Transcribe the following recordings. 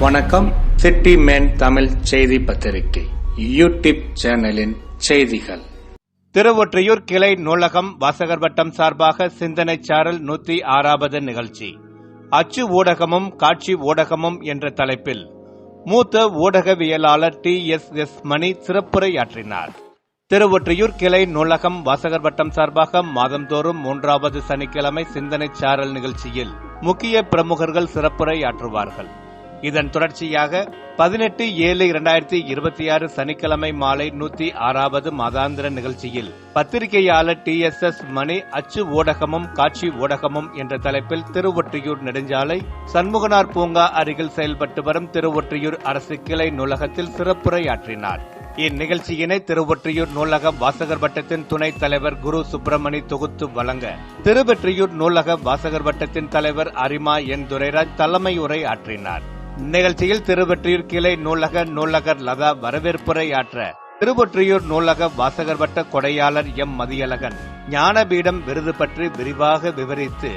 வணக்கம். City man Tamil செய்தி பத்திரிகை யூடியூப் சேனலின் செய்திகள். திருவொற்றியூர் கிளை நூலகம் வாசகர் வட்டம் சார்பாக சிந்தனை சாரல் 106வது நிகழ்ச்சி அச்சு ஊடகமும் காட்சி ஊடகமும் என்ற தலைப்பில் மூத்த ஊடகவியலாளர் TSS மணி சிறப்புரையாற்றினார். திருவொற்றியூர் கிளை நூலகம் வாசகர் வட்டம் சார்பாக மாதந்தோறும் 3வது சனிக்கிழமை சிந்தனை சாரல் நிகழ்ச்சியில் முக்கிய பிரமுகர்கள் சிறப்புரையாற்றுவார்கள். இதன் தொடர்ச்சியாக 18/7/2026 சனிக்கிழமை மாலை 106வது மாதாந்திர நிகழ்ச்சியில் பத்திரிகையாளர் TSS மணி அச்சு ஊடகமும் காட்சி ஊடகமும் என்ற தலைப்பில் திருவொற்றியூர் நெடுஞ்சாலை சண்முகனார் பூங்கா அருகில் செயல்பட்டு வரும் திருவொற்றியூர் அரசு கிளை நூலகத்தில் சிறப்புரையாற்றினார். இந்நிகழ்ச்சியினை திருவொற்றியூர் நூலக வாசகர் வட்டத்தின் துணைத் தலைவர் குரு சுப்பிரமணி தொகுத்து வழங்க திருவொற்றியூர் நூலக வாசகர் வட்டத்தின் தலைவர் அரிமா என் துரைராஜ் தலைமை உரை ஆற்றினார். நிகழ்ச்சியில் திருவொற்றியூர் கிளை நூலக நூலகர் லதா வரவேற்புரையாற்ற திருவொற்றியூர் நூலக வாசகர் வட்ட கொடையாளர் மதியழகன் ஞானபீடம் விருது பற்றி விரிவாக விவரித்து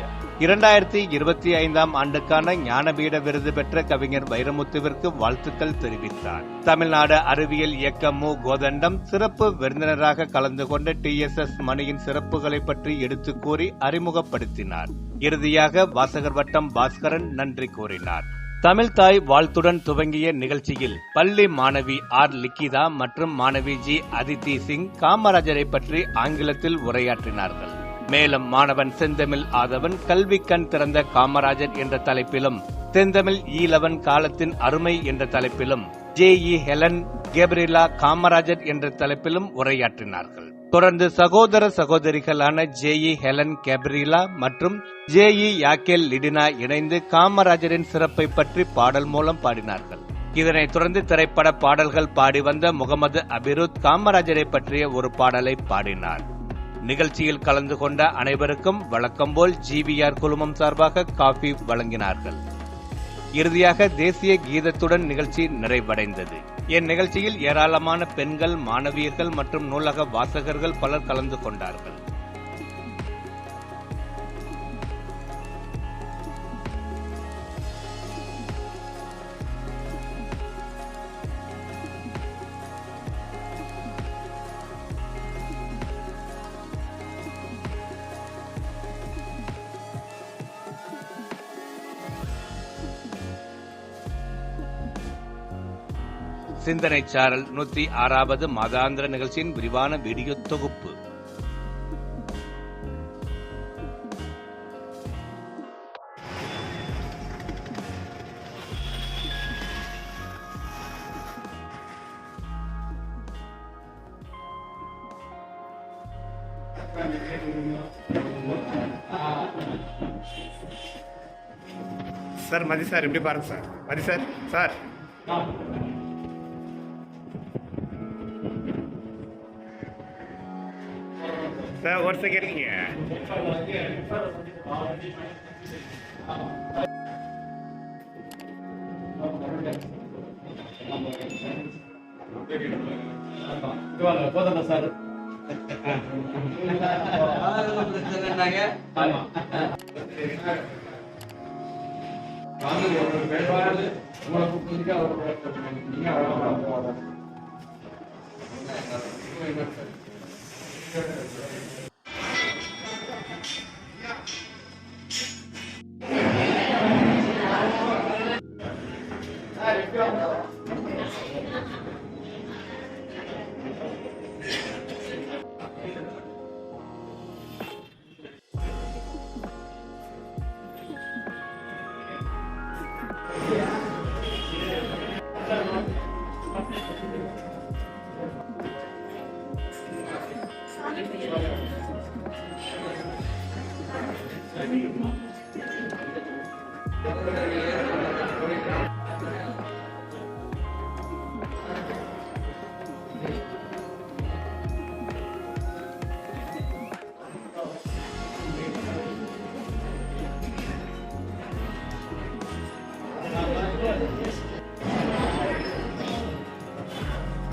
2025ஆம் ஆண்டுக்கான ஞானபீட விருது பெற்ற கவிஞர் வைரமுத்துவிற்கு வாழ்த்துக்கள் தெரிவித்தார். தமிழ்நாடு அறிவியல் இயக்க மு. கோதண்டம் சிறப்பு விருந்தினராக கலந்து கொண்ட TSS மணியின் சிறப்புகளை பற்றி எடுத்துக் கூறி அறிமுகப்படுத்தினார். இறுதியாக வாசகர் வட்டம் பாஸ்கரன் நன்றி கூறினார். தமிழ் தாய் வாழ்த்துடன் துவங்கிய நிகழ்ச்சியில் பள்ளி மாணவி ஆர். லிக்கிதா மற்றும் மாணவி ஜி. அதித்தி சிங் காமராஜரை பற்றி ஆங்கிலத்தில் உரையாற்றினார்கள். மேலும் மாணவன் செந்தமிழ் ஆதவன் கல்வி கண் திறந்த காமராஜர் என்ற தலைப்பிலும் செந்தமிழ் ஈழவன் காலத்தின் அருமை என்ற தலைப்பிலும் JE ஹெலன் கேப்ரிலா காமராஜர் என்ற தலைப்பிலும் உரையாற்றினார்கள். தொடர்ந்து சகோதர சகோதரிகளான JE ஹெலன் கேப்ரிலா மற்றும் JE யாக்கேல் லிடினா இணைந்து காமராஜரின் சிறப்பை பற்றி பாடல் மூலம் பாடினார்கள். இதனைத் தொடர்ந்து திரைப்பட பாடல்கள் பாடி வந்த முகமது அபிருத் காமராஜரை பற்றிய ஒரு பாடலை பாடினார். நிகழ்ச்சியில் கலந்து கொண்ட அனைவருக்கும் வழக்கம்போல் GBR குழுமம் சார்பாக காபி வழங்கினார்கள். இறுதியாக தேசிய கீதத்துடன் நிகழ்ச்சி நிறைவடைந்தது. இந்நிகழ்ச்சியில் ஏராளமான பெண்கள், மாணவியர்கள் மற்றும் நூலக வாசகர்கள் பலர் கலந்து கொண்டார்கள். சிந்தனை சாரல் 106வது மாதாந்திர நிகழ்ச்சியின் விரிவான வீடியோ தொகுப்பு. சார் மதி சார் எப்படி பாருங்க சார். மதி சார் சார் சார் ஒரு செகண்ட் இருக்கீங்க. சார்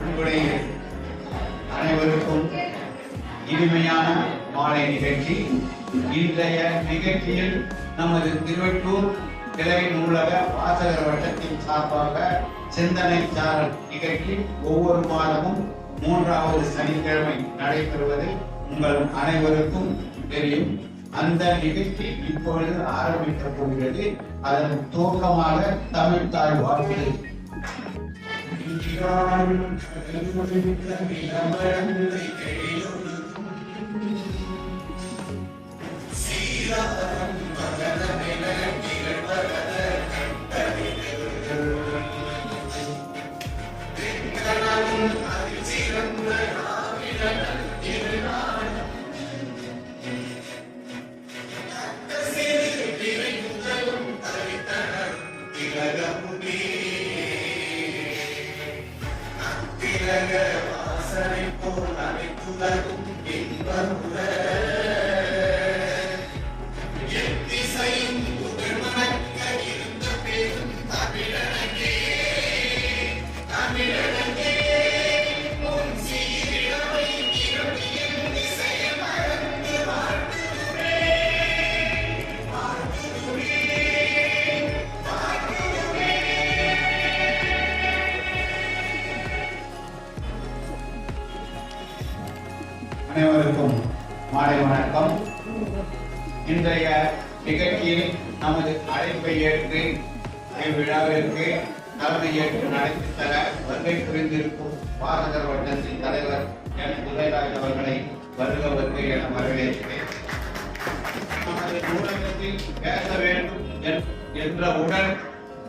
உங்களுடைய அனைவருக்கும் இனிமையான மாலை நிகழ்ச்சி. இன்றைய நிகழ்ச்சியில் நமது திருவொற்றியூர் கிளை நூலக வாசகர் வட்டத்தின் சார்பாக சிந்தனை சாரல் நிகழ்ச்சி ஒவ்வொரு மாதமும் 3வது சனிக்கிழமை நடைபெறுவது உங்கள் அனைவருக்கும் தெரியும். அந்த நிகழ்ச்சி இப்பொழுது ஆரம்பிக்கப் போகிறது. அதன் துவக்கமாக தமிழ் தாய் வாழ்த்து அனைவருக்கும் மாலை வணக்கம். இன்றைய நிகழ்ச்சியில் நமது அழைப்பை ஏற்று இவ்விழாவிற்கு தலைமை ஏற்று நடத்தி தர வருகை புரிந்திருக்கும் வாசகர் வட்டத்தின் தலைவர் என் உதயராஜ் அவர்களை வருக வருகை என வரவேற்கிறேன். நமது ஊடகத்தில் பேச வேண்டும் என்றவுடன்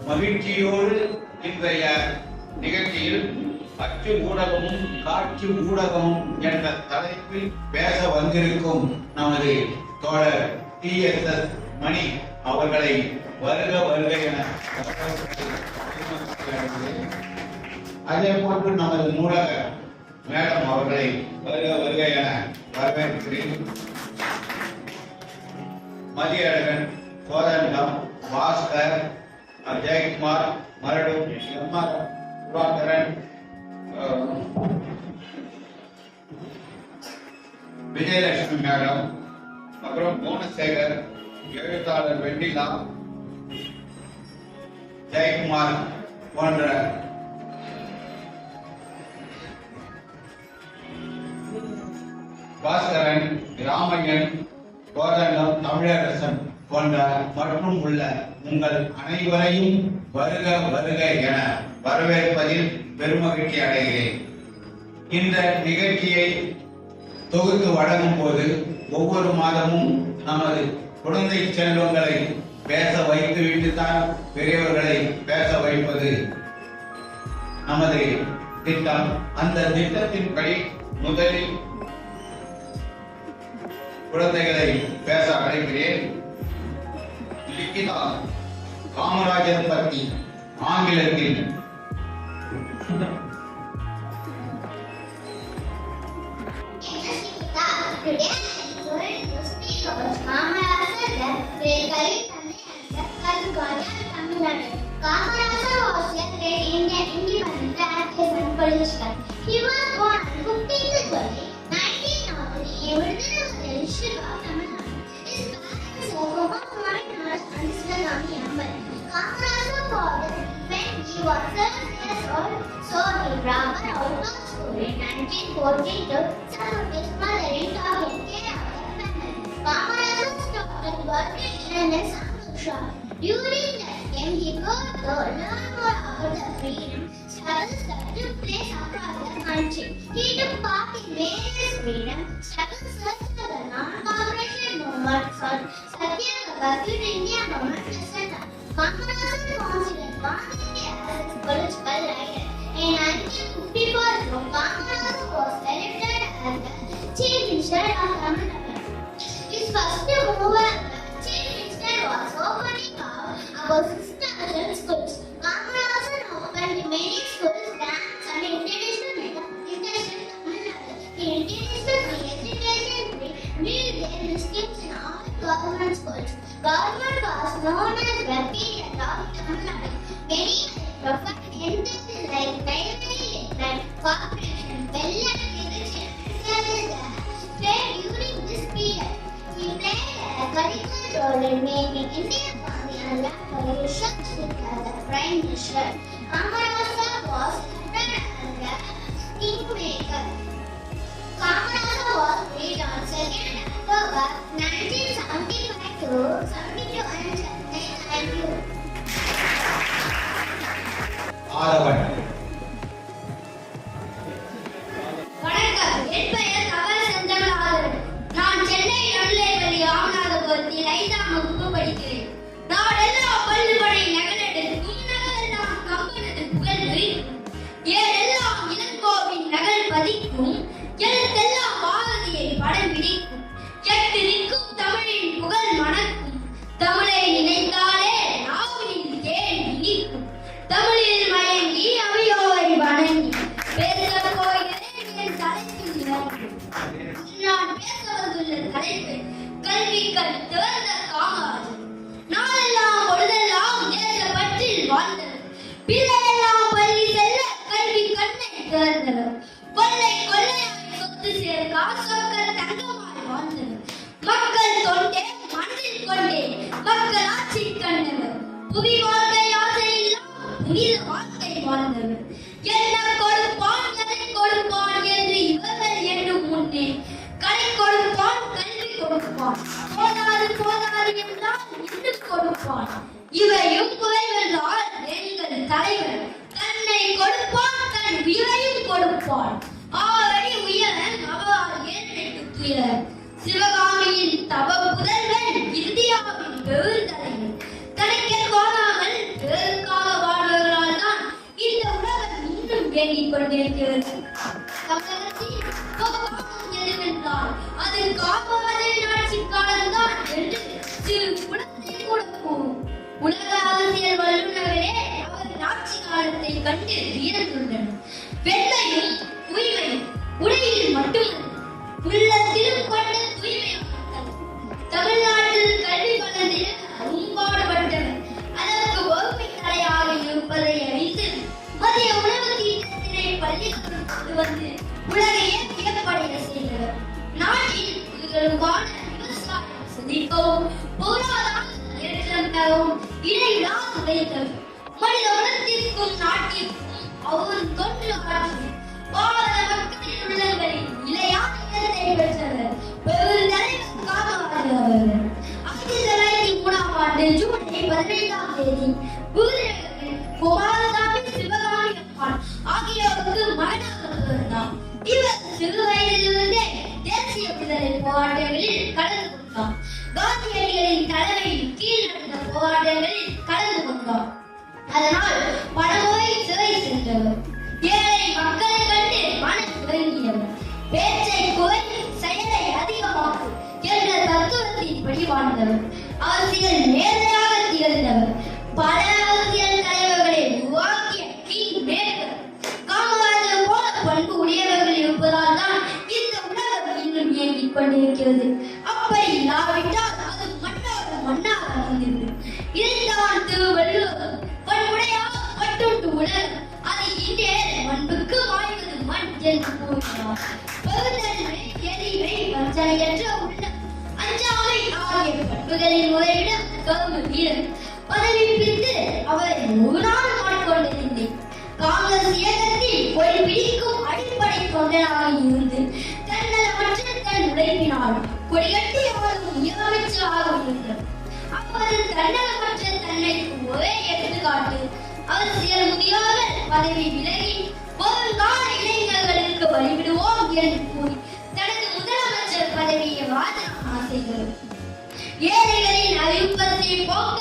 மகிழ்ச்சியோடு இன்றைய நிகழ்ச்சியில் அச்சு ஊடகமும் காட்சி ஊடகமும் என்ற தலைப்பில் பேச வந்திருக்கும் நமது தோழர் TSS மணி அவர்களை வருக வருக என அதே போன்று நமது நூலக மேடம் அவர்களை வருக வருக என வரவேற்கிறேன். மதியழகன், கோதண்டம், பாஸ்கர், ஜெயக்குமார், மரடும், எம்ஆர் சுபாகரன், விஜயலட்சுமி மேடம், அப்புறம் மோனசேகர், எழுத்தாளர் வெண்ணிலா, ஜெயக்குமார் போன்ற பாஸ்கரன், ராமையன், கோதண்டம், தமிழரசன் போன்ற மற்றும் உள்ள உங்கள் அனைவரையும் வருக வருக என வரவேற்பதில் பெருமகிழ்ச்சி அடைகிறேன். இந்த நிகழ்ச்சியை தொகுத்து வழங்கும் போது ஒவ்வொரு மாதமும் நமது குழந்தை செல்வங்களை பேச வைத்து விட்டுத்தான் பெரியவர்களை பேச வைப்பது நமது திட்டம். அந்த திட்டத்தின்படி முதலில் குழந்தைகளை பேச அழைக்கிறேன். லிகிதா காமராஜர் பற்றி ஆங்கிலத்தில் Today I am going to speak about Kamarasar, the great Kalitani and the Kalgana Tamil Nadu. Kamarasar was a great Indian independent activist and politician. He was born on 15th July 1903 in Virudhunagar district of Tamil Nadu. His parents were Kumar Nurse and Sivanami Ambar. Kamarasar father when he was 7 years old, so he dropped out of school in 1942. Some of his mother in taking care of the family. Kamarasar started working in a sample shop. During that time, he got to learn more about the freedom struggles that took place across the country. He took part in various freedom struggles such as the non-cooperation movement, Satyagraha, Quit India movement, etc. Kamarasar considered Gandhi as his political leader. In 1954, Kamarasar was elected as the Chief Minister of Tamil Nadu. His first move as Chief Minister was opening about 6,000 schools. Kamarasar opened many schools, dance and international education Tamil Nadu. He introduced free education, meal schemes in all government schools. Government was known as the period of Tamil Nadu. Many profit entities like railway and corporation, well and irrigation during this period. He played a critical role in making India and revolutions with the Prime Minister. Kamarasa was elected as the kingmaker. Kamarasa was freed on 2nd October 1975 to 72 and 1992. ஆதவன். வணக்கம், என் பெயர் தவறு செந்தமிழ். நான் சென்னை நடுநிலைப்பள்ளி ராமநாதபுரத்தில் 5ஆம் வகுப்பு படிக்கிறேன். நாடெல்லாம் பள்ளுபடை நகலெடுக்கும் நகலெல்லாம் கம்பனது புகழ்வு, ஏடெல்லாம் இளங்கோவின் நகல் பதிக்கும், எழுத்தெல்லாம் பாரதியை படம் பிடிக்கும், எட்டு நிற்கும் தமிழின் புகழ் மணக்கும், தமிழை நினைத்தாலே நாவினில் தேன் இனிக்கும், தமிழில் மயங்கி அவையோரை வணங்கி பேச போகிறேன் என் தலைப்பில் இறங்கி. நான் பேச வந்துள்ள தலைப்பு கல்வி கற்ற காமராஜர். நாளெல்லாம் பொழுதெல்லாம் தேசப்பற்றில் வாழ்ந்தவர், பிள்ளையெல்லாம் பள்ளி செல்ல கல்வி கண்ணை திறந்தவர், கொள்ளை கொள்ளையாய் சொத்து சேர்க்கா சொற்க தங்கமாய் வாழ்ந்தவர், மக்கள் தொண்டே மனதில் கொண்டே மக்கள் ஆட்சி கண்டவர், புவி வாழ்க்கை ஆசையில்லா புனித வாழ்க்கை வாழ்ந்தவர், என்ன கொடுப்பான் எதை கொடுப்பான் என்று இவர்கள் எண்ணும் முன்னே கலை கொடுப்பான் கல்வி கொடுப்பான், போதாது போதாது என்றால் இன்னும் கொடுப்பான், இவையும் குறைவென்றால் எங்கள் தலைவர் தன்னை கொடுப்பான் தன் உயிரையும் கொடுப்பான், ஆவடி உயரன் அவள் ஏழைக்கு துயர், சிவகாமியின் தவ புதல்வன் இந்தியாவின் பெருந்தலைவர், தனக்கே காணாமல் பேருக்காக வாழ்வர்களால் தான் இந்த உலகம் இன்னும் இயங்கிக் கொண்டிருக்கிறது. தமிழகத்தில் எதுவென்றால் அது காமராஜரின் ஆட்சி காலம்தான் என்று சிறு குழந்தை கூட கூறும். உலக அரசியல் வல்லுநர்களே அவரின் ஆட்சி காலத்தை கண்டு வியந்துள்ளனர். வெள்ளையும் தூய்மையும் உடையில் மட்டுமல்ல, உள்ளத்திலும் கொண்ட தூய்மையானவர். தமிழ்நாட்டில் கல்வி வளர்ந்திட அரும்பாடுபட்டவர். அதற்கு வகுப்பின் தடையாக இருப்பதை அறிந்து மதிய உணவு திட்டத்தினை பள்ளிகளுக்கு கொண்டு வந்து உலகையே வியப்படைய செய்தவர். நாட்டில் இதுகளுக்கான விவசாயம் செழிக்கவும் பொருளாதார ஏற்றம் பெறவும் இடைவிடாது உழைத்தவர். மனித குலத்திற்கும் நாட்டிற்கும் அவர் தொன்று ஆற்றி பாரத மக்களின் உள்ளங்களில் நிலையான இடத்தை பெற்றவர். பெருந்தலைவர் காமராஜர் அவர்கள் 1903ஆம் ஆண்டு ஜூன் 15ஆம் தேதி குருநகரில் குமாரசாமி சிவகாமி அம்மாள் ஆகியோருக்கு மகனாக பிறந்தார். இவர் சிறு வயதிலிருந்தே தேசிய விடுதலை போராட்டங்களில் கலந்து கொண்டார். காந்தியடிகளின் தலைமையின் கீழ் நடந்த போராட்டங்களில் கலந்து கொண்டார். அதனால் பலமுறை சிறை சென்றவர். ஏழை மக்களை கண்டு மனம் இறங்கியவர். பேச்சை குறைத்து செயலை அதிகமாக்கு என்ற தத்துவத்தின்படி வாழ்ந்தவர். அரசியல் நேர்மையாக திகழ்ந்தவர். பல அரசியல் தலைவர்களை உருவாக்கிய கிங் மேக்கர். காமராஜர் போல பண்பு உடையவர்கள் இருப்பதால் தான் இந்த உலகம் இன்னும் இயங்கிக் கொண்டிருக்கிறது. அப்படி இல்லாவிட்டால் அது மண்ணோட மண்ணாக இருந்திருக்கும். இதைத்தான் திருவள்ளுவர் பண்புடையாக பட்டுண்டு உலகம் அது இன்றே மண்புக்கு மாய்வது மண் என்று கூறினார். பெருந்தன்மை, எளிமை, வஞ்சனையற்ற உள்ளம், அஞ்சாமை ஆகிய பண்புகளின் முறையிட கரும்பு வீரர் பதவி பிடித்து அவரை ஒரு நாள் மாட்கொண்டிருந்தேன். காங்கிரஸ் இயக்கத்தில் ஒரு பிடிக்கும் அடிப்படை தொண்டனாக இருந்து தன்னலமற்ற தன் உழைப்பினால் கொடிகட்டி அவரும் முதலமைச்சராக இருந்தார். அப்போது தன்னலமற்ற தன்மைக்கு ஒரே எடுத்துக்காட்டு அரசியல் முதியோர்கள் பதவி விலகி வருங்கால இளைஞர்களுக்கு வழிவிடுவோம் என்று கூறி தனது முதலமைச்சர் பதவியை ராஜினாமா செய்தவர். ஏழைகளின் அறிவுப்பற்றியை போக்க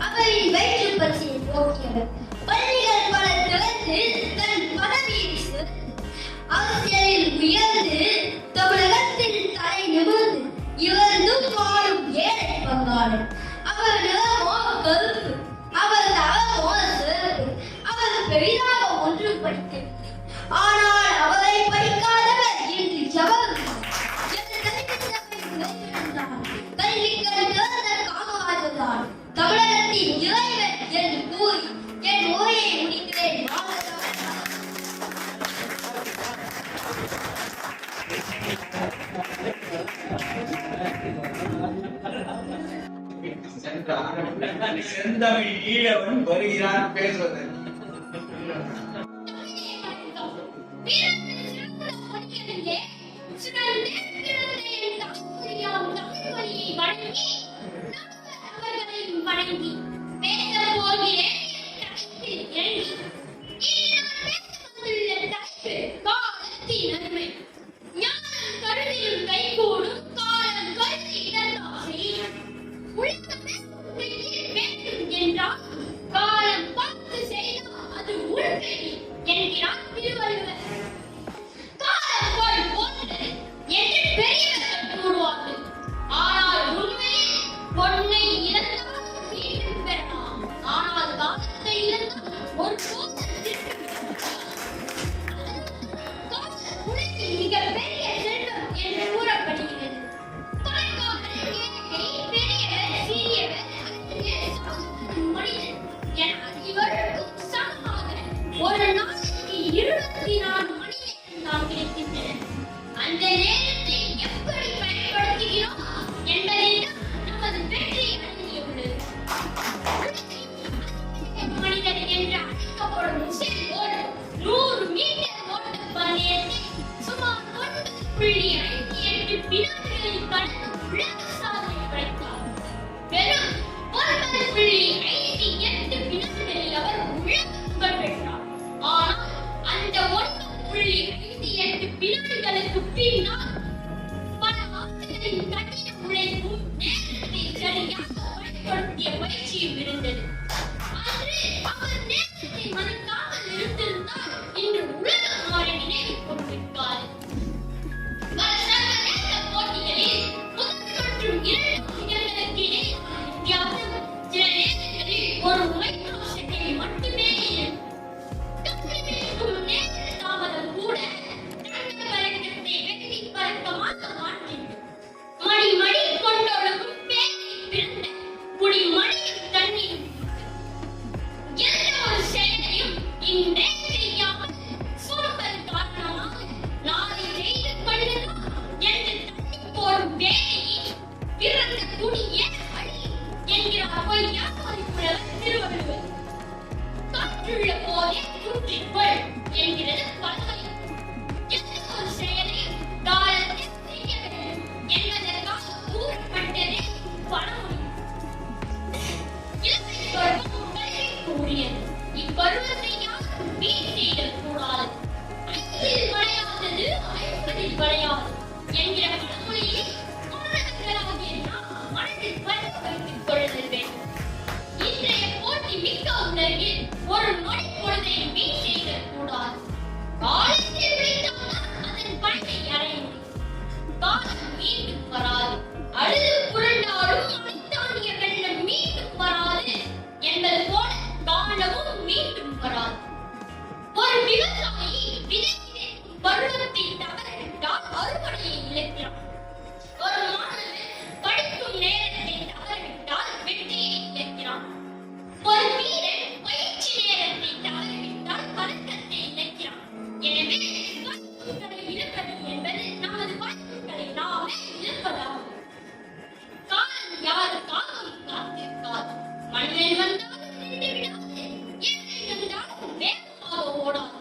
அவரின் வயிற்று பற்றியை போக்கியவர். பள்ளிகள் பல திறந்து தன் பதவியை அரசியலில் உயர்ந்து தமிழகத்தில் தலை நிமிர்ந்து இவர்ந்தும் வாழும் ஏழை பங்காளர். அவர் நிறமோ கருப்பு, அவர் தரமோ சிறப்பு, அவர் பெரிதாக ஒன்றும் படிக்கவில்லை. ஆனால் அவரை படிக்காதவர் இன்று எவரும் கல்வி கற்ற காமராஜர் தான் தமிழகத்தின் இறைவன் என்று கூறி என் உரையை முடிக்கிறேன். சென்ற செந்தமிழ் ஈழவன் வருகிறான் பேசுவது. வணங்கி பேச போகிறேன். காலத்தின் அருமை ஞானம் கருதியும் கைகூடும் காலம் கருதி இடத்தாசை உலகமே வேண்டும் என்றால் காலம் பார்த்து செய்தால் அது உண்மை என்கிறார் திருவள்ளுவர். காலம் போல் போன்றது என்று பெரியவர்கள் கூறுவார்கள். ஆனால் உண்மையில் பொன்னை இழந்தால் மீண்டும் பெறலாம். ஆனால் காலத்தை இழந்தால் ஒரு மிக பெரிய செல்வம் என்று கூறப்படுகிறது. தொலைக்காட்சி, பெரியவர், சிறியவர், மனிதன் என இவருக்கும் சமமாக ஒரு நாளைக்கு 24 மணி நேரம் தான் கிடைக்கின்றன. அந்த நேரத்தை எப்படி பயன்படுத்துகிறோம் என்பதில் நமது வெற்றி அடங்கியுள்ளது. மனிதன் என்று அழைக்கப்படும் உசேன் போல்ட் 100 மீட்டர் ஓட்ட பந்தயத்தை சுமார் 9.58 வினாடிகளில் கடந்து உலக சாதனை படைத்தார். வெறும் 9.58 வினாடிகளில் அவர் உலக புகழ் பெற்றார். ஆனால் அந்த 9.58 வினாடிகளுக்கு பின்னால் பல ஆண்டுகளின் கடின உழைப்பும் நேரத்தை சரியாக பயன்படுத்திய பயிற்சியும் இருந்தது. அன்று அவர் நேரத்தை மறக்காமல் இருந்திருந்தால் இன்று உலகம் அவரை நினைவில் கொண்டிருப்பார். பல சர்வதேச போட்டிகளில் முதல் மற்றும் இரண்டாம் இடங்களுக்கு இடையிலான வித்தியாசம் சில நேரங்களில் ஒரு மைக்ரோ செகண்ட் மட்டுமே இருக்கும். கண்ணிமைக்கும் நேர தாமதம் கூட தங்க பதக்கத்தை வெற்றி பதக்கமாக மாற்றிவிடும். மணி மணி கொண்டொழுகும் பேரை பிறந்த குடி மணியும் தண்ணீரும் எந்த ஒரு செயலையும் இன்றே செய்யாமல் சோம்பல் காரணமாக நாளை செய்து கொள்ளலாம் என்று தண்ணி போடும் வேலையை பிறந்த குடி ஏன் அழி என்கிறார் பொய்யா புலவர் திருவள்ளுவர். காற்றுள்ள போதே தூற்றிக்கொள் என்கிறது பழமொழி. எந்த ஒரு செயலையும் காலத்தில் செய்ய வேண்டும் என்பதற்காக கூறப்பட்டதே பழமொழி. இளமை பருவம் கல்விக்கு உரியது. இப்பருவத்தை யாரும் வீண் செய்தல் கூடாது. ஐந்தில் விளையாதது 50 விளையாது என்கிற பழமொழியை மாணவர்களாகிய நாம் மனதில் பதிய வைத்துக் கொள்ளுதல் வேண்டும். இன்றைய போட்டி மிக்க உலகில் ஒரு நொடி பொழுதை வீண் செய்தல் கூடாது. காலத்தில் விளைந்தால்தான் அதன் பயனை அடைய முடியும். காலம் மீண்டும் வராது. அழுது புரண்டாலும் அனைத்தானிய வெள்ளம் மீண்டும் வராது என்பது போல காலமும் மீண்டும் வராது. ஒரு விவசாயி விதை விதைக்கும் பருவத்தை தவறவிட்டால் அறுவடையை இழக்கிறான். ஒரு மாணவன் படிக்கும் நேரத்தை தவறவிட்டால் வெற்றியை இழக்கிறான். ஒரு வீரன் பயிற்சி நேரத்தை தவறவிட்டால் பதக்கத்தை இழக்கிறான். எனவே வாய்ப்புகளை இழப்பது என்பது நமது வாய்ப்புகளை நாமே இழப்பதாகும். காலம் யாருக்காகவும் காத்திருக்காது. மன்னன் வந்தாலும் நின்று விடாது. ஏழை வந்தாலும் வேகமாக ஓடாது.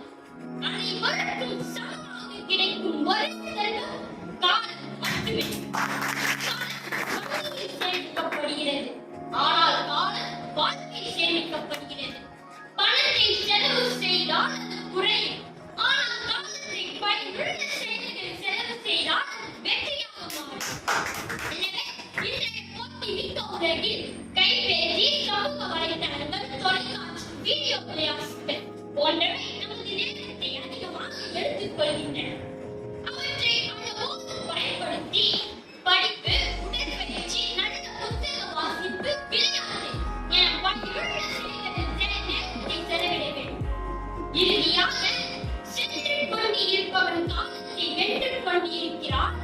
அனைவருக்கும் சமமாக கிடைக்கும் ஒரே செல்வம் காலம் மட்டுமே. காலம் வங்கியில் சேமிக்கப்படுகிறது. ஆனால் காலம் வாழ்க்கையில் சேமிக்கப்படுகிறது. பணத்தை செலவு செய்தால் அது குறையும். ஆனால் காலத்தை பயனுள்ள செயல்களில் செலவு செய்தால் அது வெற்றியாக மாறும். எனவே இன்றைய போட்டி மிக்க உலகில் கைபேசி, சமூக வலைதளங்கள், தொலைக்காட்சி, வீடியோ விளையாட்டுகள் போன்றவை நமது நேரத்தை அதிகமாக எடுத்துக் கொள்கின்றன. அவற்றை அளவோடு பயன்படுத்தி படிப்பு, உடற்பயிற்சி, நல்ல புத்தக வாசிப்பு, விளையாட்டு என பயனுள்ள செயல்களில் நேரத்தை செலவிட வேண்டும். இறுதியாக சென்று கொண்டிருப்பவன் காலத்தை வென்று கொண்டிருக்கிறான்,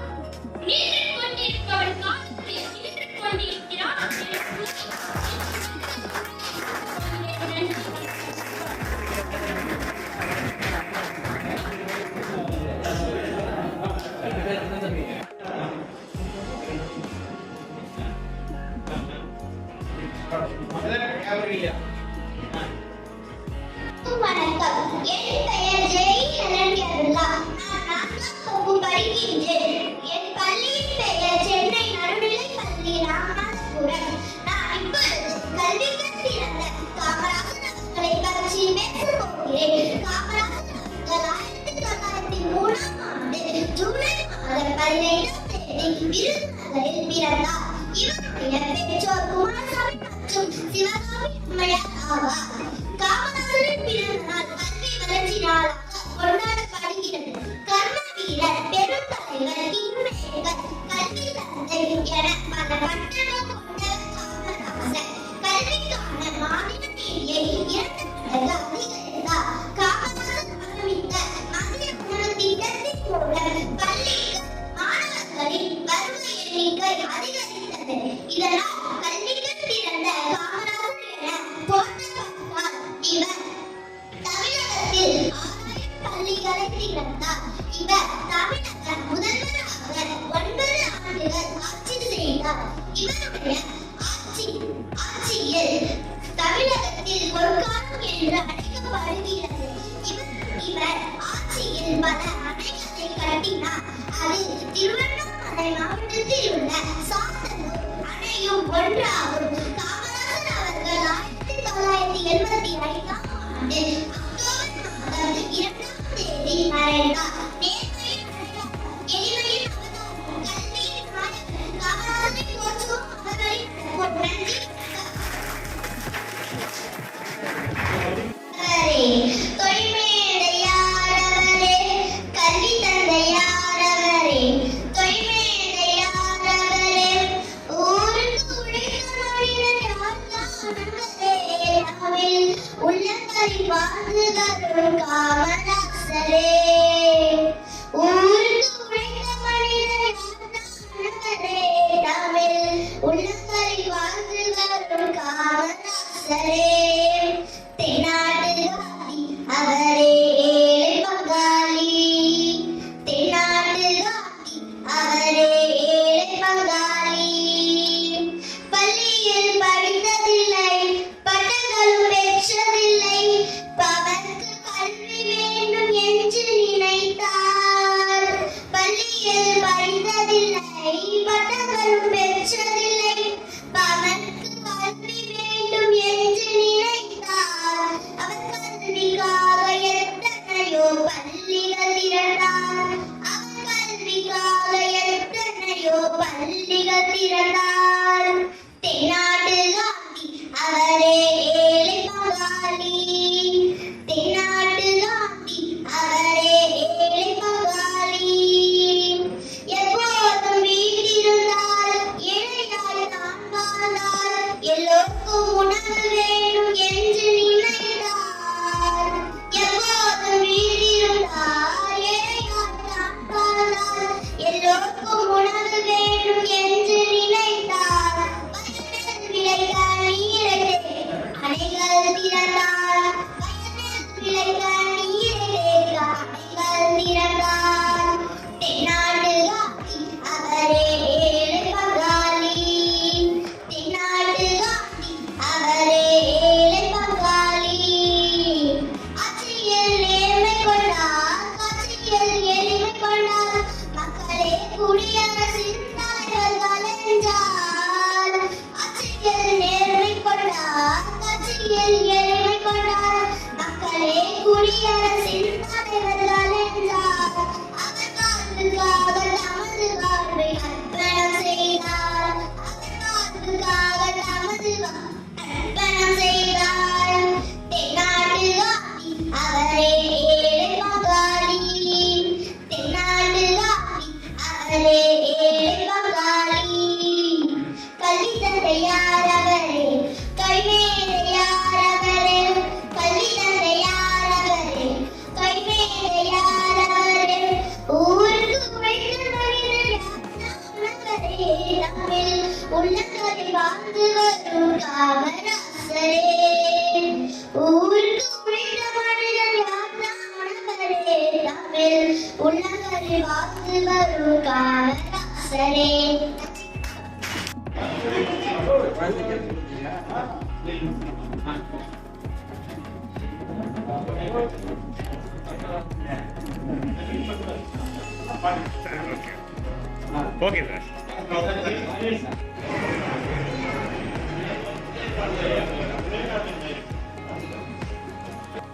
நின்று கொண்டிருப்பவன் காலத்தை நின்று கொண்டிருக்கிறான் என கூறி நன்றி. வணக்கம். என் பெயர் ஜெய் ஹெலன் கேரளா. நான் 4ஆம் வகுப்பு படிக்கின்றேன். என் பள்ளியின் பெயர் சென்னை நடுநிலைப் பள்ளி ராமநாதபுரம். நான் இப்பொழுது கல்வி கற்பிறந்த காமராஜர் அவர்களை பற்றி பேசப் போகிறேன். காமராஜர் அவர்கள் 1903ஆம் ஆண்டு ஜூலை மாதம் 15ஆம் தேதி விருதுநகரில் பிறந்தார். இவருடைய பெற்றோர் குமாரசாமி மற்றும் சிவகாமி அம்மையார் ஆவார். காமராஜரின் பிறந்த நாள் கல்வி வளர்ச்சி நாளாக கொண்டாடப்படுகிறது. கர்ம வீரர், பெருந்தலைவர், கிங்மேக்கர், கல்வி தந்தை என பல பட்டங்கள் கொண்டவர் காமராஜர். கல்விக்கான மாநில நிதியை 2 மடங்கு அதிகரித்தார். காமராஜர் ஆரம்பித்த மதிய உணவு திட்டத்தின் மூலம் பள்ளிக்கு மாணவர்களின் வருகை எண்ணிக்கை அதிகரித்தது. இதனால் கல்விக்கு பிறந்த காமராஜர் என போற்றப்பட்டார். இவர் தமிழகத்தில் 6000 பள்ளிகளை திறந்தார். இவர் தமிழக முதல்வராக 9 ஆண்டுகள் ஆட்சி செய்தார். இவருடைய ஆட்சியில் தமிழகத்தில் பொற்காலம் என்று அழைக்கப்படுகிறது. இவர் ஆட்சியில் பல அணைகளை கட்டினார். அதில் திருவண்ணாமலை மாவட்டத்தில் உள்ள சாத்தனூர் அணையும் ஒன்றாகும். காமராஜர் அவர்கள் 1975ஆம் ஆண்டு அக்டோபர் மாதம் 2ஆம் தேதி மறைந்தார். நேர்மையின் அடையாளம், எளிமையின் அவதாரம், கல்வியின் நாயகர் காமராஜரை போற்றுவோம். அவர்களின் நன்றி. தொய்மேடையாரவரே, கல்வி தந்தையாரவரே, தொய்மேடையாரவரே, ஊருக்கு உழைத்த மனிதன் யார்தானவரே, நாவில் உள்ளங்களில் வாழ்ந்து வரும் காமராசரே. ஊருக்கு உழைத்த மனிதன் யார்தானவரே, நாவில் உள்ளங்களில் வாழ்ந்து வரும் காமராசரே. தென்னாட்டு காந்தி அவரே ஏழை பங்காளி, தென்னாட்டு காந்தி அவரே ஏழை பங்காளி. பள்ளியில் படித்ததில்லை, பட்டங்களும் பெற்றதில்லை, அவருக்கு கல்வி வேண்டும் என்று நினைத்தார். பள்ளியில் படித்ததில்லை, பட்டங்களும் பெற்றதில்லை, அவருக்கு கல்வி வேண்டும் என்று நினைத்தார். அவர் கல்விக்காக எத்தனையோ பள்ளிகள் திறந்தார். அவர் கல்விக்காக எத்தனையோ பள்ளிகள் திறந்தார். தென்னாட்டு காந்தி அவரே ஏழை பங்காளி, தென்னாட்டு காந்தி அவரே ஏழை பங்காளி. எப்போதும் வீட்டிருந்தால் ஏழையாய் தான் வாழ்ந்தார். எல்லோருக்கும் உணவு வேண்டும் என்று நினைத்தார். எப்போதும் வீட்டிருந்தால் ஏழையாய் தான் வாழ்ந்தார். எல்லோருக்கும் உணவு வேண்டும் என்று நினைத்தார். வயலில் விளைந்த நீரை அணைகள் திறந்தார். வயலில் விளைந்த நீரை அணைகள் திறந்தார். தென்னாட்டு காந்தி அவரே ஏழை பங்காளி, தென்னாட்டு காந்தி அவரே ஏழை பங்காளி. ஆட்சியில் நேர்மை கொண்டார், காட்சியில் எளிமை கொண்டார், மக்களே குடியரசின் தலைவர்கள் என்றார். ஆட்சியில் நேர்மை கொண்டார், காட்சியில் எளிமை கொண்டார், மக்களே குடியரசின் தலைவர்கள் என்றார். அவர் வாழ்வுக்காக தமது வாழ்வை அர்ப்பணம் செய்தார். அவர் வாழ்வுக்காக தமது அர்ப்பணம் செய்தார். தென்னாட்டு காந்தி அவரே ஏழை பங்காளி, தென்னாட்டு காந்தி அவரே ஏழை பங்காளி. கல்வி தந்தையாரவரே, கைமேடையாரவரே, கல்வி தந்தையாரவரே, கைமேடையாரவரே, ஊருக்கு உழைத்த மனிதர் யார்தானவரே, நம்மில் உள்ளங்களில் வாழ்ந்து வரும் காமராசரே. ஊருக்கு உழைத்த மனிதர் யார்தானவரே, நம்மில் உள்ளங்களில் வாழ்ந்து வரும் காமராசரே. குழந்தைகள் okay sir.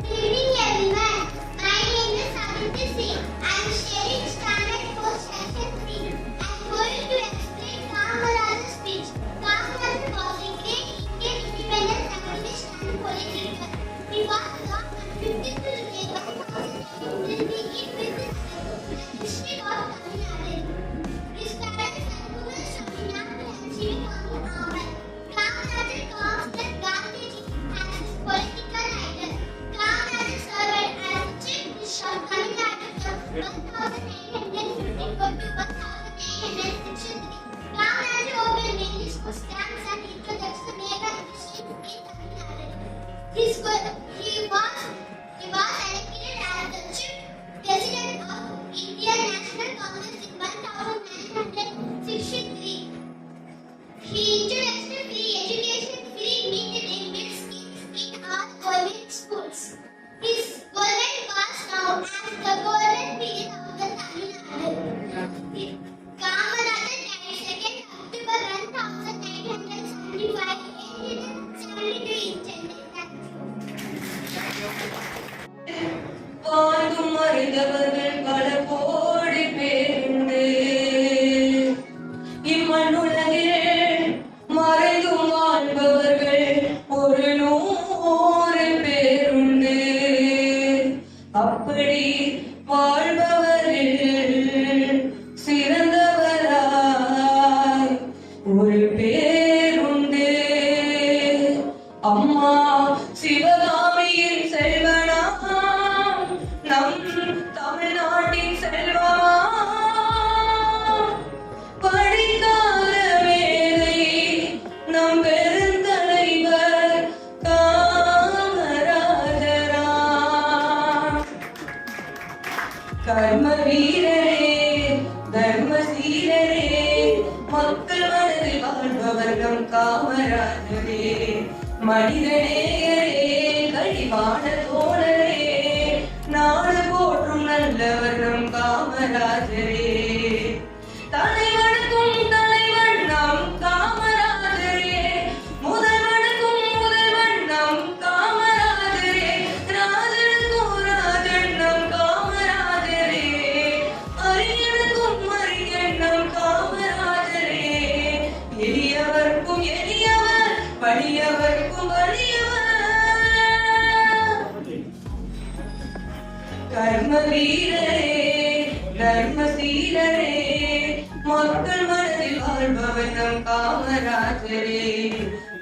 Good evening everyone. My name is Savitri Singh. I am sharing standard 4 section 3. I am going to explain Kamaraj's speech. Kamaraj was a great Indian independent activist and politician. He was born on 15th May 1900 in district of Tamil Nadu. His parents are Kumal Swaminathan and Sivakami Ammal. Kamaraj considered Gandhiji as his political idol. Kamaraj served as Chief Bishop of Tamil Nadu from 1954 to 1963. Kamaraj opened many school camps and introduced the mega industry in Tamil Nadu. He was elected as the Chief President of Indian National Congress in 1963. He introduced free education, free meal and meal schemes in all government schools. His government was known as the golden period of the Tamil Nadu. Kamaraj died 2nd October 1975 aged 72 in Chennai. வாழ்ந்தும் மறைந்தவர்கள் பல கோடி பேருண்டு. இம்மண்ணுலகில் மறைந்தும் வாழ்பவர்கள் ஒரு 100 பேருண்டு. அப்படி வாழ்பவரில் சிறந்தவராய் ஒரு பேருண்டு. அம்மா சிவகாமியின் செல்வனாம் நம் தமிழ்நாட்டின் செல்வமாம். படிக்காத மேதை நம் பெருந்தலைவர் காமராஜராம். கர்ம வீரரே தர்ம சீரரே மக்கள் மனதில் வாழ்பவர் நம் காமராஜரே. மனிதநேயரே கழிவான தோழரே நாடு போற்றும் நல்லவர் நம் காமராஜரே. தலைவனுக்கும் தலைவன் நம் காமராஜரே. முதல்வனுக்கும் முதல்வன் நம் காமராஜரே. ராஜனுக்கும் ராஜன் நம் காமராஜரே. அறிஞனுக்கும் அறிஞன் நம் காமராஜரே. எளியவர்க்கும் எளியவர் வலியவர்க்கும் வலியவர். கர்ம வீரரே தர்ம சீரரே மக்கள் மனதில் வாழ்பவர் நம் காமராஜரே.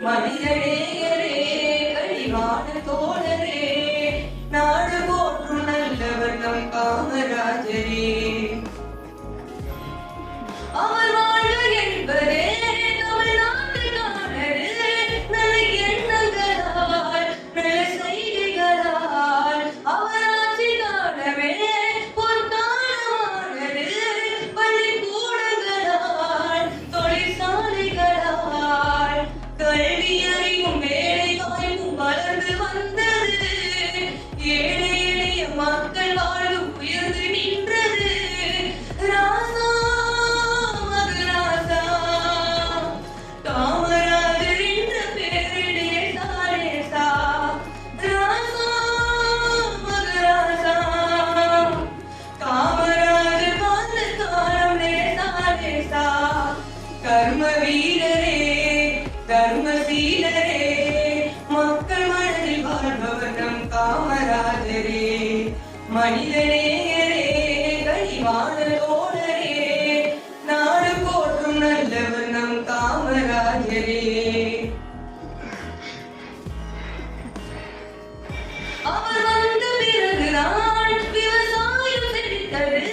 மனிதநேயரே கழிவான தோழரே நாடு போற்றும் நல்லவர் நம் காமராஜரே. அவர் வாழ்வு என்பதே தமிழ்நாட்டுக்கானது. நல்ல எண்ணங்களால் நல்ல செய்திகளால் அவர் ஆட்சி காலமே பொற்காலமானது. பள்ளிக்கூடங்களால் தொழிற்சாலைகளால் கல்வி அறிவும் வேலை வாய்ப்பும் வளர்ந்து வந்தது. ஏழை எளிய மக்கள் வாழ்வு உயர்ந்து நின்றது. ராசா மகராசா காமராஜர் என்ற பேரிலே சாரேசா. ராசா மகராசா காமராஜர் வாழ்ந்த காலம் லேசா லேசா. கர்ம வீரரே தர்ம சீலரே மக்கள் மனதில் வாழ்பவர் நம் காமராஜரே. மனிதநேயரே கழிவான தோழரே நாடு போற்றும் நல்லவர் நம் காமராஜரே. அவர் வந்த பிறகுதான் விவசாயம் செழித்தது.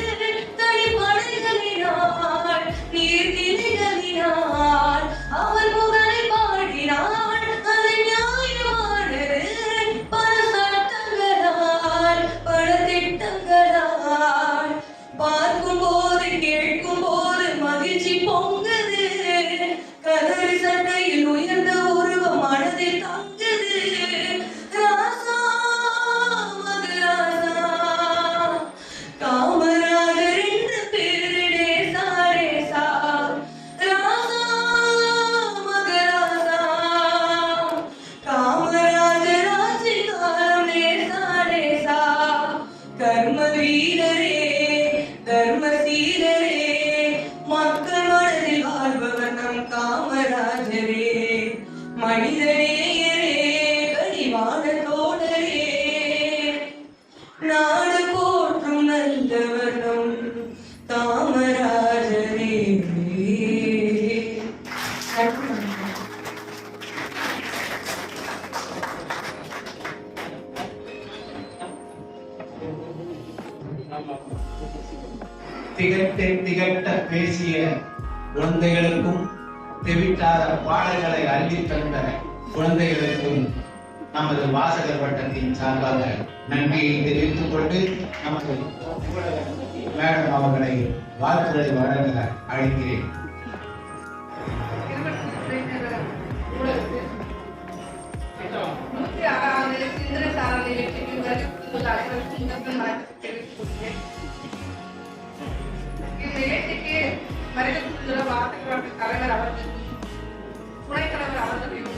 தனிப்படைகளினால் நீர்நிலைகளினால் அவர் புகழை பாடினார். அது நியாயமானது. பல சட்டங்களால் பல திட்டங்களால் திகட்ட பேசிய குழந்தைகளுக்கும் தெவிட்டாத பாடல்களை அள்ளி தந்த குழந்தைகளுக்கும் நமது வாசகர் வட்டத்தின் சார்பாக நன்றியை தெரிவித்துக் கொண்டு நமது மேடம் அவர்களை வாழ்த்துறை வழங்க அழைக்கிறேன். தலைவர் அவர்களும் துணைத் தலைவர் அவர்களையும்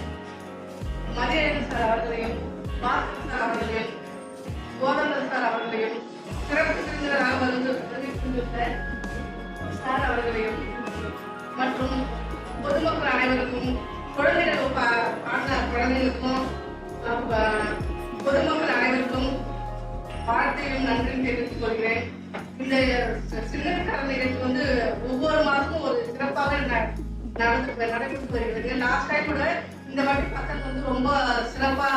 மதியழகன் சார் அவர்களையும் பாஸ்கர் சார் அவர்களையும் கோதண்டர் சார் அவர்களையும் சிறப்பு விருந்தினராக வந்து பிரதிநிதித்துவ சார் அவர்களையும் மற்றும் பொதுமக்கள் அனைவருக்கும் குழந்தைகளுக்கும் பொதுமக்கள் அனைவருக்கும் வாழ்த்தையும் நன்றியும் தெரிவித்துக் கொள்கிறேன். இந்த சின்னக்கர நிகழ்ச்சி வந்து ஒவ்வொரு மாதமும் ஒரு சிறப்பாக நடைபெற்று வருகிறது. லாஸ்ட் டைம் கூட இந்த வாட்டி பசங்க வந்து ரொம்ப சிறப்பா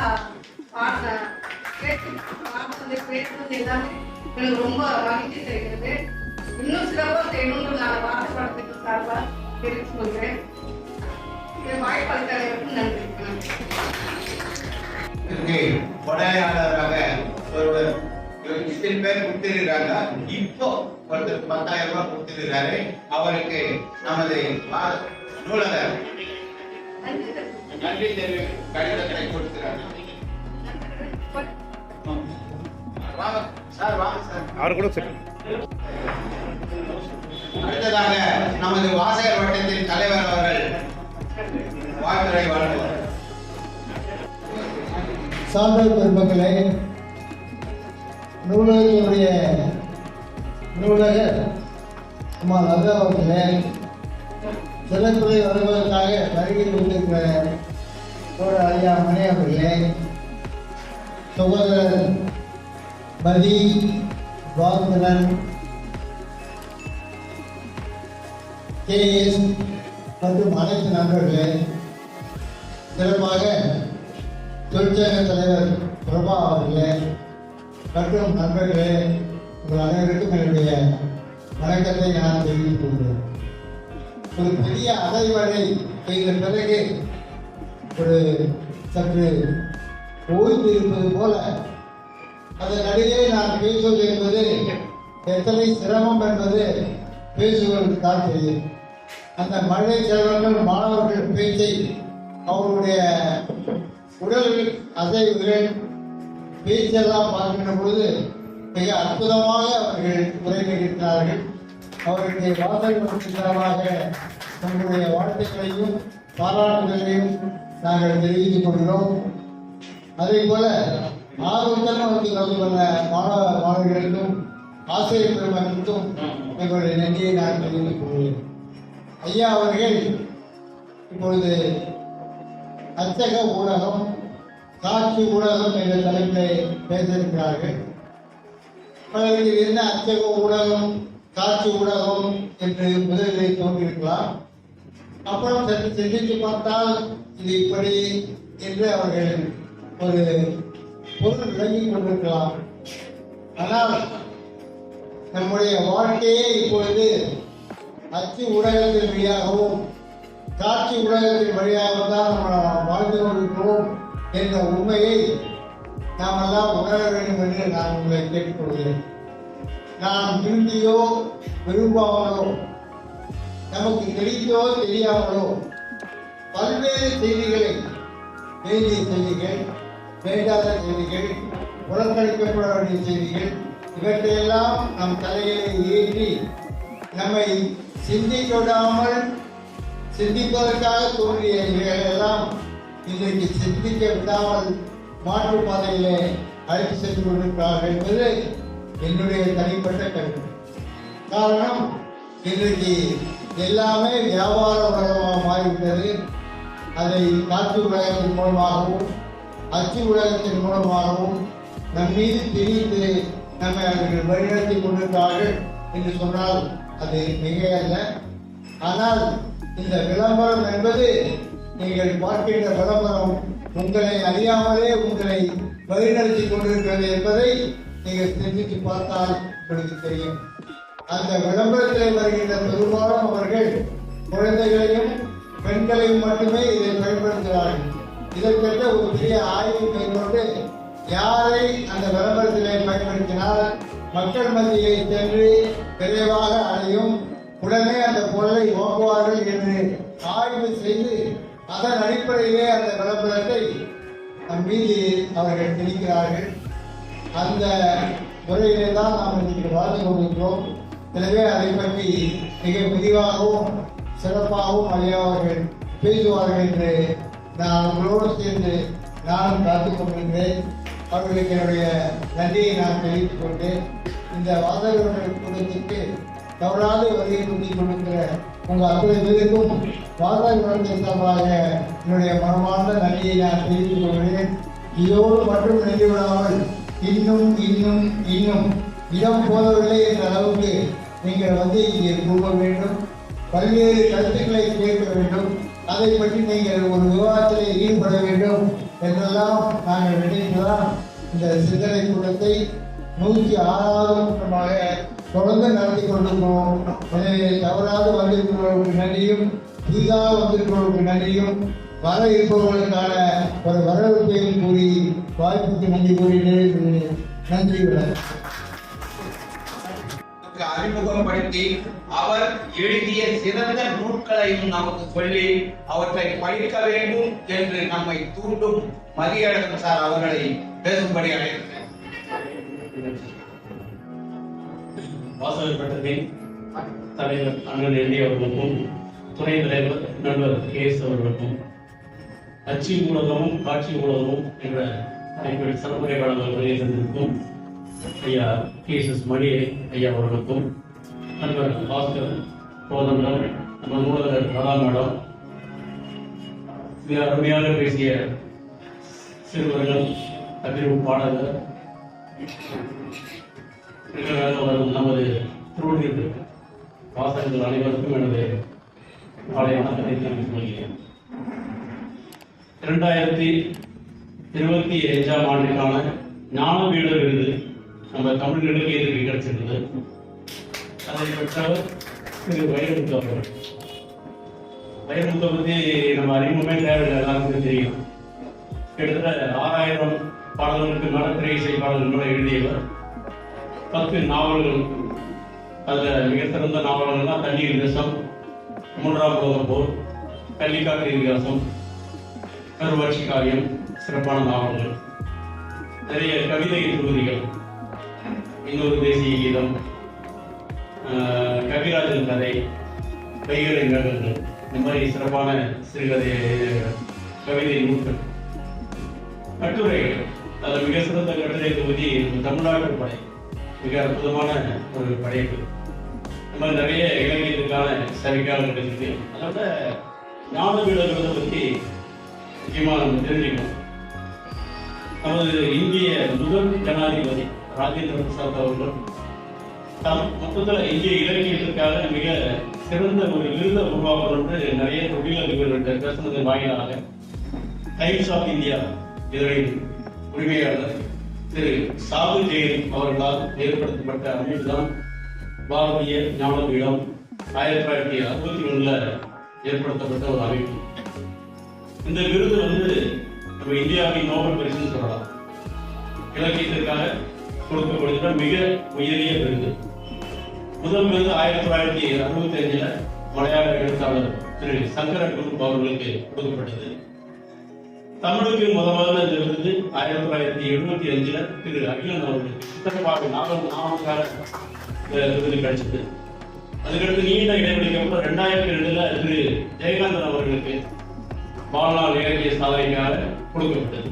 பேசுறது எல்லாமே எனக்கு ரொம்ப மகிழ்ச்சி தெரிகிறது. இன்னும் சிறப்பாக செய்யணும்னு நான் வாசப்படத்துக்கு சார்பாக தெரிவித்துக் கொள்கிறேன். வாய்ப்பளித்த அனைவருக்கும் நன்றி. கொடையாளராக ஒருவர் இத்தனை பேர் கொடுத்திருக்கிறாங்க. இப்போ ஒருத்தருக்கு 10,000 ரூபாய் கொடுத்திருக்கிறாரு. அவருக்கு நமது நூலகர் நன்றி தெரிவி கடிதத்தை கொடுக்கிறார். அவர் கூட சரி. அடுத்ததாக நமது வாசகர் வட்டத்தின் தலைவர் அவர்கள் வாழ்த்துரை வழங்குவார். சான்றோர் பெருமக்களே, நூலகத்தினுடைய நூலகர் அம்மா லதா அவர்களே, சிறப்புரை வருவதற்காக வருகை கொண்டிருக்கிற ஒரு ஐயா மணி அவர்களே, சகோதரர் மதி பாஸ்கரன், KS மற்றும் அனைத்து நண்பர்களே, சிறப்பாக தொழிற்சங்க தலைவர் பிரபா அவர்களே மற்றும் நண்பர்களே, உங்கள் அனைவருக்கும் என்னுடைய வணக்கத்தை நான் தெரிவித்துக் கொள்கிறேன். ஒரு பெரிய அடைவரை செய்த பிறகு ஒரு சற்று ஓய்வு இருப்பது போல அதன் நடுவே நான் பேசுவது என்பது எத்தனை சிரமம் என்பது பேசுவதற்கு தான் தெரியும். அந்த மழை செல்வங்கள் மாணவர்கள் பேச்சை அவருடைய உடல் அசைவுகள் பேச்செல்லாம் பார்க்கின்ற பொழுது மிக அற்புதமாக அவர்கள் உரை நிகழ்த்தினார்கள். அவர்களுடைய வாசகர்களுக்கு சார்பாக உங்களுடைய வாழ்த்துக்களையும் பாராட்டுகளையும் நாங்கள் தெரிவித்துக் கொள்கிறோம். அதே போல ஆர்வத்தன் வந்து வந்த மாணவ மாணவர்களுக்கும் ஆசிரியர் பெருமக்களுக்கும் எங்களுடைய நன்றியை நான் தெரிவித்துக் கொள்கிறேன். ஐயா அவர்கள் இப்பொழுது அச்சக ஊடகம், காட்சி ஊடகம் என்ற தலைப்பில் பேச இருக்கிறார்கள். பலருக்கு என்ன அச்சக ஊடகம், காட்சி ஊடகம் என்று முதலில் தோன்றியிருக்கலாம். அப்புறம் சற்று சிந்தித்து பார்த்தால் இது இப்படி என்று அவர்கள் ஒரு பொருள் விளங்கிக் கொண்டிருக்கலாம். ஆனால் நம்முடைய வாழ்க்கையே இப்பொழுது அச்சு ஊடகத்தின் வழியாகவும் காட்சி ஊடகத்தின் வழியாகவும் தான் நம்ம வாழ்ந்து கொண்டிருக்கிறோம் என்ற உண்மையை நாம் எல்லாம் உணர வேண்டும் என்று நான் உங்களை கேட்டுக்கொள்கிறேன். நாம் விரும்பியோ விரும்பாமலோ, நமக்கு தெரிந்தோ தெரியாமலோ பல்வேறு செய்திகளை, வேண்டிய செய்திகள், வேண்டாத செய்திகள், புறக்கணிக்கப்பட வேண்டிய செய்திகள், இவற்றையெல்லாம் நம் தலையிலே ஏற்றி நம்மை சிந்திக்க விடாமல் சிந்திப்பதற்காக தோன்றிய இவைகளெல்லாம் இன்றைக்கு சிந்திக்க விடாமல் மாற்று பாதையிலே அழைத்து சென்று கொண்டிருக்கிறார்கள் என்பது என்னுடைய தனிப்பட்ட கருத்து. காரணம், இன்றைக்கு எல்லாமே வியாபார உலகமாக மாறிவிட்டது. அதை காட்சி உலகத்தின் மூலமாகவும் அச்சு உலகத்தின் மூலமாகவும் நம் மீது திணித்து நம்மை அவர்கள் வழிநடத்தி கொண்டிருக்கிறார்கள் என்று சொன்னால் அது மிகையல்ல. ஆனால் இந்த விளம்பரம் என்பது, நீங்கள் பார்க்கின்ற விளம்பரம் உங்களை அறியாமலே உங்களை வழிநடத்தி கொண்டிருக்கிறது என்பதை நீங்கள் சிந்தித்து பார்த்தால் உங்களுக்கு தெரியும். அந்த விளம்பரத்தில் வருகின்ற பெரும்பாலும் அவர்கள் குழந்தைகளையும் பெண்களையும் மட்டுமே இதை பயன்படுத்துகிறார்கள். இதற்கென்ற ஒரு பெரிய ஆய்வு மேற்கொண்டு யாரை அந்த விளம்பரத்திலே பயன்படுத்தினால் மக்கள் மத்தியை சென்று விரைவாக அடையும், உடனே அந்த பொருளை வாங்குவார்கள் என்று ஆய்வு செய்து அதன் அடிப்படையிலே அந்த விளம்பரத்தை நம் மீது அவர்கள் திணிக்கிறார்கள். அந்த முறையிலே தான் நாம் இன்றைக்கு வாழ்ந்து கொண்டிருக்கிறோம். எனவே அதை பற்றி மிக விரிவாகவும் சிறப்பாகவும் ஐயா அவர்கள் பேசுவார்கள் என்று நான் உங்களோடு சேர்ந்து நானும் காத்துக் கொண்டிருக்கிறேன். அவர்களுக்கு என்னுடைய நன்றியை நான் தெரிவித்துக் கொண்டு இந்த வாசகர்கள் கூட்டத்திற்கு தவறாது வருகை கொண்டிக் கொண்டிருக்கிற உங்கள் அத்தனை பேருக்கும் வாசகர்கள் சார்பாக என்னுடைய மனமார்ந்த நன்றியை நான் தெரிவித்துக் கொள்கிறேன். இதோடு மட்டும் நின்று விடாமல் இன்னும் இன்னும் இன்னும் இடம் போதவில்லை என்ற அளவுக்கு நீங்கள் வந்து இங்கே கூற வேண்டும், பல்வேறு கருத்துக்களை கேட்க வேண்டும், அதை பற்றி நீங்கள் ஒரு விவாதத்தில் ஈடுபட வேண்டும் என்றெல்லாம் நாங்கள் நினைத்துதான் இந்த சிந்தனை கூட்டத்தை 106வது கூட்டமாக தொடர்ந்து நடத்தி கொண்டிருக்கிறோம். எனவே தவறாது வந்திருக்கிறவர்களுக்கு நன்றியும், புதிதாக வந்திருக்கிறவர்களுக்கு நன்றியும், வர இருப்பவர்களுக்கான ஒரு வரவேற்பையும் கூறி வாய்ப்புக்கு நன்றி கூறினேன். நன்றி. அறிமுகப்படுத்தி அவர் எழுதிய சிறந்த நூல்களையும் நமக்கு சொல்லி அவற்றை படிக்க வேண்டும் என்று நம்மை தூண்டும் மதியழகன் சார் அவர்களை பேசும்படி அழைக்கிறேன். வாசகர் பட்டத்தின் தலைவர் அண்ணன் எல்லை அவர்களுக்கும் துணை தலைவர் நண்பர் கேஸ் அவர்களுக்கும் அச்சு ஊடகமும் காட்சி ஊடகமும் என்ற தலைப்பில் சிறப்புரை வழங்கல் வெளியிட்டிருக்கும் ஐயா கேசஸ் மணி ஐயா அவர்களுக்கும் நண்பர் பாஸ்கர் கோதண்டம் நம்ம நூலகர் கலா மேடம் மிக அருமையாக பேசிய சிறுவர்கள் அறிவிப்பாளர் வரும் நமது திருவள்ளூர் வாசகர்கள் அனைவருக்கும் எனது காலை வணக்கத்தை தெரிவித்துக் கொள்கிறேன். 2025ஆம் ஆண்டுக்கான ஞானபீட விருது நம்ம தமிழ் இலக்கியத்துக்கு கிடைச்சிருந்தது. அதை பெற்றவர் திரு வைரமுத்து அவர்கள். வைரமுத்தை பற்றி நம்ம அறிமுகமே தேவையில்லை, எல்லாருக்கும் தெரியும். கிட்டத்தட்ட 6000 பாடல்களுக்கு மேல திரை இசை பாடல்கள் எழுதியவர். 10 நாவல்கள், அதுல மிக சிறந்த நாவல்கள்லாம் தண்ணீர் தேசம், 3ஆம் உலகப் போர், கள்ளிக்காட்டு இதிகாசம், கருவாட்சி காவியம், சிறப்பான நாவல்கள், நிறைய கவிதை தொகுதிகள், இன்னொரு தேசிய கீதம், கவிராஜன் கதை, வைகரை நிகழ்வுகள், இந்த மாதிரி சிறப்பான சிறுகதை கவிதை நூல்கள், கட்டுரைகள். அதில் மிக சிறந்த கட்டுரை தொகுதி தமிழ்நாட்டு படை, மிக அற்புதமான ஒரு படைப்பு. இந்த மாதிரி நிறைய இலக்கியத்துக்கான சரிக்காக இருக்குது. அதோட ஞானபீடங்களை பற்றி முக்கியமாக நம்ம தெரிஞ்சுக்கணும். நமது இந்திய முதல் ஜனாதிபதி ராஜேந்திர பிரசாத் அவர்கள் மொத்தத்தில் இந்திய இலக்கியத்திற்காக மிக சிறந்த ஒரு விருதை உருவாக்கணும் என்று நிறைய தொழிலதிபர்கள்ட்ட பேசுனதன் வாயிலாக டைம்ஸ் ஆஃப் இந்தியா இதழின் உரிமையாளர் திரு சாது ஜெயின் அவர்களால் ஏற்படுத்தப்பட்ட அமைப்புதான் பாரதிய ஞானபீடம். 1961 ஏற்படுத்தப்பட்ட ஒரு அமைப்பு. இந்த விருது நம்ம இந்தியாவின் நோபல் பரிசுன்னு சொல்லலாம். இலக்கியத்திற்காக கொடுக்கப்படுகிற மிக உயரிய விருது. முதல் விருது 1965 மலையாள எழுத்தாளர் திரு சங்கர குருப் அவர்களுக்கு கொடுக்கப்பட்டது. தமிழுக்கு முதல்ல இந்த விருது 1975 திரு அகிலன் அவர்களுக்கு சித்தப்பாவை நாவலுக்காக விருது கிடைச்சது. அதுக்கடுத்து நீண்ட இடைவெளிக்கு அப்புறம் 2002 திரு ஜெயகாந்தன் அவர்களுக்கு வாழ்நாள் இலக்கிய சாதனைக்காக கொடுக்கப்பட்டது.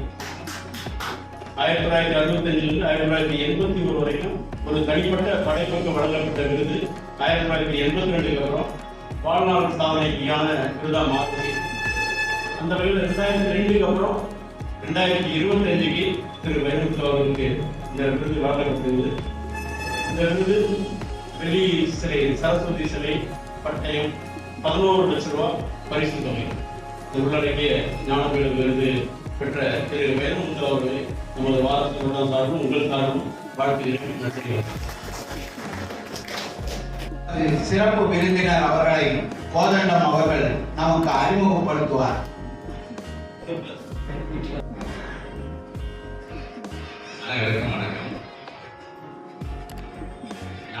1965 1981 வரைக்கும் ஒரு தனிப்பட்ட படைப்புக்கு வழங்கப்பட்ட விருது 1982 அப்புறம் வாழ்நாள் சாதனைக்கான விருதா மாற்றி அந்த வகையில் 2002 அப்புறம் 2025 திரு வைரமுத்து அவர்களுக்கு இந்த விருது வழங்கப்பட்டது. இந்த விருது வெளி சிலை சரஸ்வதி சிலை பட்டயம் 11 லட்சம் ரூபாய் பரிசு தொகை உள்ளடக்கிய ஞானபீட விருது பெற்ற திரு வைரமுத்து அவர்களை நமது வாரத்தினுடன் சார்பும் உங்கள் சார்பும் வாழ்த்துகிறேன். நன்றி. சிறப்பு விருந்தினர் அவர்களை கோதண்டம் அவர்கள் நமக்கு அறிமுகப்படுத்துவார். அனைவருக்கும் வணக்கம்.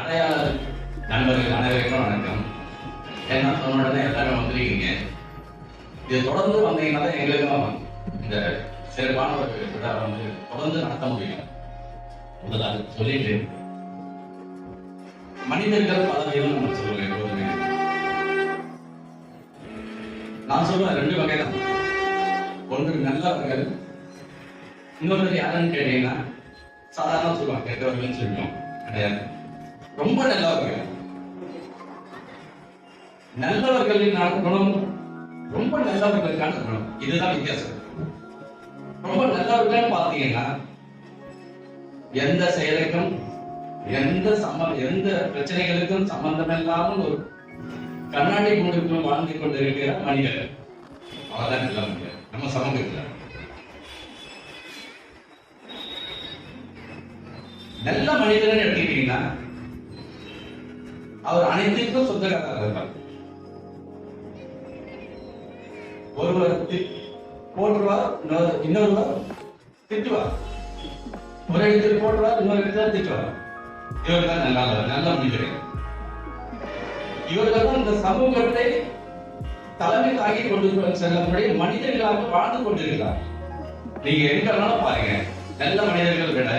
அடையாளர் நண்பர்கள் அனைவருக்கும் வணக்கம். என்ன சொன்ன உடனே எல்லாரும் வந்துருக்கீங்க. இது தொடர்ந்து வந்தீங்கன்னா தான் எங்களுக்கும் இந்த சிறப்பான ஒரு விழா வந்து தொடர்ந்து நடத்த முடியும். முதல்ல சொல்லிட்டு மனிதர்கள் பல விதம் நம்ம சொல்லுவேன். எப்போதுமே நான் சொல்லுவேன் 2 வகை தான். ஒன்று நல்லவர்கள், இன்னொரு யாருன்னு கேட்டீங்கன்னா சாதாரண சொல்லுவாங்க கெட்டவர்கள் சொல்லுவோம். கிடையாது, ரொம்ப நல்லவர்கள். நல்லவர்களின் குணம் ரொம்ப நல்லவர்களுக்கான குணம், இதுதான் வித்தியாசம். ரொம்ப நல்லவர்கள் பார்த்தீங்கன்னா எந்த செயலுக்கும் எந்த பிரச்சனைகளுக்கும் சம்பந்தம் இல்லாமல் ஒரு கண்ணாடி கூண்டுக்குள் வாழ்ந்து கொண்டிருக்கிற மனிதர், அவர்தான் நல்ல மனிதர் நம்ம சமூகத்தில். நல்ல மனிதன் எடுத்துக்கிட்டீங்கன்னா அவர் அனைத்திற்கும் சொந்தக்காரர் இருப்பார். ஒருவர் போற்றுவார், இன்னொருவர் திட்டுவார். ஒரு இடத்தில் போற்றுவார், இன்னொரு இடத்துல திட்டுவார். இவர் தான் நல்ல மனிதர். இவர்கள் தான் இந்த சமூகத்தை தலைமை தாக்கி கொண்டு செல்லக்கூடிய மனிதர்களாக வாழ்ந்து கொண்டிருக்கிறார். நீங்க எங்கனாலும் பாருங்க, நல்ல மனிதர்கள் விட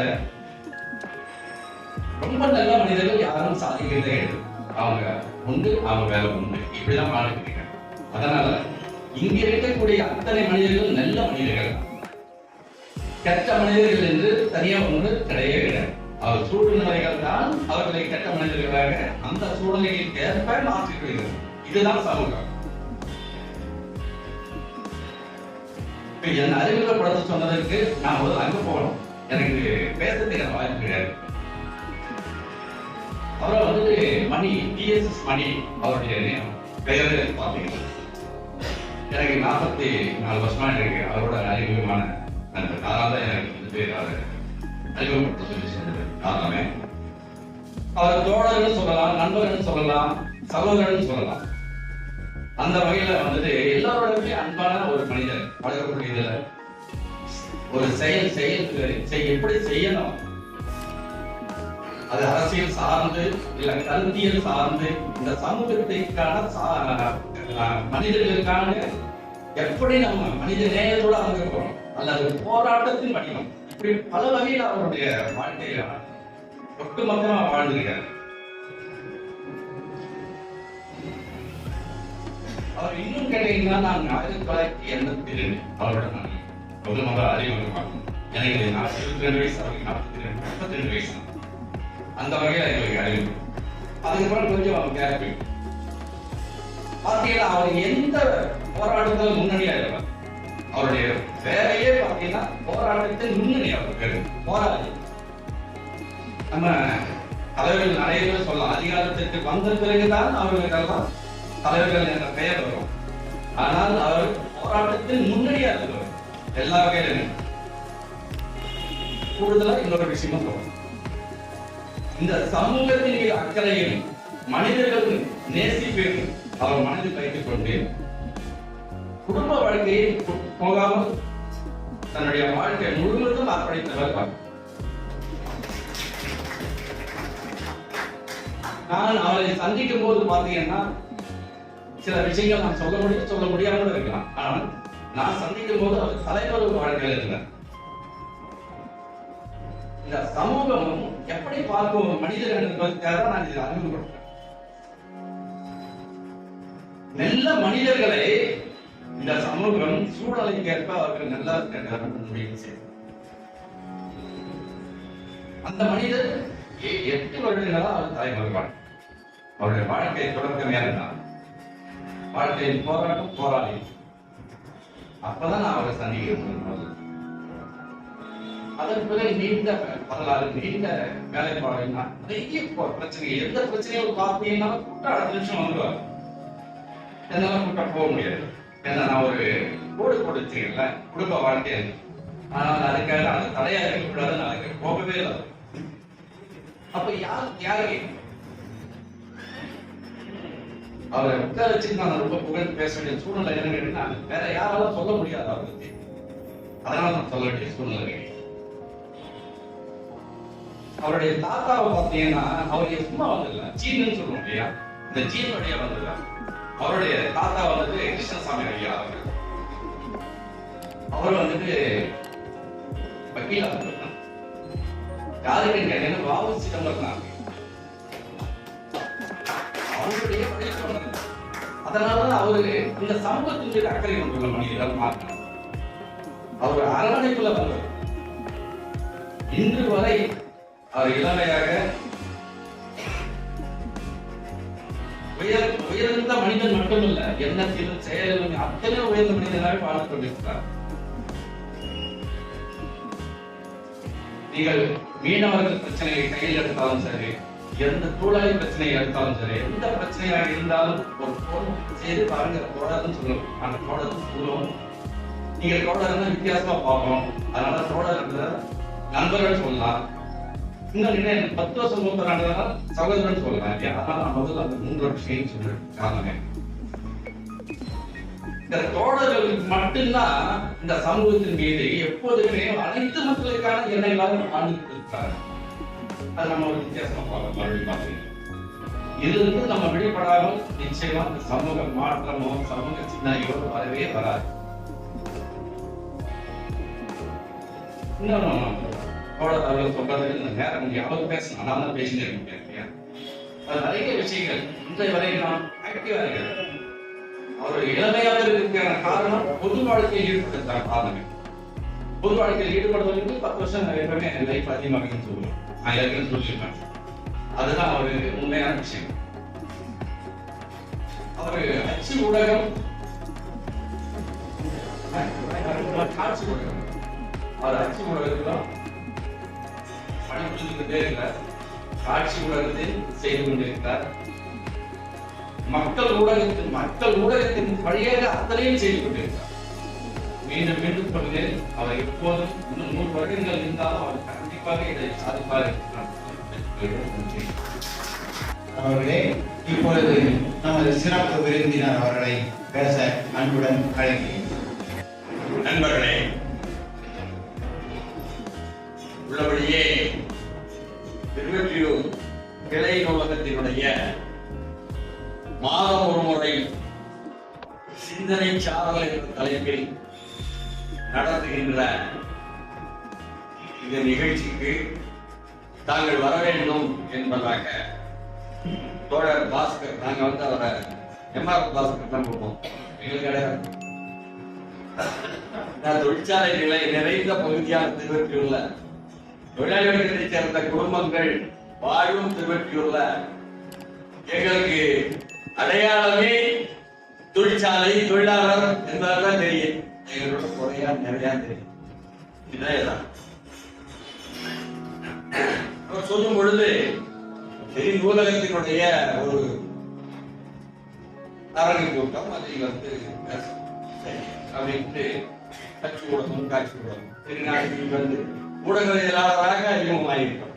ரொம்ப நல்ல மனிதர்கள் யாரும் சாதிக்கிறதே கிடையாது. அவங்க உண்டு, அவங்க வேலை உண்டு, இப்படிதான் வாழ்ந்துக்கிறீங்க. அதனால இங்க இருக்கக்கூடிய அத்தனை மனிதர்கள் நல்ல மனிதர்கள். கெட்ட மனிதர்கள் என்று தனியா ஒன்று கிடையவே கிடையாது. அவர் சூழ்நிலைகள் தான் அவர்களை கெட்ட மனிதர்களாக அந்த சூழ்நிலைக்கு ஏற்ப மாற்றிவிடுகிறது. இதுதான் சமூகம். என்ன அறிமுகப்படுத்த சொன்னதற்கு நான் முதல்ல அங்க போகணும். எனக்கு பேசுறதுக்கு வாய்ப்பு கிடையாது. அவரை வந்துட்டு மணி, டிஎஸ்எஸ் மணி அவருடைய பெயர் பார்த்தீங்கன்னா எனக்கு 44 வருஷமா இருக்கு. அவரோட அறிமுகமான நண்பர். அதனால தான் எனக்கு வந்துட்டு அவர் அறிமுகப்படுத்த சொல்லி சொன்னது காரணமே. அவர் தோழர்கள் சொல்லலாம், நண்பர்கள் சொல்லலாம், சகோதரர்கள் சொல்லலாம். அந்த வகையில வந்துட்டு எல்லாரோடமே அன்பான ஒரு மனிதர். பழகக்கூடியதுல ஒரு செயல் எப்படி செய்யணும், அது அரசியல் சார்ந்து இல்ல கருத்தியல் சார்ந்து இந்த சமூகத்திற்கான மனிதர்களுக்கான எப்படி நம்ம மனித நேயத்தோட அவங்க போறோம் அல்லது போராட்டத்தின் வடிவம், இப்படி பல வகையில் அவருடைய வாழ்க்கையில ஒட்டுமொத்தமா வாழ்ந்திருக்காரு. அவர் இன்னும் கேட்டீங்கன்னா நான் 1982 அவரோட நான் முதல் அறிமுகமாகும். எனக்கு 22 வயசு, அவருக்கு 32 வயசு. அந்த வகையில எங்களுக்கு அறிவு. அதுக்கப்புறம் கொஞ்சம் கேப் பார்த்தீங்கன்னா அவர் எந்த போராட்டத்தில் முன்னணியா இருப்பார். அவருடைய வேலையே பார்த்தீங்கன்னா போராட்டத்தில் முன்னணி. அவர் போராடி நம்ம தலைவர்கள் நிறைய பேர் சொல்லலாம், அதிகாரத்திற்கு வந்த பிறகுதான் அவர்களுக்கெல்லாம் தலைவர்கள் என்ற பெயர் வரும். ஆனால் அவர் போராட்டத்தில் முன்னணியா இருந்தவர் எல்லா வகையிலும். கூடுதலா இன்னொரு விஷயமும் சொல்றோம், இந்த சமூகத்தின் மீது அக்கறையில் மனிதர்கள் நேசிப்பேன் அவர் மனதில் வைத்துக் கொண்டு குடும்ப வாழ்க்கையை போகாமல் தன்னுடைய வாழ்க்கை முழுவதும் அர்ப்பணித்தவர். நான் அவரை சந்திக்கும் போது பாத்தீங்கன்னா சில விஷயங்கள் நான் சொல்ல முடியாமல் இருக்கலாம். ஆனால் நான் சந்திக்கும் போது அவர் தலைவர் வாழ்க்கையில் இருந்தார். இந்த சமூகம் எப்படி பார்க்கும் மனிதர்கள் என்பதற்காக நான் இதை அறிமுகப்படுத்தேன். நல்ல மனிதர்களை இந்த சமூகம் சூழலுக்கு ஏற்ப அவர்கள் நல்லா முடிவு செய்யும். அந்த மனிதர் 8 வருடங்களா அவர் தலைமறைவார். அவருடைய வாழ்க்கை தொடக்கமே இருந்தார். வாழ்க்கையில் போராட்டம் போராடி. அப்பதான் நான் அவரை சந்திக்க முடியும். அதன் பிறகு நீண்ட வரலாறு, நீண்ட வேலைப்பாடுனா நிறைய பிரச்சனை. எந்த பிரச்சனையும் பார்த்தீங்கன்னா கூட்ட 2 நிமிஷம் வந்துடுவார். என்னால கூட்ட போக முடியாது. ஏன்னா நான் ஒரு கோடு கொடுத்தீங்கல்ல குடும்ப வாழ்க்கை. ஆனால் அதுக்காக அது தடையா இருக்கக்கூடாதுன்னு அதுக்கு போகவே இல்லை. அப்ப யாரு அவரை உட்கார வச்சு நான் ரொம்ப புகழ் பேச வேண்டிய சூழ்நிலை என்ன கேட்டீங்கன்னா வேற யாராலும் சொல்ல முடியாது அவரை பத்தி. அதனால நான் சொல்ல வேண்டிய சூழ்நிலை. அவருடைய தாத்தாவை பார்த்தீங்கன்னா அவருடைய சும்மா வந்ததில்ல, ஜீன்னு சொல்லுவோம் இல்லையா, இந்த ஜீன் வழியா வந்ததில்ல. அவருடைய தாத்தா வந்துட்டு கிருஷ்ணசாமி ஐயா அவர் வந்துட்டு வக்கீலா இருந்தார். யாருக்குன்னு கேட்டீங்கன்னா வாவு சிதம்பரம் அவருடைய படிப்பு. அதனாலதான் அவரு இந்த சமூகத்தின் மீது அக்கறை கொண்டுள்ள மனிதர்கள் மாற்றம். அவர் அரவணைப்புல வந்தவர். இன்று வரை அவர் இளமையாக உயர்ந்த மனிதன் மட்டுமல்ல, எண்ணத்திலும் செயலிலும் அத்தனை உயர்ந்த மனிதனாக வாழ்ந்து கொண்டிருக்கிறார். நீங்கள் மீனவர்கள் பிரச்சனையை கையில் எடுத்தாலும் சரி, எந்த தொழிலாளி பிரச்சனையை எடுத்தாலும் சரி, எந்த பிரச்சனையாக இருந்தாலும் ஒரு போன் செய்து பாருங்க, தோழர்னு சொல்லணும். அந்த தோழர்னு சொல்லுவோம். நீங்க தோழர்னா வித்தியாசமா பார்க்கணும். அதனால தோழர் நண்பர்கள் சொல்லலாம். இன்னும் 10 வருஷம் மூத்த நடந்தா சகோதரன் சொல்லலாம் இல்லையா? அதனால நான் முதல்ல அந்த 3 வருஷம் சொல்றேன். காரணமே இந்த தோழர்களுக்கு மட்டும்தான் இந்த சமூகத்தின் மீது எப்போதுமே அனைத்து மக்களுக்கான எண்ணங்களாக வாழ்ந்துட்டு இருக்காங்க. அது நம்ம ஒரு வித்தியாசமா பார்க்கலாம். இதுல இருந்து நம்ம வெளிப்படாமல் நிச்சயமா இந்த சமூக மாற்றமோ சமூக சிந்தனையோ வரவே வராது. இன்னும் தோழர்கள் சொல்றது இந்த நேரம் யாவது பேசணும், நான் தான் பேசினே இருக்கேன். அது நிறைய விஷயங்கள் இன்றைய வரை நாம் ஆக்டிவா இருக்கிறது. அவர் இளமையாக இருக்கிற காரணம் பொது வாழ்க்கையில் ஈடுபடுத்த காரணமே. பொது வாழ்க்கையில் ஈடுபடுவதற்கு 10 வருஷம் எப்பவுமே லைஃப் அதிகமாக சொல்லுவோம். நான் ஏற்கனவே சொல்லியிருப்பேன். அதுதான் ஒரு உண்மையான விஷயம். அவரு அச்சு ஊடகம், காட்சி ஊடகம், அவர் அச்சு ஊடகத்திலும் பணிபுரிந்துகிட்டே இருக்கிறார். காட்சி ஊடகத்தில் செய்து கொண்டிருக்கிறார். மக்கள் ஊடகத்தின் வழியாக அத்தனையும் செய்து கொண்டிருக்கிறார். மீண்டும் மீண்டும் சொல்கிறேன், அவர் எப்போதும் இன்னும் 100 வருடங்கள் இருந்தாலும் அவர் கண்டிப்பாக இதை சாதிப்பார். அவர்களே, இப்பொழுது நமது சிறப்பு விருந்தினர் அவர்களை பேச அன்புடன் அழைக்கிறேன். நண்பர்களே, உள்ளபடியே திருவொற்றியூர் கிளை நூலகத்தினுடைய மாதம் ஒரு முறை சிந்தனை சாரல் என்ற தலைப்பில் நடத்துகின்ற இந்த நிகழ்ச்சிக்கு தாங்கள் வர வேண்டும் என்பதாக தோழர் பாஸ்கர், நாங்க அவரை எம்ஆர் பாஸ்கர் தான் கொடுப்போம். எங்களுக்கு கிடையாது. தொழிற்சாலை நிலை நிறைந்த பகுதியான திருவொற்றியூர்ல தொழிலாளர்களை சேர்ந்த குடும்பங்கள் வாழும் திருவொற்றியூர்ல எங்களுக்கு அடையாளமே தொழிற்சாலை தொழிலாளர் என்பதுதான் தெரியும். எங்களோட குறையா நிறைய தெரியும். இதான் சொல்லும் பொழுது பெரிய நூலகத்தினுடைய ஒரு அரங்கு கூட்டம் அதை அப்படின்ட்டு கட்சி ஊடகம் காட்சி ஊடகம் திருநாட்டில் ஊடகவியலாளராக அறிமுகமாயிருக்கும்.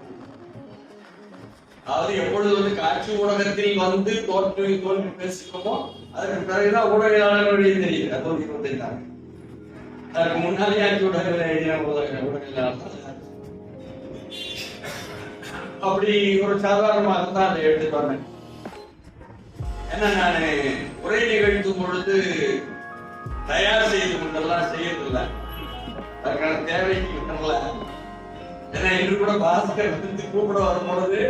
அதாவது எப்பொழுது காட்சி ஊடகத்தில் தோன்றி பேசிக்கோமோ அதற்கு பிறகுதான் ஊடகவியலாளர்களுடைய தெரியுது. அது ஒரு 25 ஆண்டு. அதற்கு முன்னாலே ஆட்சி ஊடகங்கள் எழுதின ஊடகவியலாளர் அப்படி ஒரு சாதாரணமாக தான் அதை எடுத்துட்டு வந்தேன். ஏன்னா நான் உரை நிகழ்த்தும் பொழுது தயார் செய்து கொண்டெல்லாம் செய்யறதில்லை. அதுக்கான தேவைக்கு விட்டல. ஏன்னா இன்று கூட பாஸ்கர் வந்து கூப்பிட வரும்பொழுது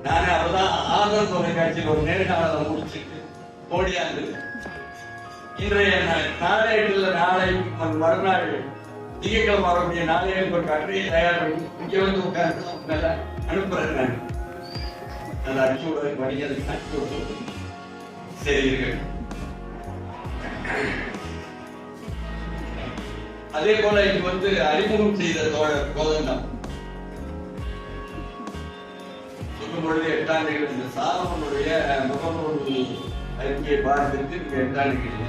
நானே அவர்தான் ஆதரவு தொலைக்காட்சியில் ஒரு நேர்காணலை முடிச்சுட்டு ஓடியாந்து இன்றைய நாளேட்டில் நாளை மறுநாள் திங்கட்கிழமை வரக்கூடிய நாளைக்கு ஒரு கட்டுரையை தயார் பண்ணி இங்கே வந்து உட்கார்ந்து அனுப்புறேன். நான் அந்த அடிச்சு விட படிக்கிறதுக்கு அடிச்சு விட்டு செய்தீர்கள். அதே போல இது வந்து அறிமுகம் செய்த தோழர் கோதண்டம் சொல்லும் பொழுது 8ஆம் தேதி இந்த சாதவனுடைய முகநூல் அறிக்கையை பார்த்துட்டு நீங்க 8ஆம் தேதி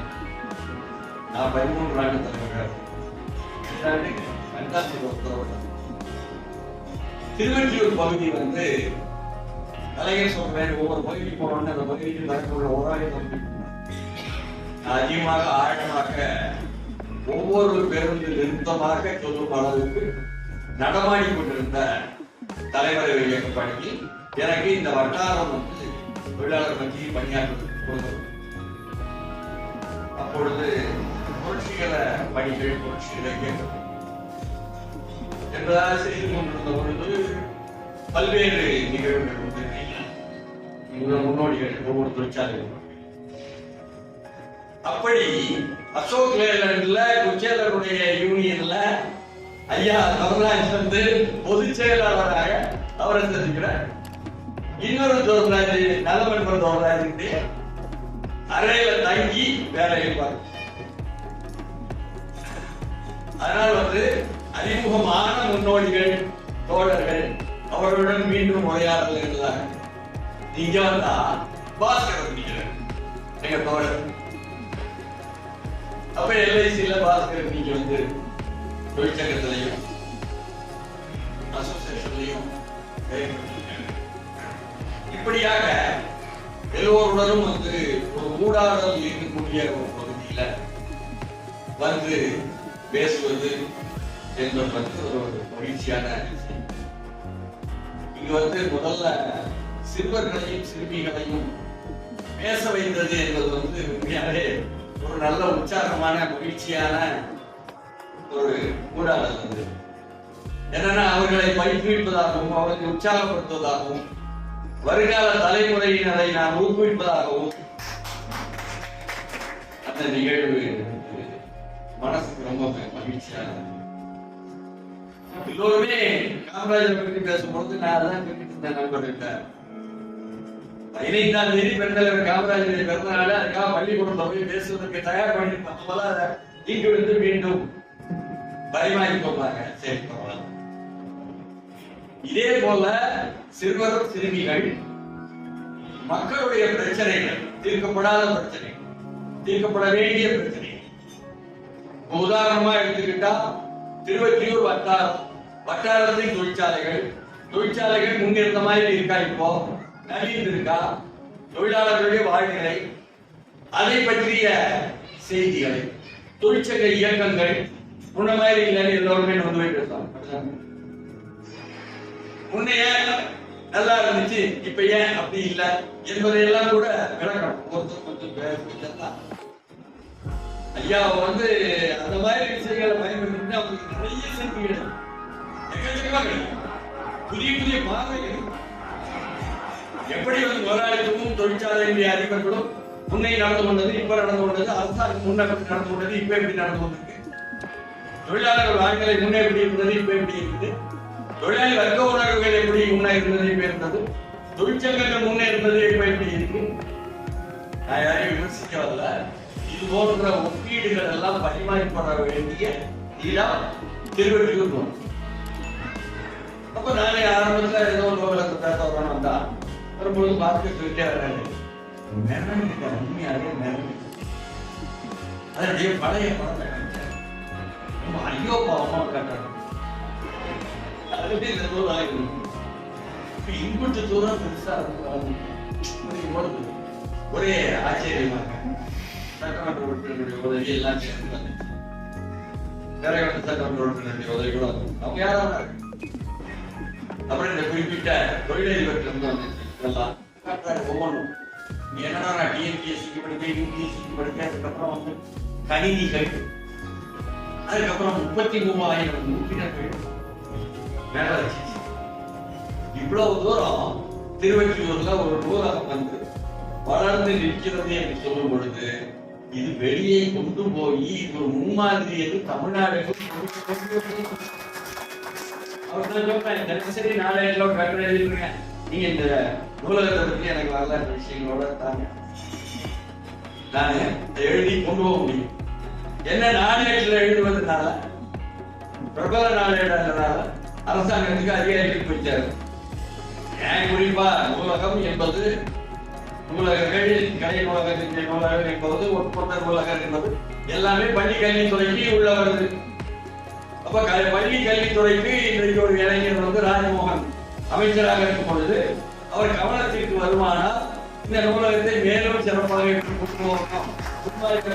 நான் 13 ஆண்டு தலைவர் 8ஆம் தேதி திருவெற்றியூர் பகுதி வந்து கலைஞர் சொல்றேன், ஒவ்வொரு பகுதிக்கு போனோம்னு அந்த பகுதிக்கு நடக்கிற உறவை அதிகமாக ஆழமாக ஒவ்வொரு பேருந்து நிறுத்தமாக சொல்லும் அளவுக்கு நடமாடி கொண்டிருந்த தலைவரை இயக்கப்படி எனக்கு இந்த வட்டாரம் வந்து தொழிலாளர் மத்தியில் பணியாற்ற அப்பொழுது புரட்சிகர பணிகள் புரட்சிகர இயக்கம் என்பதாக செய்து கொண்டிருந்த பொழுது பல்வேறு நிகழ்வுகள் முன்னோடிகள் ஒவ்வொரு தொழிற்சாலைகளும். அப்படி அசோக் லேலண்ட்ல குச்சேலருடைய யூனியன்ல ஐயா தவராஜ் வந்து பொதுச் செயலாளராக அவரை சந்திக்கிறார். இன்னொரு தோல்ராஜ் நலமன்ற தோல்ராஜ் அறையில தங்கி வேலை இருப்பார். அதனால் வந்து அறிமுகமான முன்னோடிகள் தோழர்கள் அவர்களுடன் மீண்டும் உரையாடல் இருந்தாங்க. நீங்க வந்தா பாஸ்கர் எங்க தோழர். அப்ப எல்ஐசியில பாஸ்கர் நீங்க வந்து தொழிற்சங்கத்திலையும் அசோசியேஷன்லையும் இப்படியாக எல்லோருடனும் வந்து ஒரு ஊடாடல் இருக்கக்கூடிய ஒரு பகுதியில வந்து பேசுவது என்பது வந்து ஒரு மகிழ்ச்சியான விஷயம். இங்க வந்து முதல்ல சிறுவர்களையும் சிறுமிகளையும் பேச வைத்தது என்பது வந்து உண்மையாவே ஒரு நல்ல உற்சாகமான மகிழ்ச்சியான ஒரு ஊடாடல் அது. என்னன்னா அவர்களை பயிற்றுவிப்பதாகவும் அவர்களை உற்சாகப்படுத்துவதாகவும் வருங்கால தலைமுறையினரை நாம் ஊக்குவிப்பதாகவும் அந்த நிகழ்வு மனசுக்கு ரொம்ப மகிழ்ச்சியானது. எல்லோருமே காமராஜரை பற்றி பேசும்போது நான் அதான் கேட்டுட்டு இருந்தேன் நண்பர்கிட்ட. 15ஆம் தேதி பெருந்தலைவர் காமராஜரை பிறந்தனால அதுக்காக பள்ளிக்கூடத்துல போய் பேசுவதற்கு தயார் பண்ணிருப்பாங்க. அதை இங்கு வந்து மீண்டும் பரிமாறி போவாங்க. சரி போகலாம். இதே போல சிறுவர் சிறுமிகள் மக்களுடைய பிரச்சனைகள், தீர்க்கப்படாத பிரச்சனைகள், தீர்க்கப்பட வேண்டிய பிரச்சனைகள். உதாரணமா எடுத்துக்கிட்டா திருவெற்றியூர் வட்டாரத்தின் தொழிற்சாலைகள் முன்னிருந்த மாதிரி இருக்கா, இப்போ நவீன் இருக்கா, தொழிலாளர்களுடைய வாழ்நிலை, அதை பற்றிய செய்திகளை, தொழிற்சங்க இயக்கங்கள் முன்ன மாதிரி இல்லைன்னு எல்லோருமே வந்து பேசுவாங்க. முன்னைய நல்லா இருந்துச்சு, இப்ப ஏன் அப்படி இல்லை என்பதையெல்லாம் கூட விளக்கணும். ஒருத்தர் ஐயா வந்து அந்த மாதிரி விஷயங்களை பயன்படுத்தி அவங்களுக்கு நிறைய சிறப்புகள், புதிய புதிய பார்வைகள், எப்படி வந்து முதலாளித்துவமும் தொழிற்சாலையினுடைய அதிபர்களும் முன்னே நடந்து கொண்டது, இப்ப நடந்து கொண்டது, அரசாங்கம் முன்ன எப்படி நடந்து கொண்டது, இப்ப எப்படி நடந்து கொண்டிருக்கு, தொழிலாளர்கள் வாழ்க்கை முன்னே எப்படி இருந்தது, இப்ப எப்படி இருக்குது, தொழிலாளி வர்க்க உணர்வுகள் எப்படி முன்னே இருந்தது, இப்ப இருந்தது, தொழிற்சங்கங்கள் முன்னே இருந்தது, இப்ப எப்படி இருக்கு. நான் யாரையும் விமர்சிக்க வரல. இது போன்ற ஒப்பீடுகள் எல்லாம் பரிமாறிப்பட வேண்டிய இடம் திருவெற்றியூர். அப்ப நானே ஆரம்பத்துல ஏதோ ஒரு நோக்கத்தை பேச வரணும் தான் வரும்போது பார்த்து சொல்லிட்டே வர்றாரு. உண்மையாவே அதனுடைய பழைய படத்தை ஐயோ பாவமா காட்டுறாங்க. அதுவே இந்த தூரம் ஆயிடும். இன்புட்டு தூரம் பெருசா இருக்கும். ஒரே ஆச்சரியமாக சட்டமன்ற உறுப்பினருடைய உதவி எல்லாம் சேர்ந்து நிறைய சட்டமன்ற உறுப்பினருடைய உதவிகளும் அவங்க யாராவது அப்புறம் இந்த குறிப்பிட்ட தொழிலதிபர்கள் எல்லாம் ஒவ்வொன்றும் என்னன்னா நான் டிஎன்பிஎஸ்சிக்கு படித்தேன், யூபிஎஸ்சிக்கு படித்தேன், அதுக்கப்புறம் வந்து கணினிகள், அதுக்கப்புறம் 33,000 உறுப்பினர்கள் மேல வச்சு இவ்வளவு தூரம் திருவெற்றியூர்ல ஒரு நூலகம் வந்து வளர்ந்து நிற்கிறது என்று சொல்லும் பொழுது இது வெளியே கொண்டு போய் ஒரு முன்மாதிரி என்று தமிழ்நாடு சரி நாளையில கட்டுரை எழுதிருங்க. நீங்க இந்த நூலகத்தை பற்றி எனக்கு வரலாற்று விஷயங்களோட தாங்க நான் எழுதி கொண்டு போக முடியும். என்ன நாளேட்டில் எழுதுவதனால, பிரபல நாளேடுறதுனால அரசாங்கத்துக்கு அதிகாரிகள் போயிட்டாரு. ஏன் குறிப்பா நூலகம் என்பது நூலகங்கள், கலை நூலகத்தின் நூலகம் என்பது ஒட்டுமொத்த நூலகம் என்பது எல்லாமே பள்ளி கல்வித்துறைக்கு உள்ள வருது. அப்ப அப்ப பள்ளி கல்வித்துறைக்கு இன்றைக்கு ஒரு இளைஞர் வந்து ராஜ்மோகன் அமைச்சராக இருக்கும் பொழுது அவர் கவனத்திற்கு வருமானால் இந்த நூலகத்தை மேலும் சிறப்பாக கொண்டு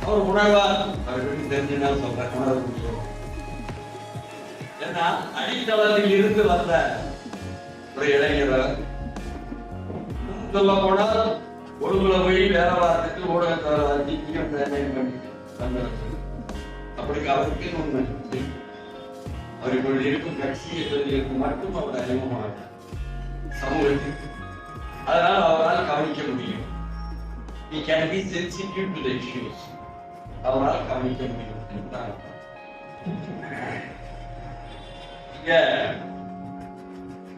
அவர் உணர்வார். அவர்களுக்கு தெரிஞ்சுன்னா சொல்றேன், உணர முடியும். ஏன்னா அடித்தளத்தில் இருந்து வந்த ஒரு இளைஞர் சொல்ல போனால் ஒழுங்குல போய் வேலை வாரத்துக்கு ஊடகத்தை அப்படி அவருக்கு ஒண்ணு அவர் இப்பொழுது இருக்கும் கட்சியை மட்டும் அவர் அறிமுகமாக சமூகத்துக்கு, அதனால அவரால் கவனிக்க முடியும். He can be sensitive to the issues. அவரால் கவனிக்க முடியும். இங்க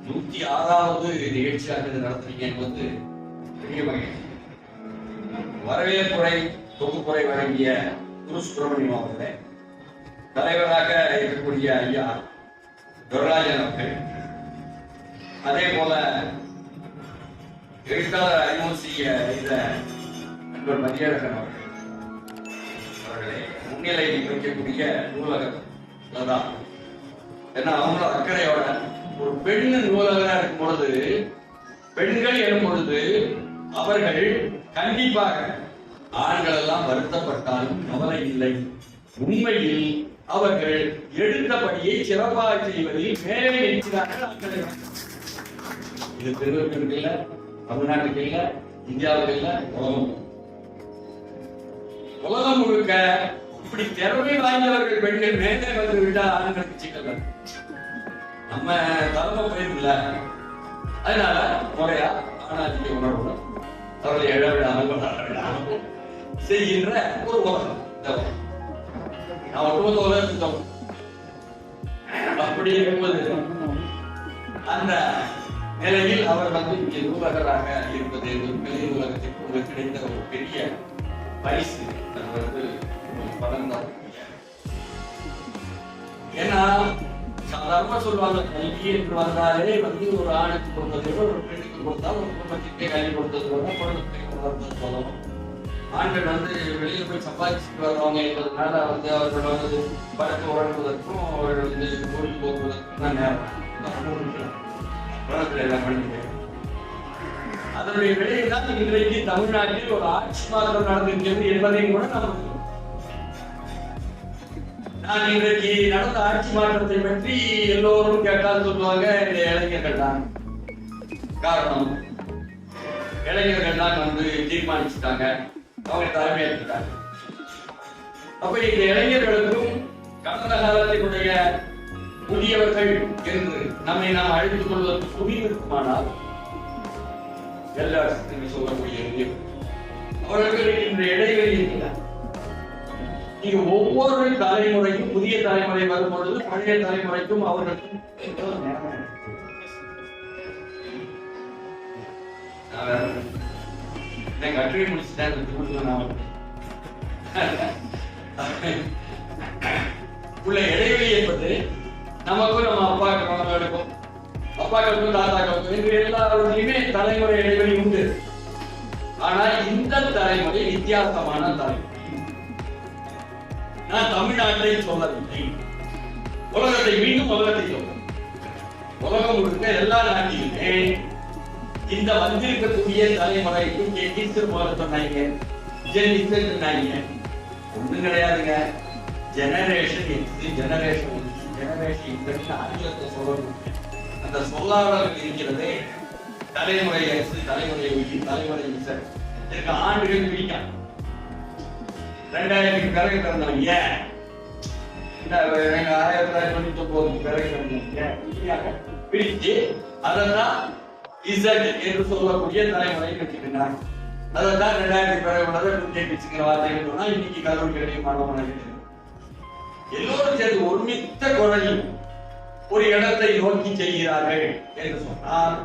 106வது நிகழ்ச்சியாக நடத்துறீங்க என்பது பெரிய மகிழ்ச்சி. வரவேற்புரை தொகுப்புரை வழங்கிய குரு சுப்பிரமணியம் அவர்களே, தலைவராக இருக்கக்கூடிய ஐயா துரராஜன் அவர்கள், அதே போல எழுத்தாளர் அறிமுகம் செய்ய இந்த நண்பர் மதியழகன் அவர்களே, முன்னிலை வைக்கக்கூடிய நூலகம் தான். ஏன்னா அவங்களோட அக்கறையோட ஒரு பெண் நூலகராக இருக்கும் பொழுது, பெண்கள் எனும் பொழுது அவர்கள் கண்டிப்பாக ஆண்கள் எல்லாம் வருத்தப்பட்டாலும் கவலை இல்லை. உண்மையில் அவர்கள் எடுத்தபடியை சிறப்பாக செய்வதில் மேலே இருக்கிறார்கள். இது திருவள்ளூருக்கு இல்ல, தமிழ்நாட்டுக்கு இல்ல, இந்தியாவுக்கு இல்ல, உலகம் முழுக்க இப்படி திறமை வாய்ந்தவர்கள் பெண்கள் மேலே வந்து விட்டால் ஆண்களுக்கு சிக்கல். நம்ம தர்ம பயிர் இல்ல, அதனால முறையா ஆணாதிக்க உணர்வு அவர்களை எழவிடாமல் செய்கின்ற ஒரு உலகம். நான் ஒட்டுமொத்த உலகத்துக்கு அப்படி இருக்கும்போது அந்த நிலையில் அவர் வந்து இங்கே நூலகராக இருப்பது பெரிய உலகத்திற்கு கிடைத்த ஒரு பெரிய பரிசு. ஏன்னா சாதாரணமா சொல்லுவாங்க, கல்வி என்று வந்தாலே வந்து ஒரு ஆணுக்கு கொடுத்தது ஒரு பெண்ணுக்கு கொடுத்தா ஒரு குடும்பத்திற்கே கல்வி கொடுத்தது குடும்பத்தை வளர்த்தது சொல்லணும். ஆண்கள் வந்து வெளியில போய் சம்பாதிச்சுட்டு வருவாங்க என்பதனால வந்து அவர்கள் வந்து பழக்க உறங்குவதற்கும் அவர்கள் வந்து கோயில் போக்குவதற்கும் தான் நேரம் எல்லாம் பண்ணிட்டு. அதனுடைய விளைவு தான் இன்றைக்கு தமிழ்நாட்டில் ஒரு ஆட்சி மாற்றம் நடந்திருக்கிறது என்பதையும் கூட நம்ம நான் இன்றைக்கு நடந்த ஆட்சி மாற்றத்தை பற்றி எல்லோரும் கேட்டால் சொல்லுவாங்க, இந்த இளைஞர்கள் தான் காரணம், இளைஞர்கள் தான் வந்து தீர்மானிச்சுட்டாங்க, அவங்க தலைமையேற்றுட்டாங்க. அப்ப இந்த இளைஞர்களுக்கும் கடந்த காலத்தினுடைய புதியவர்கள் என்று நம்மை நாம் அழைத்துக் கொள்வதற்கு துணிவு இருக்குமானால் எல்லாரும் சொல்லக்கூடிய அவர்களுக்கு இந்த இடைவெளி இருக்கிறார். நீங்க ஒவ்வொரு தலைமுறைக்கும் புதிய தலைமுறை வரும் பொழுது பழைய தலைமுறைக்கும் அவர்களுக்கும் கட்டுரை முடிச்சுட்டேன் உள்ள இடைவெளி என்பது நமக்கும் நம்ம அப்பாக்களுக்கும் அப்பாக்களுக்கும் தாத்தாக்களுக்கும் என்று எல்லாருமே தலைமுறை இடைவெளி உண்டு. ஆனால் இந்த தலைமுறை வித்தியாசமான தலைமுறை. நான் தமிழ்நாட்டை சொல்லவில்லை, உலகத்தை மீண்டும் உலகத்தை சொல்ல, உலகம் முழுக்க எல்லா நாட்டிலுமே இந்த வந்திருக்கக்கூடிய தலைமுறைக்கு போல சொன்னாங்க, சொன்னாங்க. ஒண்ணும் கிடையாதுங்க. ஜெனரேஷன் எக்ஸ், ஜெனரேஷன் ஜெனரேஷன் ஆங்கிலத்தை சொல்லணும். அந்த சொல்லாடல் இருக்கிறதே தலைமுறை எக்ஸ், தலைமுறை ஒய், தலைமுறை இசட். இதற்கு ஆண்டுகள் பிடிக்கும். 2000 பிறகு பிறந்தவங்க 1999 பிறகு பிறந்தவங்க பிரித்து அதான் இசட் என்று சொல்லக்கூடிய தலைமுறை வச்சுக்கிறாங்க. அதான் 2000 பிறகு பிடிச்சுக்கிற வார்த்தைகள் சொன்னா இன்னைக்கு கல்லூரி கிடைக்கும் மாணவர்கள் எல்லோரும் சேர்ந்து ஒருமித்த குரலில் ஒரு இடத்தை நோக்கி செய்கிறார்கள் என்று சொன்னால்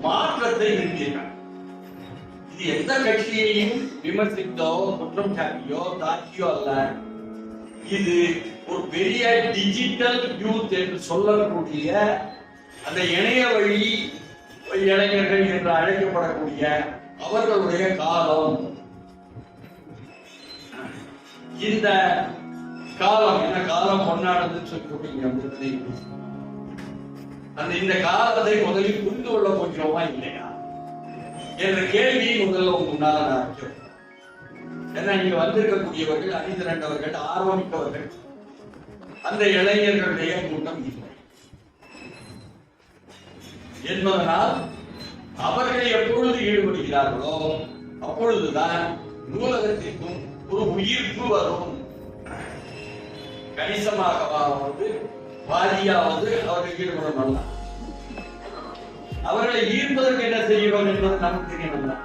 மாற்றத்தை நிறுத்தினார். இது எந்த கட்சியையும் விமர்சித்தோ குற்றம் சாட்டியோ தாக்கியோ அல்ல. இது ஒரு பெரிய டிஜிட்டல் யூத் என்று சொல்லக்கூடிய அந்த இணைய வழி இளைஞர்கள் என்று அழைக்கப்படக்கூடிய அவர்களுடைய காலம். இந்த காலம் என்ன காலம் பொன்னானதுன்னு சொல்லி கொடுத்தீங்க. அந்த இந்த காலத்தை முதலில் புரிந்து கொள்ள போகிறோமா இல்லையா என்ற கேள்வி முதல்ல உங்க முன்னால நான் வைக்கிறேன். ஏன்னா இங்க வந்திருக்கக்கூடியவர்கள் அணிதிரண்டவர்கள் ஆர்வமிக்கவர்கள், அந்த இளைஞர்களுடைய கூட்டம் இல்லை என்பதனால் அவர்கள் எப்பொழுது ஈடுபடுகிறார்களோ அப்பொழுதுதான் நூலகத்திற்கும் ஒரு உயிர்ப்பு வரும். கணிசமாகவாவது வாதியாவது அவர்கள் ஈடுபடணும். அவர்களை ஈர்ப்பதற்கு என்ன செய்கிறோம் என்பது நமக்கு தெரியணும்.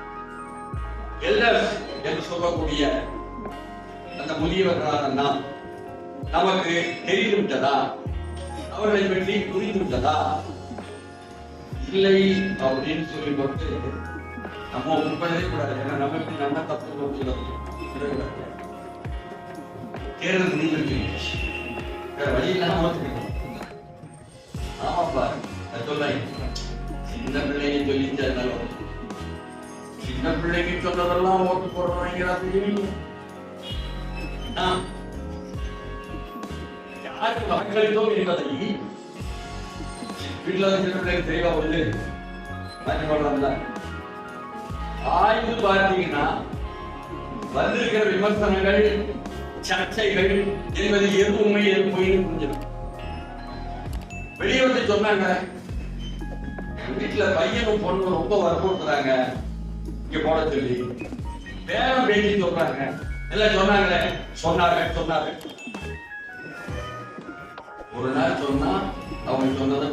எல்லர்ஸ் என்று சொல்லக்கூடிய அந்த முதியவர்களான நாம் நமக்கு தெரிந்து விட்டதா, அவர்களை பற்றி புரிந்து விட்டதா இல்லை அப்படின்னு சொல்லி போட்டு நம்ம ஒப்புக்கொள்ளவே கூடாது. ஏன்னா நமக்கு நம்ம தப்பு தேர்தல் முடிவு வழி இல்லாம ஆமாப்பா சொல்ல சின்ன பிள்ளைங்க சொல்லிச்சாலும் சின்ன பிள்ளைங்க சொன்னதெல்லாம் ஓட்டு போடுறவங்க தெரியும். யாருக்கு வாக்களித்தோம் என்பதை வீட்டுல சின்ன பிள்ளைங்க தெளிவா வந்து மாற்றிக்கொள்ளல. ஆய்வு பார்த்தீங்கன்னா வந்திருக்கிற விமர்சனங்கள் சர்ச்சைகள் என்பது எது உண்மை எது பொய்ன்னு புரிஞ்சிடும். வெளியே வந்து சொன்னாங்க வீட்டுல பையனும் பொண்ணு ரொம்ப வற்புறுத்துறாங்க இங்க போட சொல்லி பேரம் பேசி சொல்றாங்க எல்லாம் சொன்னாங்களே சொன்னாங்க ஒரு நாள் சொன்னா அவங்க சொன்னதா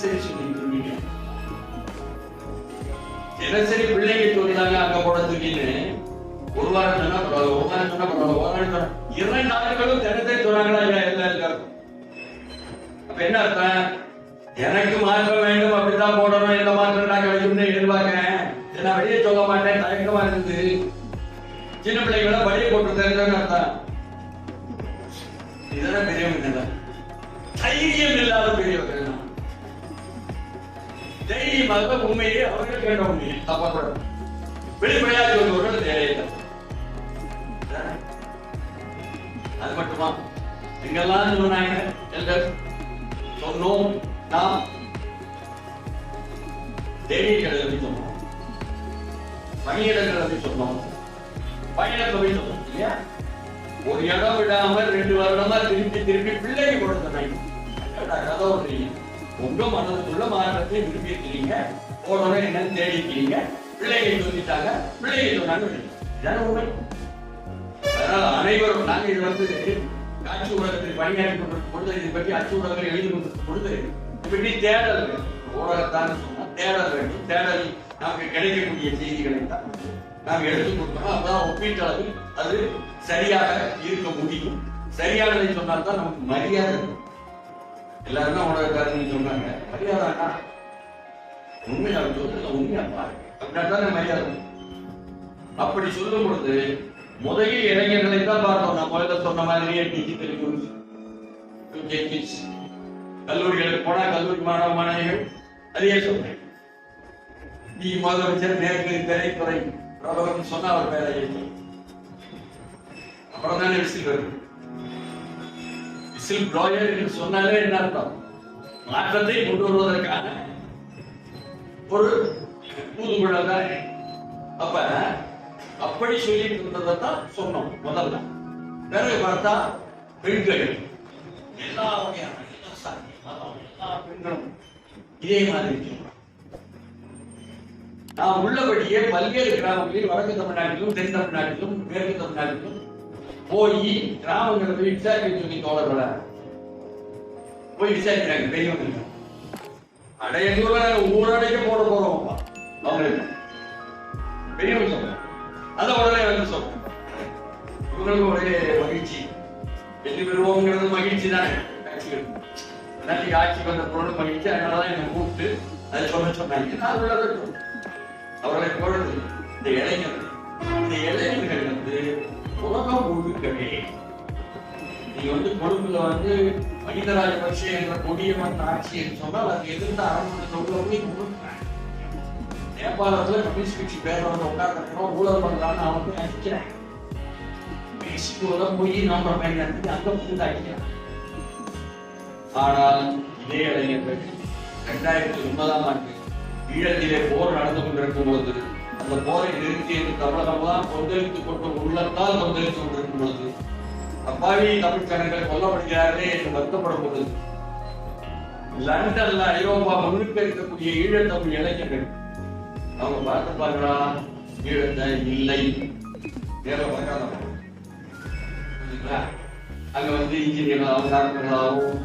சரி சொல்லிட்டு தினசரி பிள்ளைங்க சொல்றாங்க அங்க போட சொல்லின்னு ஒரு வாரம் சொன்னா பரவாயில்ல, ஒரு வாரம் சொன்னா பரவாயில்ல, ஒரு வாரம் சொன்னா 2 நாட்களும் தினசரி சொன்னாங்களா எல்லாரும். அப்ப என்ன அர்த்தம்? எனக்கு மாற்றம் வேண்டும், அப்படித்தான் போடணும், எந்த மாற்றம் நான் கிடைக்கும்னு எதிர்பார்க்கிறேன். நான் வெளியே சொல்ல மாட்டேன், தயக்கமா இருந்து சின்ன பிள்ளைங்கள வெளியே போட்டு தெரிஞ்சவங்க அர்த்தம். இதெல்லாம் பெரியவங்க இல்லை, தைரியம் இல்லாத பெரியவர்கள். தைரியமாக உண்மையே அவர்கள் கேட்ட உண்மையை தப்பா வெளிப்படையாக சொல்பவர்கள் தேவையில்லை. அது மட்டுமா எங்கெல்லாம் சொன்னாங்க சொன்னோம். நாம் தேடிகளை சொன்னோம், பணியிடங்களை சொன்னோம், பயணத்தை சொன்னோம் இல்லையா? ஒரு இடம் விடாம 2 வருடமா திருப்பி பிள்ளைங்க கொடுத்த உங்க மனதுக்குள்ள மாற்றத்தை விரும்பி இருக்கிறீங்க, போனோட என்னன்னு தேடி இருக்கிறீங்க, பிள்ளைகள் சொல்லிட்டாங்க, பிள்ளைகள் சொன்னாங்க. அதனால அனைவரும் நாங்கள் இது வந்து காட்சி ஊடகத்தில் பணியாற்றி கொண்டிருக்கும் பொழுது இதை பற்றி அச்சு ஊடகங்கள் எழுதி கொண்டிருக்கும் பொழுது இதை பற்றி தேடல் வேண்டும். ஊடகத்தான் சொன்னா தேடல் வேண்டும். தேடல் நமக்கு கிடைக்கக்கூடிய செய்திகளை தான் நாம் எடுத்துக் கொடுக்கணும். அப்பதான் ஒப்பீட்டளவில் அது சரியாக இருக்க முடியும். சரியானதை சொன்னால் தான் நமக்கு மரியாதை இருக்கும். எல்லாரும் தான் ஊடகக்காரங்க சொன்னாங்க மரியாதை உண்மையா உண்மையா பாருங்க அப்படின்னா தானே மரியாதை. அப்படி சொல்லும் பொழுது முதலில் இளைஞர்களை தான் பார்த்தோம். நான் முதல்ல சொன்ன மாதிரியே கல்லூரிகளுக்கு போனா கல்லூரி மாணவ மாணவிகள் அதையே சொல்றேன். நீ முதலமைச்சர் நேருக்கு திரைத்துறை பிரபலம் சொன்னா அவர் பேரையே அப்புறம் தானே விசில் வருது. விசில் ப்ளோயர் என்று சொன்னாலே என்ன அர்த்தம்? மாற்றத்தை கொண்டு வருவதற்கான ஒரு ஊதுகுழல் தான். அப்ப அப்படி சொல்லிட்டு இருந்ததான் சொன்னோம் முதல்ல. பிறகு பார்த்தா பெண்கள் எல்லா வகையான எல்லா பெண்களும் இதே மாதிரி நான் உள்ளபடியே பல்வேறு கிராமங்களில் வடக்கு தமிழ்நாட்டிலும் தென் தமிழ்நாட்டிலும் மேற்கு தமிழ்நாட்டிலும் போய் கிராமங்களை போய் விசாரிக்க சொல்லி தோழர்கள போய் விசாரிக்கிறாங்க பெரியவங்க. அடையூர ஊரடைக்க போட போறோம் அவங்களுக்கு பெரியவங்க சொல்றாங்க. அத உடனே வந்து சொல்றேன் இவங்களுக்கு ஒரே மகிழ்ச்சி. வெற்றி பெறுவோங்கிறது மகிழ்ச்சி தானே. ஆட்சிக்கு வந்த பொருள் மகிழ்ச்சி. அதனாலதான் என்னை கூப்பிட்டு அதை சொன்னாங்க. நான் உள்ளதை அவர்களை பொழுது இந்த இளைஞர்கள் வந்து உலகம் முழுக்கவே நீங்க வந்து கொழும்புல வந்து மஹிந்த ராஜபக்ஷ என்ற கொடியவன் ஆட்சி என்று சொன்னால் அது எதிர்த்து அரண்மனை நேபாளத்துல கம்யூனிஸ்ட் கட்சி பேர் வந்து உட்கார்ந்து ஊழல் பண்றான்னு அவன் நினைக்கிறேன். மெக்சிகோல போய் நம்ம பயன்படுத்தி அங்க புரிந்தாக்கிறான். ஆனால் இதே இளைஞர்கள் 2009ஆம் ஆண்டு ஈழத்திலே போர் நடந்து கொண்டிருக்கும் பொழுது அந்த போரை நிறுத்தி தமிழகம்லாம் கொந்தளித்துக் கொண்டு உள்ளத்தால் கொந்தளித்துக் கொண்டிருக்கும் பொழுது அப்பாவி தமிழ் ஜனங்கள் கொல்லப்படுகிறார்களே என்று வருத்தப்படும் பொழுது லண்டன்ல ஐரோப்பா முழுக்க இருக்கக்கூடிய ஈழத்தமிழ் இளைஞர்கள் அவங்க பார்த்துப்பாங்களா? ஈழத்தை இல்லை நேரம் பார்க்காத. அங்க வந்து இன்ஜினியர்களாகவும் டாக்டர்களாகவும்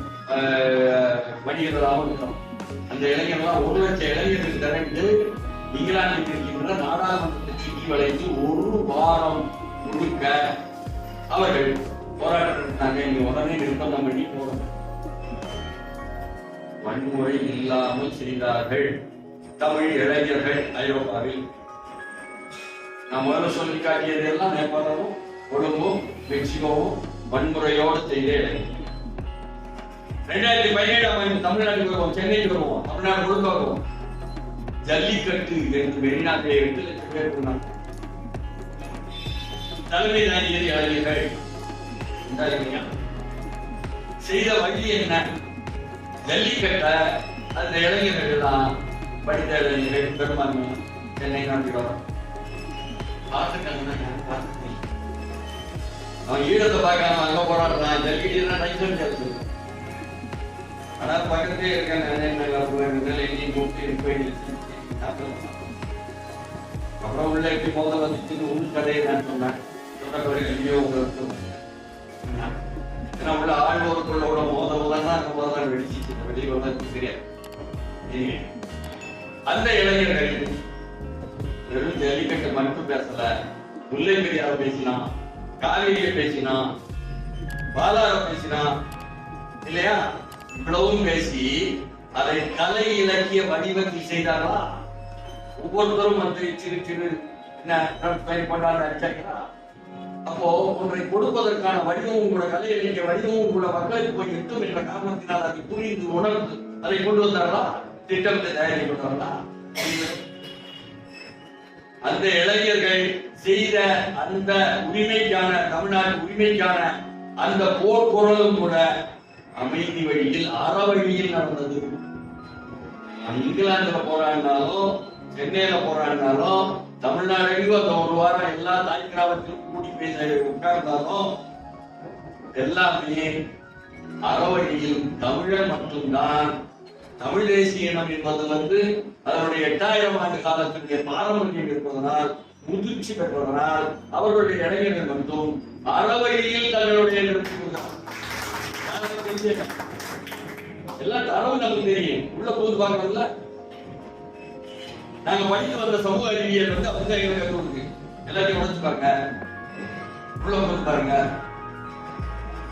வணிகர்களாகவும் இருக்கணும். அந்த இளைஞர்கள்லாம் 1 லட்சம் இளைஞர்கள் திரண்டு இங்கிலாந்தில் இருக்கின்ற நாடாளுமன்றத்தை சுற்றி வளைத்து 1 வாரம் முழுக்க அவர்கள் போராட்டம் நடத்தினாங்க. இங்க உடனே நிர்பந்தம் பண்ணி போறோம். வன்முறை இல்லாமல் செய்தார்கள் தமிழ் இளைஞர்கள் ஐரோப்பாவில். நான் முதல்ல சொல்லி காட்டியது எல்லாம் நேபாளமும் கொழும்பும் மெக்சிகோவும் வன்முறையோடு செய்த இளைஞர்கள். 2017ஆம் ஆண்டு தமிழ்நாட்டுக்கு வருவோம், சென்னைக்கு வருவோம், தமிழ்நாடு முழுக்க வருவோம். ஜல்லிக்கட்டு என்று வெளிநாட்டிலே 2 லட்சம் பேர் இருந்தாங்க. தலைமை தாங்கியது இளைஞர்கள். செய்த வழி என்ன? ஜல்லிக்கட்ட அந்த இளைஞர்கள் தான் படித்த இளைஞர்கள் பெரும்பான்மை சென்னை நாட்டில் பார்த்துட்டாங்க. அவன் ஈழத்தை பார்க்காம அங்க போராடுறான். ஜல்லிக்கட்டு ஆனா பக்கத்தே இருக்க அப்புறம் உள்ள எப்படி முதல்ல வந்துச்சு உள் கதையை நான் சொன்னேன். உள்ள ஆழ்வோருக்குள்ள மோதல் வெடிச்சு வெளியே வந்து தெரியாது. அந்த இளைஞர்கள் வெறும் ஜல்லிக்கட்டு மட்டும் பேசல, முல்லை பெரியார பேசினா, காவிரியை பேசினா, பாலார பேசினா இல்லையா? இவ்வளவும் பேசி அதை கலை இலக்கிய வடிவத்தில் செய்தார்களா? ஒவ்வொருத்தரும் வந்து சிறு சிறு பண்ணாங்களா? அப்போ ஒன்றை கொடுப்பதற்கான வடிவமும் கூட, கலை இலக்கிய வடிவமும் கூட மக்களுக்கு போய் எட்டும் என்ற காரணத்தினால் அதை புரிந்து உணர்ந்து அதை கொண்டு வந்தார்களா? திட்டத்தை தயாரிக்கப்பட்டார்களா? அந்த இளைஞர்கள் செய்த அந்த உரிமைக்கான, தமிழ்நாட்டு உரிமைக்கான அந்த போர் குரலும் கூட அமைதி வழியில், அறவழியில் நடந்தது. இங்கிலாந்துல போராடினாலும் சென்னையில போராடினாலும் தமிழ்நாடு அந்த 1 வாரம் எல்லா தாய் கிராமத்திலும் கூடி பேச உட்கார்ந்தாலும் எல்லாமே அறவழியில் தமிழர் மட்டும்தான். தமிழ் தேசிய இனம் என்பது வந்து அதனுடைய 8000 ஆண்டு காலத்தினுடைய பாரம்பரியம் இருப்பதனால், முதிர்ச்சி பெறுவதனால் அவர்களுடைய இளைஞர்கள் மட்டும் அறவழியில் தங்களுடைய எல்லா தரவும் நமக்கு தெரியும். உள்ள போது பார்க்கறதுல நாங்க படித்து வந்த சமூக அறிவியல் வந்து அவங்க எங்களுக்கு கற்றுக் எல்லாத்தையும் உணர்ந்து பாருங்க, உள்ள போது பாருங்க.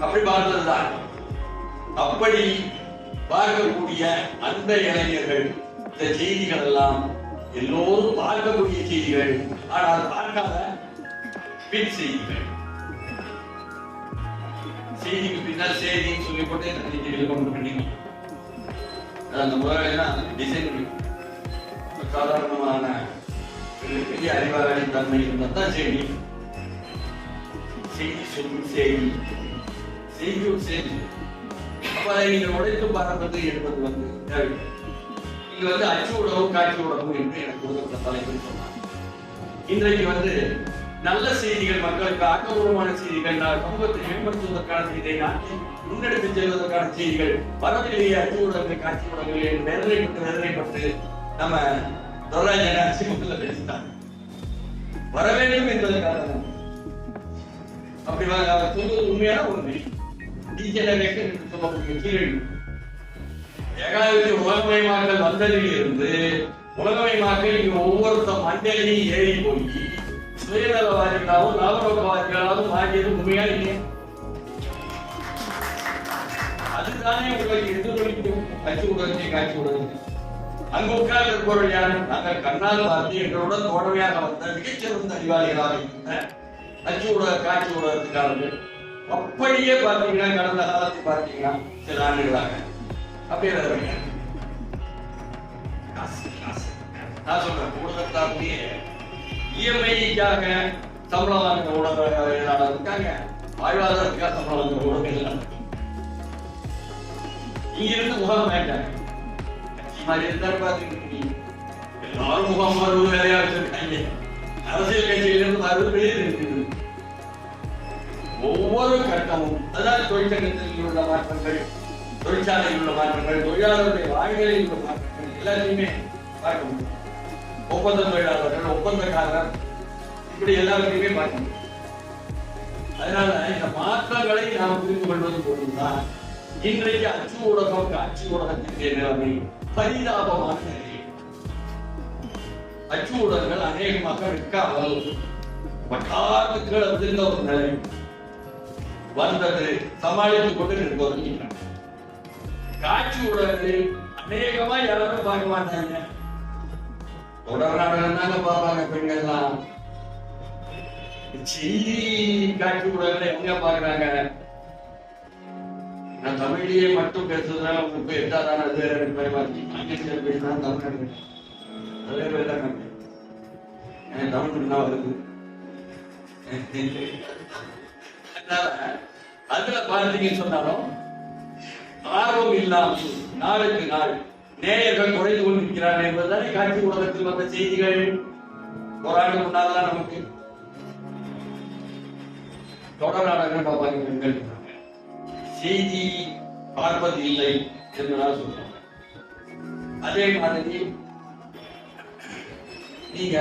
அப்படி பார்த்ததுதான். அப்படி பார்க்கக்கூடிய அந்த இளைஞர்கள் இந்த செய்திகள் எல்லாம் எல்லோரும் பார்க்கக்கூடிய செய்திகள், ஆனால் பார்க்காத பின் செய்திகள். செய்திக்கு பின்னால் செய்தின்னு சொல்லி போட்டு செய்திகள் கொண்டு பண்ணீங்க. அந்த முறையெல்லாம் டிசைன் சாதாரணமான பெரிய அறிவாளின் தன்மை இருந்தால் தான் செய்தி. செய்தி சொல்லும் செய்தி, செய்தியும் செய்தி. அப்ப அதை நீங்கள் உடைத்து பார்ப்பது என்பது வந்து தேவை. இங்க வந்து அச்சு ஊடகம், காட்சி ஊடகம் என்று எனக்கு கொடுக்கப்பட்ட தலைப்பு சொன்னார். இன்றைக்கு வந்து நல்ல செய்திகள், மக்களுக்கு ஆக்கப்பூர்வமான செய்திகள், சமூகத்தை மேம்படுத்துவதற்கான செய்தியை, நாட்டை முன்னெடுத்து செல்வதற்கான செய்திகள் வரவில்லையே. அச்சு ஊடகங்கள், காட்சி ஊடகங்கள் என்று வேதனைப்பட்டு நம்ம தொடராஜன சிமுகத்துல பேசிட்டாங்க. வர வேண்டும் என்பதற்காக அப்படி சொல்வது உண்மையான உண்மை. டீஜெனரேஷன் என்று சொல்லக்கூடிய கீழடி ஏகாதிபத்திய உலகமயமாக்கல் வந்ததில் இருந்து உலகமயமாக்கல் இங்க ஒவ்வொருத்த மண்டலையும் ஏறி போய் சுயநலவாதிகளாகவும் லாபநோக்கவாதிகளாகவும் மாறியது உண்மையா இல்லையா? அதுதானே உங்களுக்கு எதிர்கொள்ளும் அச்சு ஊடகத்தை, காட்சி ஊடகத்தை. அங்கு உட்கார்ந்து இருப்பவர்கள் யாரு? நாங்கள் கண்ணால் பார்த்து எங்களுடன் தோழமையாக வந்த மிகச்சிறந்த அறிவாளிகளாக இருந்த அச்சு ஊடக, காட்சி ஊடகத்துக்காரர்கள். அப்படியே பார்த்தீங்கன்னா கடந்த காலத்தை பார்த்தீங்கன்னா சில ஆண்டுகளாக அப்படியே நான் சொல்றேன். ஊடகத்தாலேயே இஎம்ஐக்காக சம்பளம் வாங்கின ஊடகங்கள் இருக்காங்க. வாழ்வாதாரத்துக்காக சம்பளம் வாங்குற ஊடகங்கள் இங்கிருந்து முகாம் ஆயிட்டாங்க. கட்சி மாதிரி இருந்தாரு பார்த்துக்கிட்டு எல்லாரும் முகாம் மாறுவது வேலையா வச்சிருக்காங்க. அரசியல் கட்சியிலிருந்து மாறுவது வெளியே இருக்குது. ஒவ்வொரு கட்டமும் அதாவது தொழிற்சங்கத்தில் உள்ள மாற்றங்கள், தொழிற்சாலையில் உள்ள மாற்றங்கள், தொழிலாளருடைய வாழ்க்கையில் உள்ள மாற்றங்கள் எல்லாத்தையுமே பார்க்க முடியும். ஒப்பந்த தொழிலாளர்கள், ஒப்பந்தக்காரர், இப்படி எல்லாத்தையுமே பார்க்க முடியும். அதனால இந்த மாற்றங்களை நாம் புரிந்து கொள்வது போதுதான் இன்றைக்கு அச்சு ஊடகம், காட்சி ஊடகத்தினுடைய நிலைமை பரிதாபமான நிலை. அச்சு ஊடகங்கள் அநேகமாக இருக்காமல் வட்டாரத்துக்கு வந்திருந்த ஒரு நிலை வந்தது சமாளித்துக் கொண்டு நிற்பவர்கள். காட்சி ஊடகங்களில் அநேகமா யாரும் பார்க்க மாட்டாங்க. தொடர் நாடகம் தாங்க பார்ப்பாங்க பெண்கள்லாம். செய்தி காட்சி ஊடகங்களை எங்க பாக்குறாங்க? நான் தமிழிலேயே மட்டும் பேசுறதுனால உங்களுக்கு எட்டாதான அது வேற பயமாச்சு. ஆங்கிலத்தில் பேசினா தமிழ்நாடு அதே மாதிரி தான் தமிழ் தான் வருது. அதுல பார்த்தீங்கன்னு சொன்னாலும் ஆர்வம் இல்லாமல் நாளுக்கு நாள் நேயர்கள் குறைந்து கொண்டிருக்கிறார்கள் என்பதுதானே காட்சி ஊடகத்தில் வந்த செய்திகள். ஒரு ஆண்டு முன்னால்தான் நமக்கு தொடர் நாடகங்கள் பார்ப்பாங்க, செய்தி பார்ப்பது இல்லை என்பதாக சொல்றாங்க. அதே மாதிரி நீங்க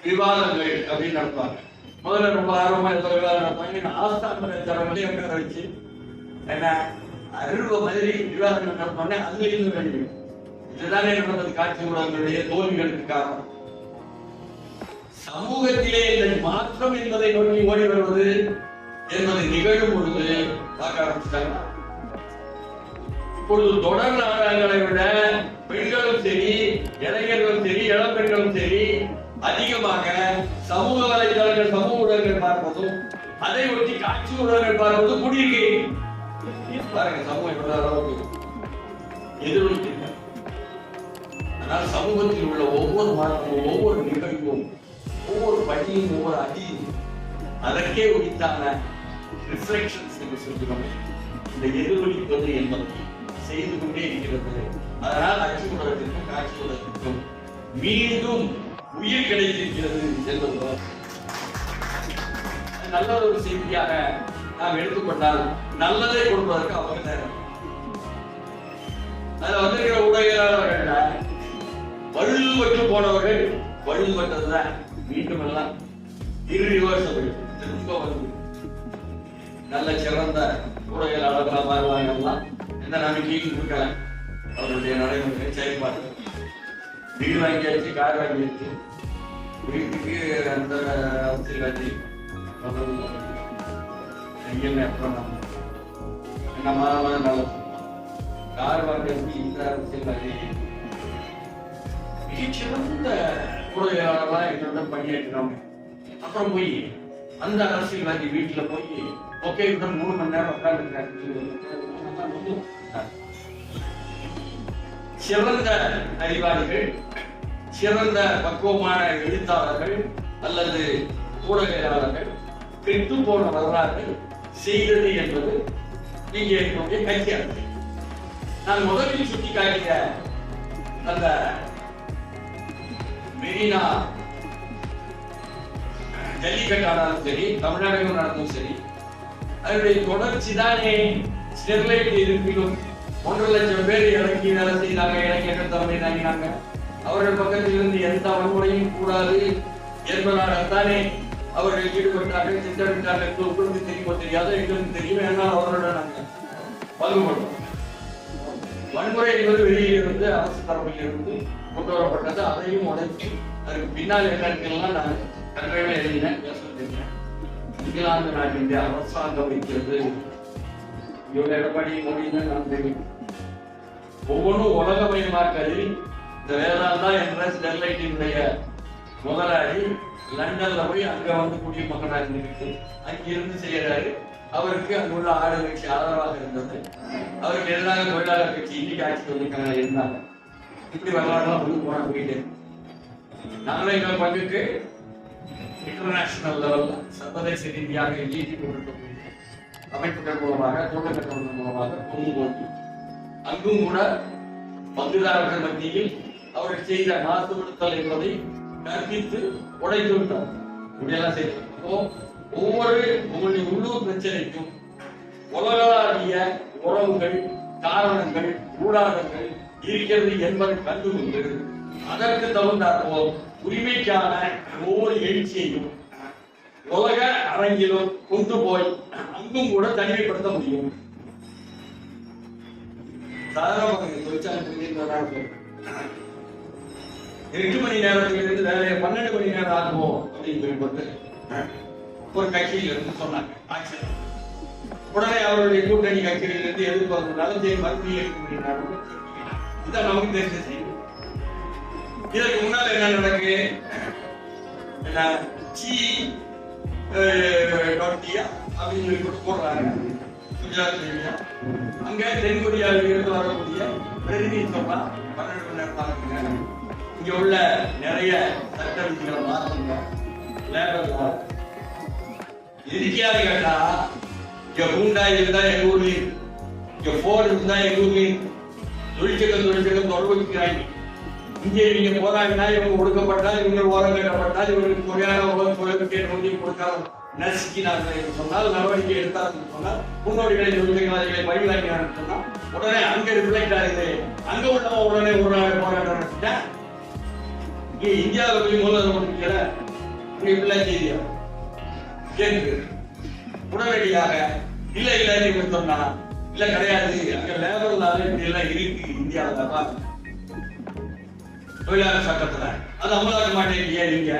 விவாதங்கள் அப்படின்னு நடத்துவாங்க. முதல்ல ரொம்ப ஆர்வமா இருந்த விவாதம் நடத்துவாங்க. ஆஸ்தான உட்கார வச்சு என்ன அருவ மாதிரி விவாதங்கள் நடத்தோன்னே அதுல இருந்து வேண்டும். இதுதானே நடந்தது காட்சி ஊடகங்களுடைய தோல்விகளுக்கு காரணம். சமூகத்திலே இந்த மாற்றம் என்பதை நோக்கி ஓடி வருவது என்பது நிகழும் பொழுது பார்க்க ஆரம்பிச்சிட்டாங்க. இப்பொழுது தொடர் நாடகங்களை விட பெண்களும் சரி, இளைஞர்களும் சரி, இளம் பெண்களும் சரி அதிகமாக சமூக வலைதளங்கள், சமூக ஊடகங்கள் பார்ப்பதும் அதை ஒட்டி காட்சி ஊடகங்கள் பார்ப்பதும் கூடியிருக்கு. பாருங்க சமூகம் அளவுக்கு எதிரொலிக்க. ஆனால் சமூகத்தில் உள்ள ஒவ்வொரு மாற்றமும், ஒவ்வொரு நிகழ்வும், ஒவ்வொரு படியும், ஒவ்வொரு அடியும் அதற்கே உரித்தான ரிஃப்ளெக்ஷன்ஸ் என்று சொல்கிறோம். இந்த எதிரொலிப்பது என்பது செய்து கொண்டே இருக்கிறது. அதனால் அச்சு ஊடகத்திற்கும் காட்சி ஊடகத்திற்கும் மீண்டும் உயிர் கிடைத்திருக்கிறது என்பது நல்ல ஒரு செய்தியாக நாம் எடுத்துக்கொண்டால் நல்லதை கொடுப்பதற்கு அவங்க நேரம். அதுல வந்திருக்கிற ஊடகங்கள் வலுப்பட்டு போனவர்கள் வலுப்பட்டதுதான் மீண்டும் எல்லாம் irreversible திரும்ப வந்து நல்ல சிறந்த ஊடகங்களாளர்களாக மாறுவாங்கலாம் எந்த நம்பிக்கையும் இருக்கல. அவருடைய நடைமுறை செயல்பாடு வீடு வாங்கியாச்சு, கார் வாங்கியாச்சு, வீட்டுக்கு அந்த அரசியல்வாதி கார் வாங்கியாச்சு. இந்த அரசியல்வாதி மிகச்சிறந்த ஊடகங்களா என்னோட பணியாற்றினவங்க. அப்புறம் போய் அந்த அரசியல்வாதி வீட்டுல போய் ஓகே 3 மணி நேரம் உட்கார்ந்து சிறந்த அறிவாளிகள், சிறந்த பக்குவமான எழுத்தாளர்கள் அல்லது ஊடகவியலாளர்கள் கெட்டு போன வரலாறு செய்தது என்பது நீங்க என்னுடைய கட்சியாளர். நான் முதலில் சுட்டி காட்டிய அந்த மெரினா ஜல்லிக்கட்டு ஆனாலும் சரி, தமிழ்நாடு நடந்தும் சரி, அதனுடைய தொடர்ச்சி தானே ஸ்டெர்லைட் இருப்பினும் 1.5 லட்சம் பேர் இறக்கி வேலை செய்தாங்க, இளைஞர்கள் தலைமை தாங்கினாங்க. அவர்கள் பக்கத்தில் இருந்து எந்த வன்முறையும் கூடாது என்பதாகத்தானே அவர்கள் ஈடுபட்டார்கள், திட்டமிட்டார்கள். உங்களுக்கு தெரியுமோ தெரியாத, எங்களுக்கு தெரியும். என்னால் அவரோட நாங்கள் பங்குபட்டோம். வன்முறை என்பது வெளியிலிருந்து, அரசு தரப்பில் இருந்து கொண்டு வரப்பட்டது. அதையும் உடைத்து அதுக்கு பின்னால் என்னெல்லாம் நான் கற்றவே எழுதினேன், பேச தெரியும். இங்கிலாந்து நாட்டின் அரசாங்கம் வைக்கிறது இவங்க எடப்பாடி மோடின்னு நான் தெரியும். ஒவ்வொன்றும் உலகமயமாக்கலில் இந்த வேதாந்தா என்ற ஸ்டெர்லைட்டினுடைய முதலாளி லண்டன்ல போய் அங்க வந்து குடிமகனாக இருந்துருக்கு, அங்கிருந்து செய்யறாரு. அவருக்கு அங்குள்ள ஆளுங்கட்சி ஆதரவாக இருந்தது. அவருக்கு எதிராக தொழிலாளர் கட்சி இன்னைக்கு ஆட்சி வந்திருக்காங்க இருந்தாங்க. இப்படி வரலாறுலாம் வந்து போன போயிட்டு நாங்களும் எங்கள் பங்குக்கு இன்டர்நேஷனல் லெவல்ல சர்வதேச ரீதியாக ஈட்டி கொண்டிருக்கக்கூடிய அமைப்புகள் மூலமாக தோட்டக்கட்டணங்கள் மூலமாக பொங்கோட்டி அங்கும் கூட பங்குதாரர்கள் மத்தியில் அவர்கள் செய்த மாசுபடுத்தல் என்பதை கற்பித்து உடைத்து விட்டார். இப்படியெல்லாம் செய்யணும். ஒவ்வொரு உங்களுடைய உள்ளூர் பிரச்சனைக்கும் உலகளாவிய உறவுகள், காரணங்கள், ஊடாடங்கள் இருக்கிறது என்பதை கண்டுகொண்டு அதற்கு தகுந்தாற்போல் உரிமைக்கான ஒவ்வொரு எழுச்சியையும் உலக அரங்கிலும் கொண்டு போய் அங்கும் கூட தனிமைப்படுத்த முடியும். சாதாரணமாக தொழிற்சாலை 8 மணி நேரத்திலிருந்து வேலையை 12 மணி நேரம் ஆகுமோ அப்படின்னு சொல்லிட்டு ஒரு கட்சியில இருந்து சொன்னாங்க. உடனே அவருடைய கூட்டணி கட்சிகளிலிருந்து எதிர்பார்க்கிறதால மறுபடியும் இதான் நமக்கு தெரிஞ்ச செய்தி. இதற்கு முன்னால் என்ன நடக்கு, அப்படின்னு சொல்லி போடுறாங்க. அங்க தென்கொரியாவில் இருந்து வரக்கூடிய பிரதிநிதி சொன்னா 12 மணி நேரம் பாருங்க. இங்க உள்ள நிறைய சட்ட விதிகளை மாற்றுங்க. லேபர் இதுக்காக கேட்டா, இங்க ஹூண்டாய் இருந்தா எங்க ஊர்லயும், இங்க போர்டு இருந்தா எங்க ஊர்லயும் தொழிற்சங்கம் தொடர்பு வைக்கிறாங்க. இங்கே நீங்க போறாங்கன்னா இவங்க ஒடுக்கப்பட்டா, இவங்க ஓரம் கட்டப்பட்டால், இவங்களுக்கு முறையான தொழில் கொடுக்காம நசுக்கினார்கள் சொன்னால், நடவடிக்கை எடுத்தார்கள் சொன்னால், முன்னோடிகளை தொழிற்சங்கங்களை வழிவாங்கினார்கள் சொன்னா உடனே அங்க ரிஃப்ளெக்ட் ஆகுது. அங்க உள்ளவங்க உடனே ஒரு நாள் போராட்டம் நடத்திட்டா இங்க இந்தியாவில் போய் மூலதன இப்படிலாம் செய்தியா கேட்கு உடனடியாக இல்ல இல்ல சொன்னா இல்ல கிடையாது, அங்க லேபர்னால இப்படி எல்லாம் இருக்கு இந்தியாவில் தொழிலாளர் சட்டத்துல அது அமலாக்க மாட்டேங்க நீங்க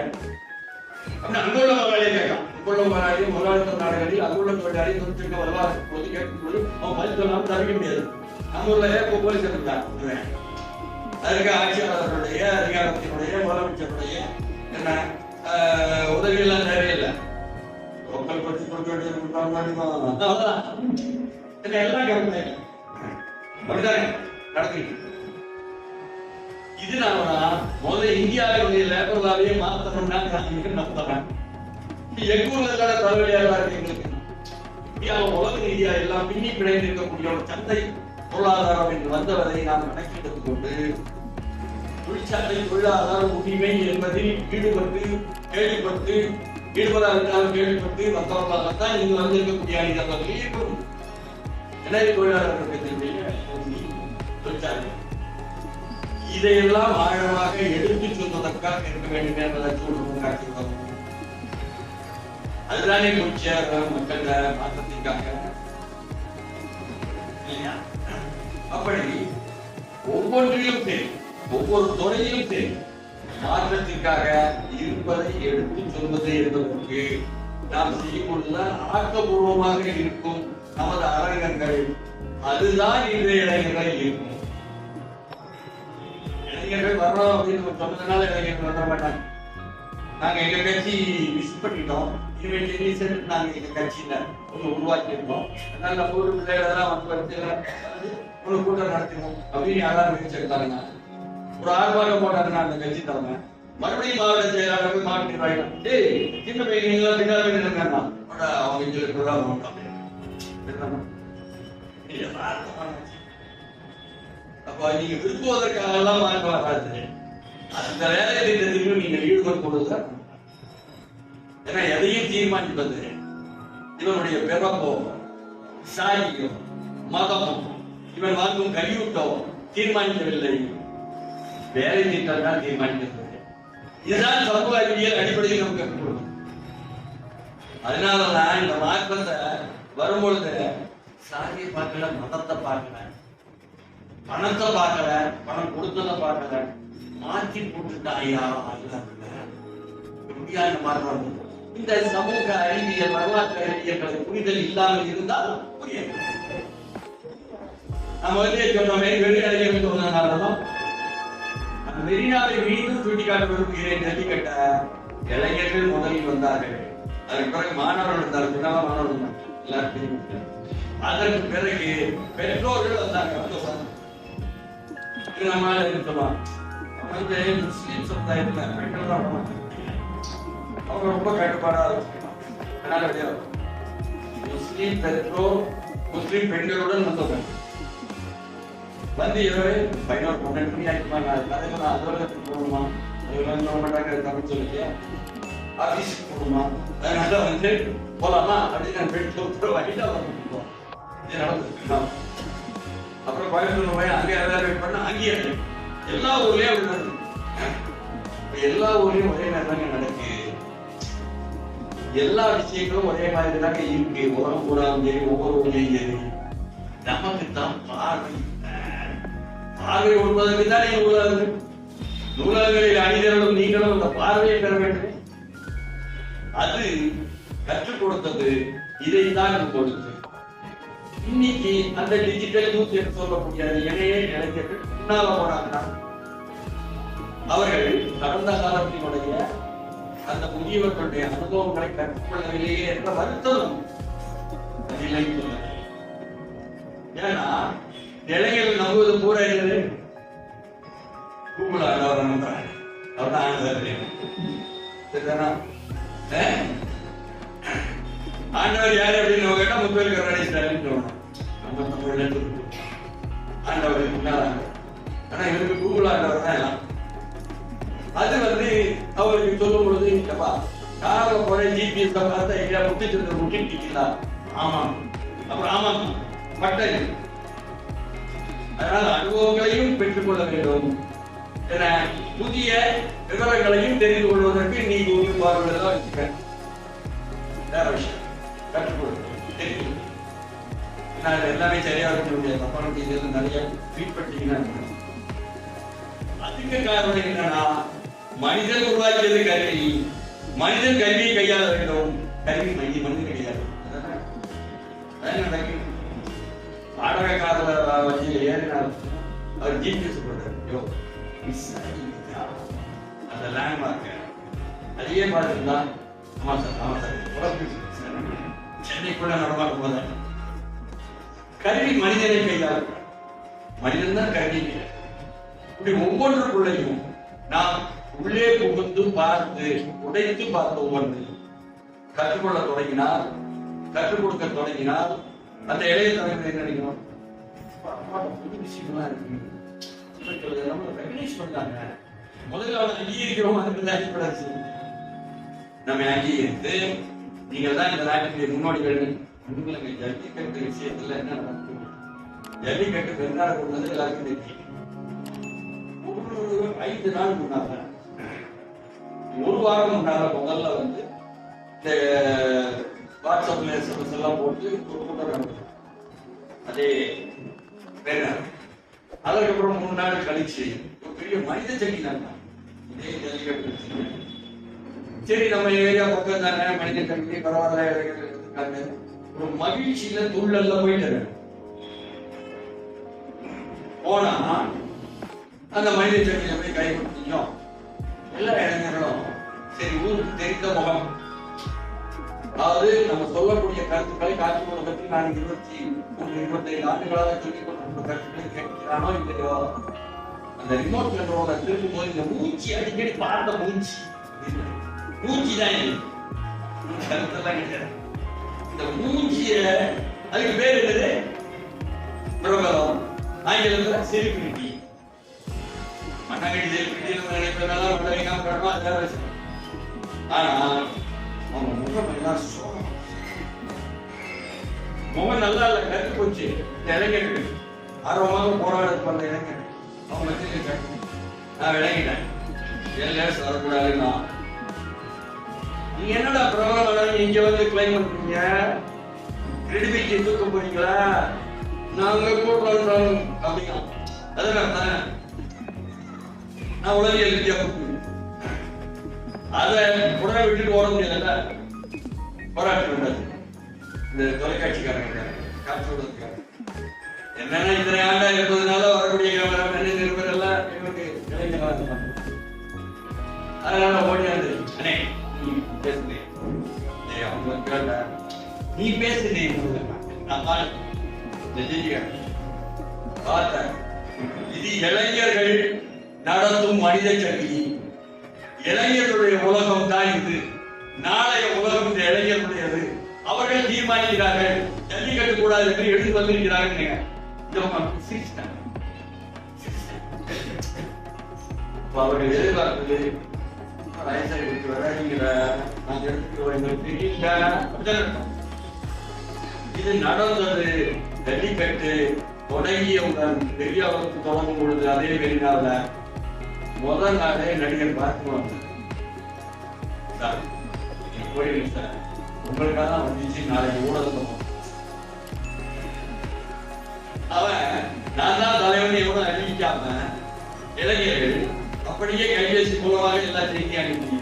அப்படின்னு அங்குள்ள முதலாளியை கேட்கலாம். அங்குள்ள முதலாளி முதலாளித்துவ நாடுகளில் அங்குள்ள தொழிலாளி தொழிற்சங்க வரலாறு போது கேட்கும்போது அவன் பதில் சொல்லாமல் தவிர்க்க முடியாது. நம்ம ஊர்ல போலீஸ் இருந்தாங்க. அதுக்கு ஆட்சியாளர்களுடைய அதிகாரத்தினுடைய முதலமைச்சருடைய என்ன உதவி எல்லாம் தேவையில்லை. மக்கள் பற்றி கொடுக்க எல்லாம் கவனம் அப்படித்தானே நடத்திட்டு. இதனாலதான் முதல்ல இந்தியாவுடைய லேபர் லாவையே மாத்தணும்னா நம்புறேன். எங்க ஊர்ல இல்லாத தலைவலியாக இருக்கு எங்களுக்கு. இந்தியாவில் உலக ரீதியா எல்லாம் பின்னி பிணைந்து இருக்கக்கூடிய ஒரு சந்தை பொருளாதாரம் என்று வந்தவரை நாம் கணக்கெடுத்துக் கொண்டு தொழிற்சாலை தொழிலாளர் உரிமை என்பதில் கேள்விப்பட்டு ஈடுபடாவிட்டாலும் கேள்விப்பட்டு வந்தவர்களாகத்தான் இங்கு வந்திருக்கக்கூடிய அணிதர்கள் ஈடுபடும். எனவே தொழிலாளர்களுடைய தொழிற்சாலை இதையெல்லாம் ஆழமாக எடுத்து சொல்வதற்காக இருக்க வேண்டும் என்பதை காட்சி அதுதானே மக்கள் மாற்றத்திற்காக. அப்படி ஒவ்வொன்றிலும் சரி, ஒவ்வொரு துறையிலும் சரி, மாற்றத்திற்காக இருப்பதை எடுத்து சொல்வது என்பதற்கு நாம் செய்யக்கூடியதான் ஆக்கப்பூர்வமாக இருக்கும் நமது அரங்கங்கள். அதுதான் இன்றைய இளைஞர்கள் இருக்கும். இளைஞர்கள் வர்றோம் அப்படின்னு சொன்னதுனால இளைஞர்கள் வர மாட்டாங்க. நாங்க எங்க கட்சி மிஸ் பண்ணிட்டோம். நாங்க எங்க கட்சியில ஒண்ணு உருவாக்கி இருக்கோம். அதனால நம்ம ஊர் பிள்ளைகளெல்லாம் வந்து ஒரு கூட்டம் நடத்தினோம் அப்படின்னு யாராவது முயற்சி எடுத்தாங்கன்னா, ஒரு ஆர்ப்பாட்டம் போட்டாங்கன்னா அந்த கட்சி தலைமை மறுபடியும் மாவட்ட செயலாளர்கள் மாவட்ட நிர்வாகிகள் சின்ன பையன் பின்னாடி இருக்காங்க அவங்க அப்ப நீங்க விரும்புவதற்காக எல்லாம் மாற்ற வராது. அந்த வேலை திட்டத்திலும் நீங்கள் ஈடுபடுவது. ஏன்னா எதையும் தீர்மானிப்பது இவனுடைய பிறப்போ சாதியோ மதமோ இவன் வாங்கும் கழிவுட்டோ தீர்மானிக்கவில்லை. வேலை திட்டம் தான் தீர்மானிக்கிறது. இதுதான் சமூக அறிவியல் அடிப்படையில் நமக்கு கற்றுக் கொடுக்கும். அதனாலதான் இந்த மாற்றத்தை வரும்பொழுது சாதியை பார்க்கல, மதத்தை பார்க்கல, பணத்தை பார்க்கல, பணம் கொடுத்ததை பார்க்கல, மாற்றி போட்டுட்டாயா எப்படியான மாற்றம். இந்த சமூக அறிவியல் வரலாற்று அறிவியல்களை புரிதல் இல்லாமல் இருந்தால் புரியாது. நம்ம வந்து சொன்னோமே வெளியறிஞர்கள் சொன்னதுனாலதான் மெரினாவை மீண்டும் சுட்டிக்காட்ட விரும்புகிறேன். ஜல்லிக்கட்ட இளைஞர்கள் முதலில் வந்தார்கள். அதற்கு பிறகு மாணவர்கள் வந்தார்கள். மாணவர்கள் எல்லாரும் அதற்கு பிறகு பெற்றோர்கள் வந்தாங்க. நம்மளால சொல்லலாம் முஸ்லிம் சமுதாயத்துல பெற்றோர் அவங்க ரொம்ப கட்டுப்பாடாக வச்சுக்கணும். அதனால முஸ்லீம் பெற்றோர் முஸ்லீம் பெண்களுடன் வந்தவங்க வந்து இரவு 11-12 மணி ஆகிடுமா, நான் அலுவலகத்துக்கு போகணுமா, தமிழ் சொல்லியா ஆபீஸுக்கு போகணுமா, அதனால வந்து போலாமா அப்படின்னு நான் பெண் உத்தரவு வாங்கிட்டு அவங்க இது நடந்துருக்கோம். அப்புறம் கோயம்புத்தூர் போய் அங்கே வெயிட் பண்ண அங்கேயே எல்லா ஊர்லயும் அப்படி நடக்குது. எல்லா ஊர்லயும் ஒரே மாதிரி தாங்க நடக்குது. எல்லா விஷயங்களும் ஒரே மாதிரி தாங்க இருக்கு. உரம் கூடாது, ஒவ்வொரு ஊர்லயும் சரி. நமக்கு தான் பார்வை உண்பதற்கு தான் நூலகங்கள். நூலகங்களில் அணிதர்களும் நீங்களும் அந்த பார்வையை பெற வேண்டும். அது கற்றுக் கொடுத்தது இதைத்தான் கொடுத்து இன்னைக்கு அந்த டிஜிட்டல் யூத் என்று சொல்ல முடியாது. இணைய இளைஞர்கள் முன்னால போனாங்கன்னா அவர்கள் கடந்த காலத்தினுடைய அந்த முதியவர்களுடைய அனுபவங்களை கற்றுக்கொள்ளவில்லையே என்ற வருத்தம் அதில் சொல்ல. ஏன்னா இளைஞர்கள் நம்புவது பூரா என்னது கூகுள் ஆண்டவன் அவர் ஆண்டவர் யாரு அப்படின்னு கேட்டா முப்பேர் கருணாநிதி ஸ்டாலின் சொல்லணும். நம்ம தமிழ் ஆண்டவர் ஆனா இவருக்கு கூகுள் ஆண்டவர் தான் எல்லாம். அது வந்து அவருக்கு சொல்லும் பொழுது காரண போற ஜிபிஎஸ் பார்த்தா எங்கேயா முக்கியத்துவத்தை முக்கிட்டீங்களா? ஆமா. அப்புறம் ஆமா பட்டது. அதனால் அனுபவங்களையும் பெற்றுக்கொள்ள வேண்டும் என புதிய விவரங்களையும் தெரிந்து கொள்வதற்கு நீ ஒரு பார்வையில வச்சுக்க. வேற விஷயம் கற்றுக்கொள்ள தெரியும். நான் எல்லாமே சரியா இருக்க முடியாது. தப்பான செய்தியில நிறைய ட்வீட் பண்ணிட்டீங்கன்னா அதுக்கு காரணம் என்னன்னா மனிதன் உருவாக்கியது கல்வி. மனிதன் கல்வியை கையாள வேண்டும். கல்வி மனிதன் கையாள நடக்கும். ஆடகக்காரல வண்டியில ஏறினார். அவர் ஜிபிஎஸ் போட்டார். அந்த லேண்ட்மார்க் அதையே பார்த்துருந்தா ஆமா சார் சென்னைக்குள்ள நடமாடும் போத கல்வி மனிதனை கையாள. மனிதன் தான் கல்வி. இப்படி ஒவ்வொன்றுக்குள்ளையும் நாம் உள்ளே புகுந்து பார்த்து உடைத்து பார்த்து ஒவ்வொன்று கற்றுக்கொள்ள தொடங்கினால், கற்றுக் கொடுக்க தொடங்கினால் அந்த இளைய தலைமுறை என்ன நினைக்கணும்? புது விஷயமா இருக்கு, பண்ணாங்க. முதல்ல அவனை அங்கீகரிக்கிறோம். அதுக்கு நம்ம அங்கீகரித்து நீங்கள் தான் இந்த நாட்டினுடைய முன்னோடிகள். ஜல்லிக்கட்டு விஷயத்துல என்ன நடக்கும்? ஜல்லிக்கட்டு பெருநாடு கொண்டது எல்லாருக்கும் தெரியும். 5 நாள் முன்னால, ஒரு வாரம் முன்னால முதல்ல வந்து இந்த வாட்ஸ்அப்ல எஸ்எம்எஸ் எல்லாம் போட்டு ஒரு கூட்டம் நடக்கும். அதே அதுக்கப்புறம் 3 நாள் கழிச்சு ஒரு பெரிய மனித சக்தி நடக்கும். இதே ஜல்லிக்கட்டு சரி நம்ம ஏரியா பக்கம் தானே மனித சக்தி பரவாயில்ல இருக்காங்க. ஒரு மகிழ்ச்சியில துள்ளல்ல போயிட்டு போனா அந்த மனித சக்தியில போய் கை கொடுத்தோம். எல்லா இளைஞர்களும் சரி ஊருக்கு தெரிந்த முகம், அதாவது நம்ம சொல்லக்கூடிய கருத்துக்களை காட்சி பற்றி நான் 23-25 ஆண்டுகளாக சொல்லிக் கொண்டிருக்கிற கருத்துக்களை கேட்கிறானோ இல்லையோ, அந்த ரிமோட் கண்ட்ரோல திருப்பும் போது இந்த மூச்சு அடிக்கடி பார்த்த மூச்சு தான் கருத்தெல்லாம் கிடையாது. இந்த மூச்சிய அதுக்கு பேர் என்னது? பிரபலம். ஆங்கிலத்துல செலிபிரிட்டி. மண்ணாங்கடி செலிபிரிட்டி நம்ம நினைப்பதெல்லாம் விளையாடாம காட்டுவோம். அதெல்லாம் வச்சு ஆனா அவங்க முகம் நல்லா இல்ல, கருத்து போச்சு. இந்த இளைஞர்கள் ஆர்வமாக போராடுறது பண்ண இளைஞர்கள் அவங்க வந்து நான் விளங்கிட்டேன். எல்லாம் வரக்கூடாதுன்னா நீங்க என்னடா பிரபலம் இங்க வந்து கிளைம் பண்றீங்க? கிரெடிபிலிட்டி தூக்க போறீங்களா? நாங்க கூட்டுறோம் அப்படிங்க. அதனால நான் உளவியல் ரீதியா அதை உடனே விட்டுட்டு ஓட முடியாதுல்ல. போராட்டம் பண்றது இந்த தொலைக்காட்சிக்காரங்க காட்சி விடுறதுக்காக என்னன்னா இத்தனை ஆண்டா இருப்பதுனால வரக்கூடிய நிருபர் எல்லாம் எங்களுக்கு இளைஞர்களா. அதனால ஓடியாது. அண்ணே நீ பேசுனேன், அவங்க கேட்ட நீ பேசுனேன் பார்த்தேன். இது இளைஞர்கள் நடத்தும் மனித சக்தி. இளைஞர்களுடைய உலகம் தான் இது. நாளைய உலகம் இந்த இளைஞர்களுடையது. அவர்கள் தீர்மானிக்கிறார்கள் ஜல்லிக்கட்டு கூடாது என்று எழுதி வந்திருக்கிறார்கள். அவர்கள் எதிர்பார்ப்பது இது நடந்தது. ஜல்லிக்கட்டு தொடங்கியவுடன் பெரியாவுக்கு தொடங்கும் பொழுது அதே பெரியாவில் முதல் நாளே நடிகர் பார்க்கணும் சார், போயிடுங்க சார், உங்களுக்காக தான் வந்துச்சு, நாளைக்கு ஊடகம் அவன் நான் தான் தலைவனை எவ்வளவு அறிவிக்காம இளைஞர்கள் அப்படியே கைபேசி மூலமாக எல்லா செய்தியும் அனுப்பி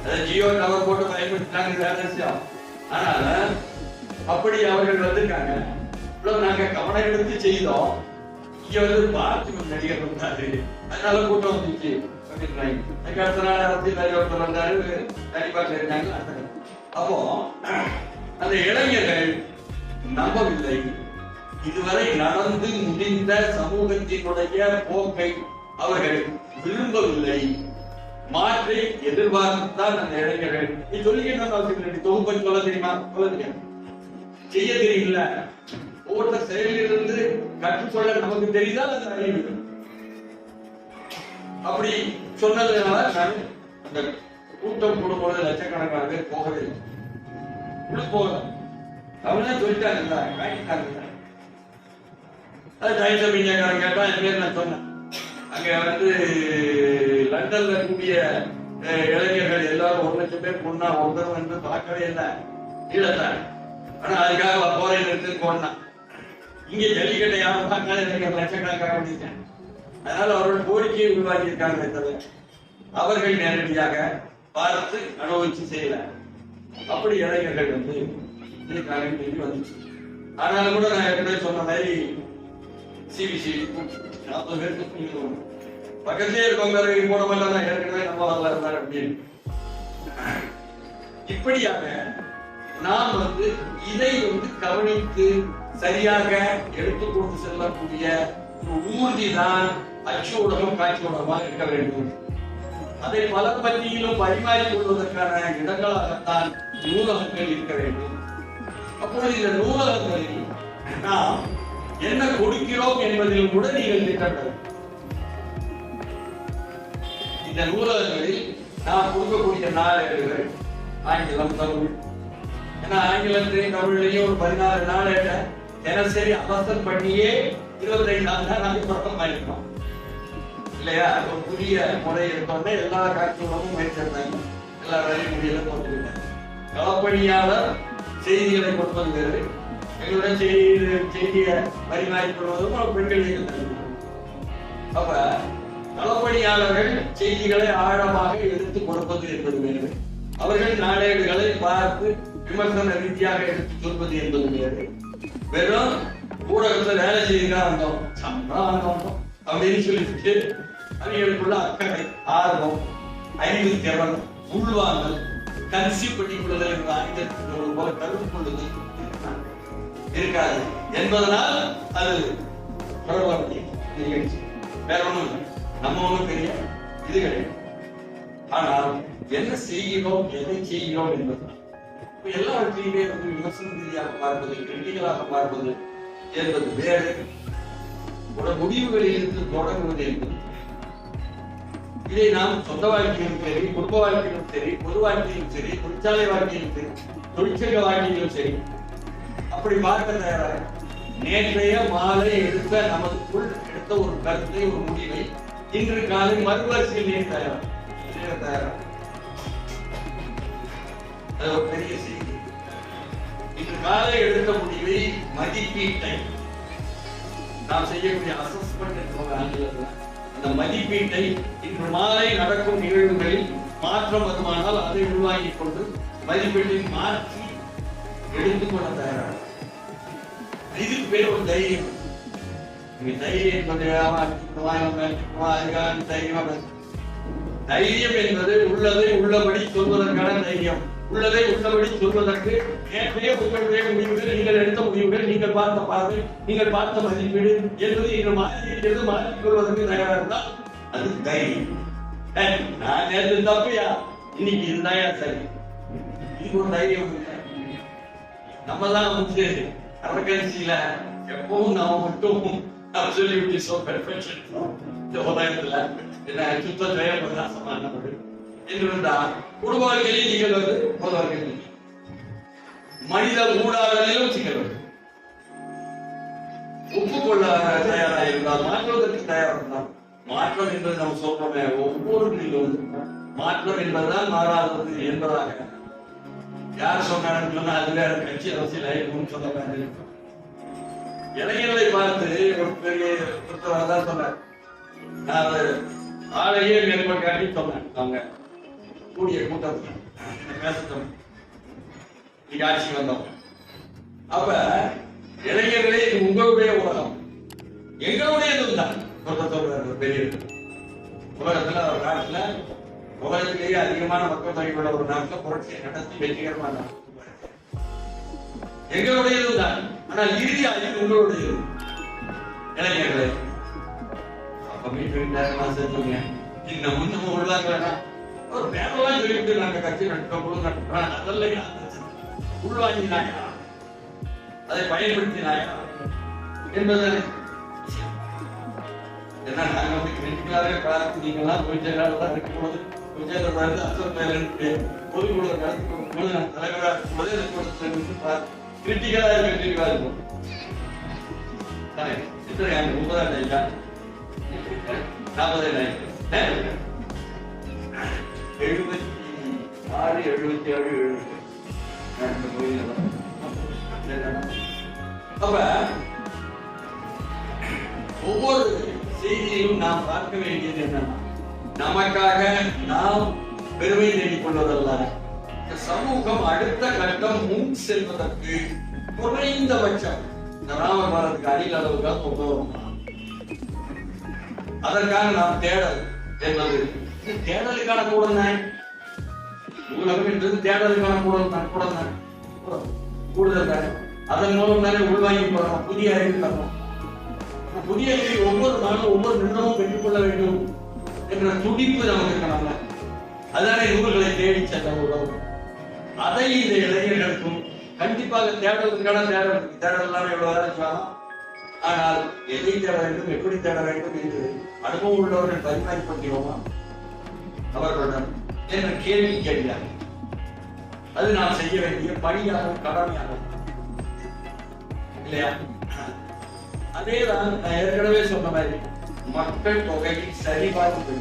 அதை ஜியோ டவர் போட்டு பயன்படுத்தினாங்க வேற விஷயம். அதனால அப்படி அவர்கள் வந்திருக்காங்க. இவ்வளவு நாங்க கவனம் எடுத்து செய்தோம். இங்க வந்து பார்த்து நடிகர் வந்தாரு, அதனால கூட்டம் வந்துச்சு. அடுத்த நாள் அரசியல் அறிவிப்பு வந்தாரு, நடிப்பாட்டில் இருந்தாங்க. அப்போ அந்த இளைஞர்கள் நம்பவில்லை. இதுவரை நடந்து முடிந்த சமூகத்தினுடைய போக்கை அவர்கள் விரும்பவில்லை. மாற்றை எதிர்பார்த்துத்தான் அந்த இளைஞர்கள். நீ சொல்லிக்கிட்டு அவசியம் இல்லை, தொகுப்பை சொல்ல தெரியுமா? சொல்ல தெரியும், செய்ய தெரியல. ஒவ்வொரு செயலிலிருந்து கற்றுக்கொள்ள நமக்கு தெரியுதா அந்த அறிவு. அப்படி சொன்னதுனால நான் அந்த கூட்டம் போடும்போது லட்சக்கணக்கான பேர் போகவே இல்லை, உள்ள போகல. அவனே சொல்லிட்டாங்க, காட்டிட்டாங்க. அது டைம்ஸ் ஆஃப் இந்தியாக்காரன் கேட்டா என் பேர் நான் சொன்னேன். அங்க வந்து லண்டன்ல கூடிய இளைஞர்கள் எல்லாரும் 1 லட்சம் பேர் பொண்ணா ஒருத்தர் வந்து பார்க்கவே இல்லை, ஈழத்தான். ஆனா அதுக்காக போரை நிறுத்து போனான். இங்க ஜல்லிக்கட்டை யாரும் பார்க்காத இளைஞர் லட்சக்கணக்காக பண்ணிட்டேன். அதனால அவர்கள் கோரிக்கையை உருவாக்கி இருக்காங்க. அவர்கள் நேரடியாக பார்த்து அனுபவிச்சு செய்யல. அப்படி இளைஞர்கள் வந்து வந்துச்சு. ஆனாலும் கூட நான் ஏற்கனவே சொன்ன மாதிரி சிபிசி 40 பேருக்கு பக்கத்தே இருக்கவங்க போட மாட்டாங்க, ஏற்கனவே நம்ம வரல இருந்தாரு அப்படின்னு. இப்படியாக நாம் வந்து இதை வந்து கவனித்து சரியாக எடுத்துக்கொண்டு செல்லக்கூடிய ஊர்திதான் அச்சு ஊடகம், காட்சி ஊடகமாக இருக்க வேண்டும். அதை பல பத்தியிலும் பரிமாறிக் கொள்வதற்கான இடங்களாகத்தான் நூலகங்கள் இருக்க வேண்டும். அப்பொழுது இந்த நூலகங்களில் நாம் என்ன கொடுக்கிறோம் என்பதிலும் கூட நீங்கள் திட்டமிட. இந்த நூலகங்களில் நாம் கொடுக்கக்கூடிய நாளேடுகள் ஆங்கிலம், தமிழ். ஏன்னா ஆங்கிலத்திலையும் தமிழ்லையும் ஒரு 16 நாளேட தினசரி அவசரம் பண்ணியே 25 நாள் தான் நாங்கள் தொடக்கம் பண்ணிருக்கோம் இல்லையா? ஒரு புதிய முறை எடுத்தோடனே எல்லா காட்சிகளும் முயற்சி எடுத்தாங்க, எல்லா வேலையும் முடியல போட்டுக்கிட்டாங்க. களப்பணியாளர் செய்திகளை கொடுப்பது வேறு, எங்களுடன் செய்தியை பரிமாறிக்கொள்வதும் பெண்கள். அப்ப களப்பணியாளர்கள் செய்திகளை ஆழமாக எடுத்து கொடுப்பது என்பது வேறு, அவர்கள் நாளேடுகளை பார்த்து விமர்சன ரீதியாக எடுத்து சொல்வது என்பது வேறு. வெறும் ஊடகத்துல வேலை செய்யுங்க வந்தோம் அப்படின்னு சொல்லிட்டு அவங்களுக்குள்ள அக்கறை, ஆர்வம், அறிவு திறன், உள்வாங்கல், கன்சீவ் பண்ணிக் கொள்ளுதல் என்ற ஆங்கிலத்தில் போல கருத்து கொள்ளுதல் இருக்காது என்பதனால் அது நிகழ்ச்சி. வேற ஒண்ணும் இல்லை, நம்ம ஒண்ணும் பெரிய இது கிடையாது. ஆனால் என்ன செய்கிறோம், எதை செய்கிறோம் என்பதுதான். எல்லாவற்றையுமே வந்து விமர்சன ரீதியாக பார்ப்பது, கிரிட்டிகலாக பார்ப்பது என்பது வேறு. முடிவுகளில் இருந்து தொடங்குவது என்பது. இதை நாம் சொந்த வாழ்க்கையிலும் சரி, குடும்ப வாழ்க்கையிலும் சரி, பொது வாழ்க்கையிலும் சரி, தொழிற்சாலை வாழ்க்கையிலும் சரி, தொழிற்சங்க வாழ்க்கையிலும் சரி அப்படி பார்க்க தயாராக நேற்றைய மாலை எடுத்த நமக்குள் எடுத்த ஒரு கருத்தை, ஒரு முடிவை இன்று காலை மறுவரிசையில் தயாராக அது ஒரு பெரிய செய்தி. இன்று காலை எடுத்த முடிவை மதிப்பீட்டை நாம் செய்யக்கூடிய அசஸ்மெண்ட் என்பது ஆங்கிலத்தில், அந்த மதிப்பீட்டை இன்று மாலை நடக்கும் நிகழ்வுகளில் மாற்றம் வருமானால் அதை உருவாக்கிக் கொண்டு மதிப்பீட்டை மாற்றி எடுத்துக்கொள்ள தயாராக. இதுக்கு பேர் ஒரு தைரியம். தைரியம் தைரியம் என்பது உள்ளதை உள்ளபடி சொல்வதற்கான தைரியம். உள்ளதை உள்ளபடி சொல்வதற்கு நேற்றைய உங்களுடைய முடிவுகள், நீங்கள் எடுத்த முடிவுகள், நீங்கள் பார்த்த பார்வை, நீங்கள் பார்த்த மதிப்பீடு என்பது இன்று மாற்றிக் கொள்வதற்கு தயாராக இருந்தால் அது தைரியம். நான் நேற்று தப்பையா, இன்னைக்கு இதுதான் சரி, இதுக்கு ஒரு தைரியம் இல்லை. நம்ம தான் வந்து அரகன்சியில எப்பவும் நாம மட்டும் அப்சல்யூட்லி சோ பெர்ஃபெக்ஷன் இந்த உலகத்துல என்ன சுத்த ஜெயம் பிரகாசமான என்றிருந்தா குடும்ப வாழ்க்கையிலும் சிக்கல் வருது, பொது வாழ்க்கையிலும் மனித ஊடாடலிலும் சிக்கல் வருது. ஒப்புக்கொள்ள தயாராக இருந்தால், மாற்றுவதற்கு தயாராக இருந்தால், மாற்றம் என்பது நம்ம சொல்றோமே ஒவ்வொருத்திலும் மாற்றம் என்பதுதான் மாறாதது என்பதாக யார் சொன்னான்னு சொன்னா அது வேற கட்சி அரசியல் ஆயிருக்கும்னு சொல்ல இளைஞர்களை பார்த்து ஒரு பெரிய புத்தகம் தான் சொன்னார். நான் ஆளையே மேற்கொள் காட்டி சொன்னேன். அவங்க கூடிய கூட்டத்தில் பேசத்தோம் நீங்க ஆட்சி வந்தோம். அப்ப இளைஞர்களே இது உங்களுடைய உலகம், எங்களுடையதும் தான் சொல்றாரு பெரிய உலகத்துல ஒரு நாட்டுல உலகத்திலேயே அதிகமான மக்கள் தொகை உள்ள ஒரு நாட்டில் புரட்சியை நடத்தி வெற்றிகரமான எங்களுடையது தான். ஆனால் இறுதி ஆய்வு உங்களுடையது இளைஞர்களே. இன்னும் முன்னும் உள்ளாங்க ஒரு பேரெல்லாம் சொல்லிட்டு நாங்க கட்சி நடத்தோம் அதெல்லாம் உள்வாங்கினாயா, அதை பயன்படுத்தினாயா என்பதானே. ஏன்னா நாங்க வந்து கிரிட்டிக்கலாவே பார்த்து நீங்கெல்லாம் கொஞ்ச நாள் இருக்கும்போது பொதுக்குழு நடத்தும் போது நான் தலைவராக இருக்கும்போது கிரிட்டிக்கலா இருக்கும். 76, 77 அப்ப ஒவ்வொரு செய்தியையும் நாம் பார்க்க வேண்டியது என்னன்னா, நமக்காக நாம் பெருமை தேடிக் கொள்வதல்ல, சமூகம் அடுத்த கட்டம் முன் செல்வதற்கு குறைந்தபட்சம் இந்த ராமபாரத்துக்கு அடியில் அளவுக்காக கொண்டு வரும். அதற்காக நாம் தேடல் என்பது தேடலுக்கான கூடம் தான். உலகம் என்பது தேடலுக்கான கூடம் தான், கூடுதல் தான். அதன் மூலம் தானே உள்வாங்கி போறோம், புதிய அறிவு தரணும். புதிய அறிவை ஒவ்வொரு நாளும் ஒவ்வொரு நிமிடமும் பெற்றுக்கொள்ள வேண்டும் என்ற துடிப்பு நமக்கு இருக்கணும்ல. அதுதானே நூல்களை தேடி சென்ற உலகம். அதை இந்த இளைஞர்களுக்கும் கண்டிப்பாக தேடலுக்கான தேடல் எல்லாம் எவ்வளவு இருக்கலாம். ஆனால் எதை தேட வேண்டும், எப்படி தேட வேண்டும் என்று அனுபவம் உள்ளவர்கள் பரிமாறிக்கொள்கிறோமா அவர்களுடன் என்ற கேள்வி கேட்கிறார். அது நாம் செய்ய வேண்டிய பணியாகும் கடமையாகும் இல்லையா? அதேதான் நான் ஏற்கனவே சொன்ன மாதிரி மக்கள் தொகையை சரிபார்ப்பு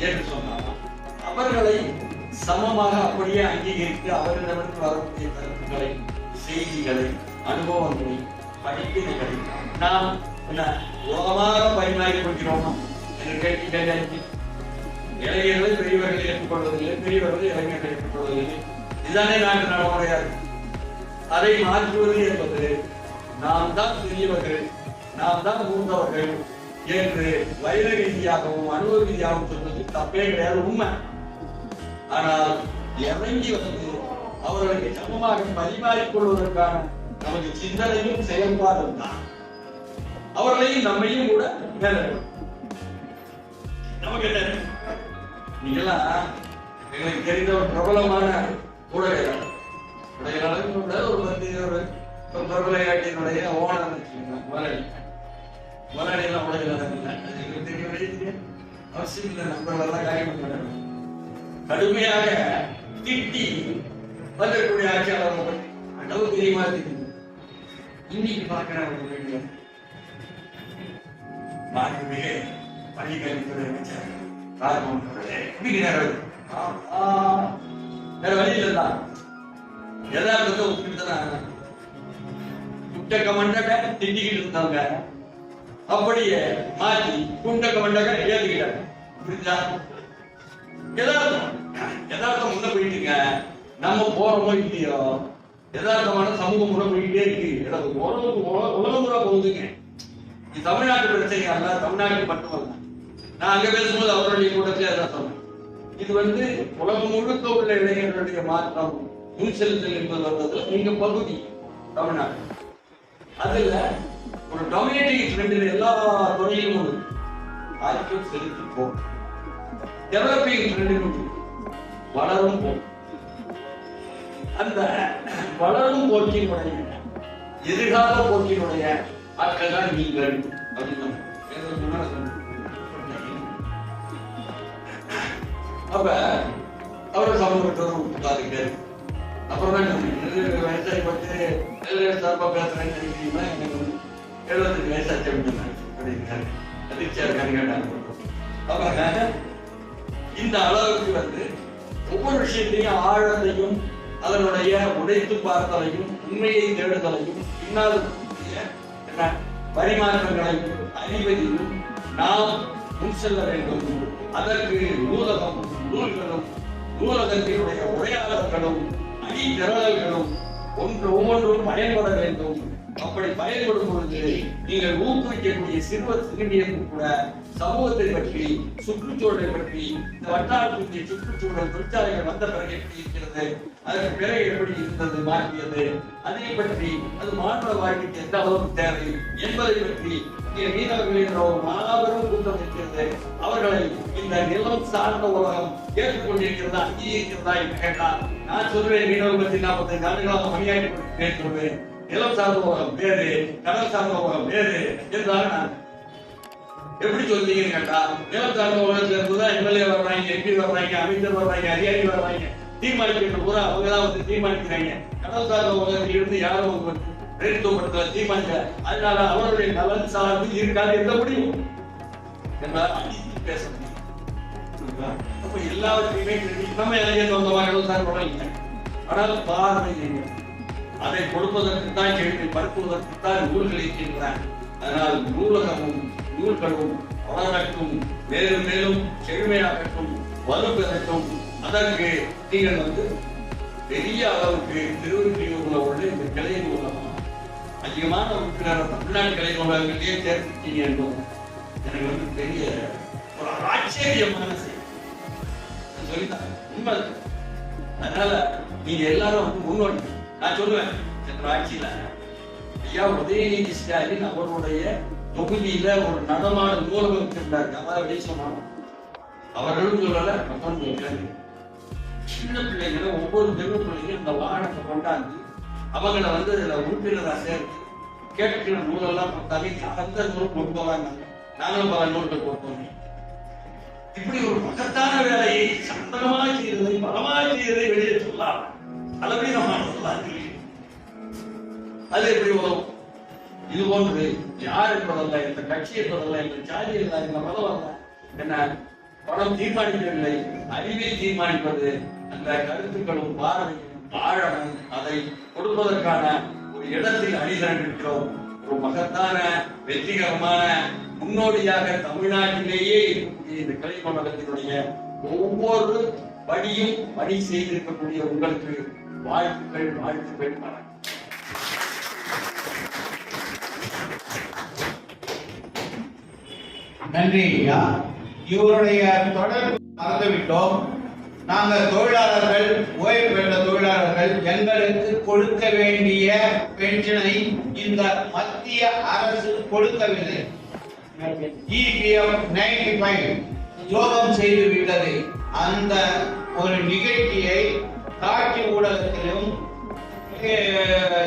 என்று சொன்னார். அவர்களை சமமாக அப்படியே அங்கீகரித்து அவர்களிடமிருந்து வரக்கூடிய கருத்துக்களை, செய்திகளை, அனுபவங்களை, படிப்புகளை நாம் உலகமாக பரிமாறிக் கொள்கிறோமா என்று கேள்வி. இளைஞர்களை பெரியவர்களை ஏற்றுக்கொள்வதில்லை, பெரியவர்களை இளைஞர்களை ஏற்றுக்கொள்வதில்லை. இதுதானே நாட்டு நடைமுறையாக. அதை மாற்றுவது என்பது நாம் தான் பெரியவர்கள், நாம் தான் மூத்தவர்கள் என்று வயது ரீதியாகவும் அனுபவ ரீதியாகவும் சொல்வது தப்பே கிடையாது, உண்மை. ஆனால் இறங்கி வந்து அவர்களுக்கு சமமாக பரிமாறிக் கொள்வதற்கான நமது சிந்தனையும் செயல்பாடும் தான் அவர்களையும் நம்மையும் கூட நமக்கு என்ன நீங்கெல்லாம் எங்களுக்கு தெரிந்த ஒரு பிரபலமான ஊடகங்கள் ஒரு வந்து ஒரு பிரபல காட்டியினுடைய ஓனர் மலையாளியெல்லாம் உலகில் தெரிய அவசியம் இல்லை. நண்பர்களெல்லாம் காரியம் கடுமையாக திட்டி வந்திருக்கூடிய ஆட்சியாளர்கள் பற்றி அளவு தெரியுமா தெரியுது. இன்னைக்கு பார்க்கிறேன் மாண்புமிகு பள்ளிக்கல்வித்துறை அமைச்சர் ராஜ்மோகன் வேற வழி இல்லைதான் யதார்த்தத்தை ஒத்துக்கிட்டு தான் குட்டக்க மண்டக திண்டிக்கிட்டு இருந்தாங்க. அப்படியே மாற்றி குண்டக்க மண்டக ஏத்துக்கிட்டாங்க. புரிஞ்சா? யதார்த்தம் முன்ன போயிட்டுங்க. நம்ம போறோமோ இல்லையோ யதார்த்தமான சமூகம் முறை போயிட்டே இருக்கு. உலகம் முறை போகுதுங்க. இது தமிழ்நாட்டு பிரச்சனை அல்ல, தமிழ்நாட்டுக்கு மட்டுமல்ல. நான் அங்க பேசும்போது அவருடைய கூட்டத்திலே அதான் சொன்னேன். இது வந்து உலகம் முழுக்க உள்ள இளைஞர்களுடைய மாற்றம் முன் செலுத்தல் என்பது வந்ததுல நீங்க பகுதி தமிழ்நாடு. அதுல ஒரு டாமினேட்டிங் ட்ரெண்ட் எல்லா துறையிலும் ஒன்று ஆதிக்கம் செலுத்தி போகும். டெவலப்பிங் ட்ரெண்ட் வளரும் போகும். அந்த வளரும் போக்கினுடைய எதிர்கால போக்கினுடைய ஆட்கள் தான் நீங்கள் அப்படின்னு அப்ப அவரை சமூகத்தோடு உட்காந்துட்டாரு. அப்புறம் தான் வயசாகி பார்த்து சார்பா பேசுறேன்னு நினைக்கிறீங்களா, எனக்கு 75 வயசாச்சு அப்படின்னாரு. அதிர்ச்சியா இருக்கான்னு கேட்டாங்க. அப்ப இந்த அளவுக்கு ஒவ்வொரு விஷயத்தையும் ஆழத்தையும் அதனுடைய உடைத்து பார்த்தலையும் உண்மையை தேடுதலையும் பின்னால் பரிமாற்றங்களையும் அறிவதையும் நாம் முன் செல்ல வேண்டும். அதற்கு நூலகம், நூல்களும் நூலகத்தினுடைய உரையாளர்களும் அணிதிரளல்களும் ஒவ்வொன்றும் பயன்பட வேண்டும். அப்படி பயன்படும் பொழுது நீங்கள் ஊக்குவிக்கக்கூடிய சிறுவர் சிறுமியர்கள் கூட சமூகத்தை பற்றி, சுற்றுச்சூழலை பற்றி, இந்த வட்டாரத்திற்கு சுற்றுச்சூழல் தொழிற்சாலைகள் வந்த பிறகு எப்படி இருக்கிறது, அதற்கு பிறகு எப்படி இருந்தது மாற்றியது, அதை பற்றி அது மாணவ வாழ்க்கைக்கு எந்த அளவுக்கு தேவை என்பதை பற்றி மீனவர்களின் மாபெரும் கூட்டம் இருக்கிறது. அவர்களை இந்த நிலம் சார்ந்த உலகம் ஏற்றுக்கொண்டிருக்கிறதா, அங்கீகரிக்கிறதா என்று கேட்டால் நான் சொல்வேன், மீனவர் பற்றி 45 ஆண்டுகளாக பணியாற்றி சொல்வேன். நிலம் சார்ந்த உலகம் வேறு, கடல் சார்ந்த உலகம் வேறு என்றால் நான் எப்படி சொல்றீங்கன்னு கேட்டா, நிலம் சார்ந்த உலகத்துல இருந்துதான் எம்எல்ஏ வர்றாங்க, எம்பி வர்றாங்க, அமைச்சர் வர்றாங்க, அதிகாரி வர்றாங்க, தீர்மானிக்கின்ற பூரா அவங்கதான் தீர்மானிக்கிறாங்க. கடல் சார்ந்த உலகத்தில் இருந்து யாரும் பிரதித்துவப்படுத்த தீர்மானிக்க, அதனால அவருடைய நலன் சார்ந்து இருக்காது எந்த முடியும் என்றால் அடித்து பேச முடியும். அப்ப எல்லாவற்றையுமே நம்ம இளைஞர் வந்தவா கடல் சார்ந்த இல்லை, ஆனால் பார்வை அதை கொடுப்பதற்கு தான் கேள்வி, பரப்புவதற்கு தான் நூல்கள் இருக்கின்றன. அதனால் நூலகமும் நூல்களும் வளரட்டும், மேலும் மேலும் செழுமையாகட்டும், வலுப்பெறட்டும். அதற்கு நீங்கள் பெரிய அளவுக்கு திருவொற்றியூர்ல உள்ள இந்த கிளை நூலகம் அதிகமான உறுப்பினர் தமிழ்நாட்டு கிளை நூலகங்களையே சேர்த்துட்டீங்க என்பது எனக்கு பெரிய ஒரு ஆச்சரியமான செய்தி சொல்லிட்டாங்க, உண்மை. அதனால நீங்க எல்லாரும் முன்னோடி. நான் சொல்லுவேன், சென்ற ஆட்சியில ஐயா உதயநிதி ஸ்டாலின் அவருடைய தொகுதியில ஒரு நடமான நூலகம் வச்சிருந்தாரு. அதாவது சொன்னாங்க, அவர்களும் சொல்லல, சின்ன பிள்ளைங்களை ஒவ்வொரு தெரு பிள்ளைங்களும் இந்த வாகனத்தை கொண்டாந்து அவங்களை இதுல உறுப்பினராக சேர்த்து கேட்கிற நூலெல்லாம் அந்த நூல் கொண்டு போவாங்க. நாங்களும் பல நூல்கள் போட்டோம். இப்படி ஒரு மகத்தான வேலையை சந்தனமாக செய்ததை, பலமாக செய்ததை வெளியே சொல்லலாம், அளவீனமான சொல்லலாம். அது எப்படி வரும்? இது போன்று யார் என்பதல்ல, இந்த கட்சி என்பதல்ல, இந்த ஜாதி இல்லை, இந்த மதம் அல்ல, என்ன பணம் தீர்மானிக்கவில்லை, அறிவை தீர்மானிப்பது. அந்த கருத்துக்களும் பார்வையும் ஆழமும் அதை கொடுப்பதற்கான ஒரு இடத்தில் அணிதிரண்டிருக்கிறோம். ஒரு மகத்தான வெற்றிகரமான முன்னோடியாக தமிழ்நாட்டிலேயே இருக்கக்கூடிய இந்த கலை மண்டலத்தினுடைய ஒவ்வொரு படியும் பணி செய்திருக்கக்கூடிய உங்களுக்கு வாழ்த்துக்கள், வாழ்த்துக்கள். நன்றி ஐயா. இவருடைய தொடர்பு மறந்துவிட்டோம். நாங்கள் தொழிலாளர்கள், ஓய்வு பெற்ற தொழிலாளர்கள், எங்களுக்கு கொடுக்க வேண்டிய பென்ஷனை இந்த மத்திய அரசு கொடுக்கவில்லை. EPF 95 துரோகம் செய்து விட்டது. அந்த ஒரு நிகழ்ச்சியை காட்சி ஊடகத்திலும்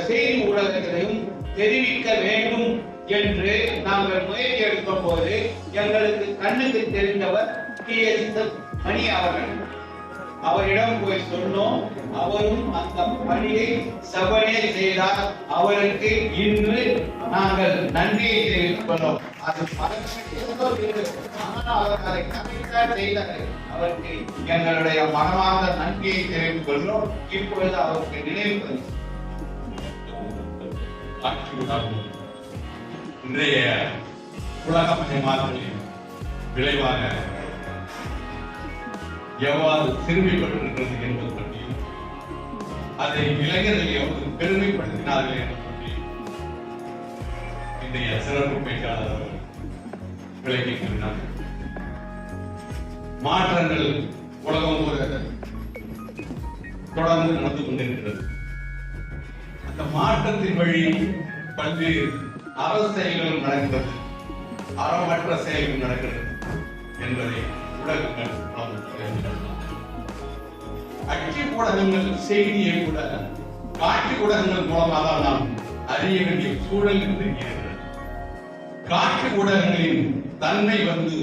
செய்தி ஊடகத்திலும் தெரிவிக்க வேண்டும் என்று நாங்கள் முயற்சி எடுக்கும் போது எங்களுக்கு கண்ணுக்கு தெரிந்தவர் TSS மணி அவர்கள். அவரிடம் போய் சொன்னோம். அவரும் அந்த பணியை செவ்வனே செய்தார். அவருக்கு இன்று நாங்கள் நன்றியை தெரிவித்துக் கொண்டோம். அது அவருக்கு எங்களுடைய மனமார்ந்த நன்றியை தெரிவித்துக் கொள்கிறோம். இப்பொழுது அவருக்கு நினைவு இன்றைய உலகமயமாதலின் விளைவாக எவ்வாறு சிறுமைப்பட்டிருக்கிறது என்பது பற்றியும், அதை இளைஞர்கள் எவ்வளவு பெருமைப்படுத்தினார்கள் என்பது பற்றியும் இன்றைய சிறப்பு பேச்சாளர்கள் விளக்கி கூறினார்கள். மாற்றங்கள் உலகம் தொடர்ந்து நடந்து கொண்டிருக்கிறது. அந்த மாற்றத்தின் வழி பல்வேறு அற செயல்கள் நடக்கிறது, அறமற்ற செயல்கள் நடக்கிறது என்பதை உலகங்கள் அச்சு ஊடகங்கள் செய்தியை கூட காட்சி ஊடகங்கள் மூலமாக தான் நாம் அறிய வேண்டிய சூழல் இருக்கிறது. காட்சி ஊடகங்களின் தன்மை வந்து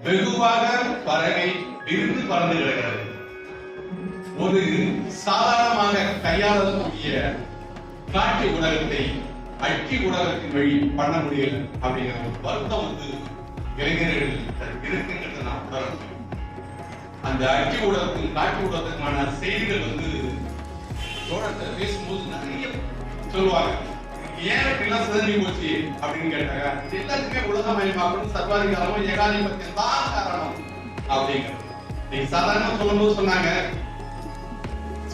வெகுவாக பறவை விரிந்து பறந்து கிடக்கிறது. ஒரு சாதாரணமாக கையாளக்கூடிய காட்சி ஊடகத்தை அச்சு ஊடகத்தின் வழி பண்ண முடியல அப்படிங்கிற ஒரு வருத்தம் வந்து இளைஞர்கள் இருக்குங்கிறத நான் உணர்றேன். அந்த அச்சு ஊடகத்தின் காட்சி ஊடகத்துக்கான செய்திகள் வந்து தோழத்தில் பேசும்போது நிறைய சொல்லுவாங்க. ஏன் இப்படிலாம் சிதறி போச்சு அப்படின்னு கேட்டாங்க. எல்லாத்துக்குமே உலகமயமாகவும் சர்வாதிகாரமும் ஏகாதிபத்தியம் தான் காரணம் அப்படிங்கிறது. நீங்க சாதாரண சொல்லும்போது சொன்னாங்க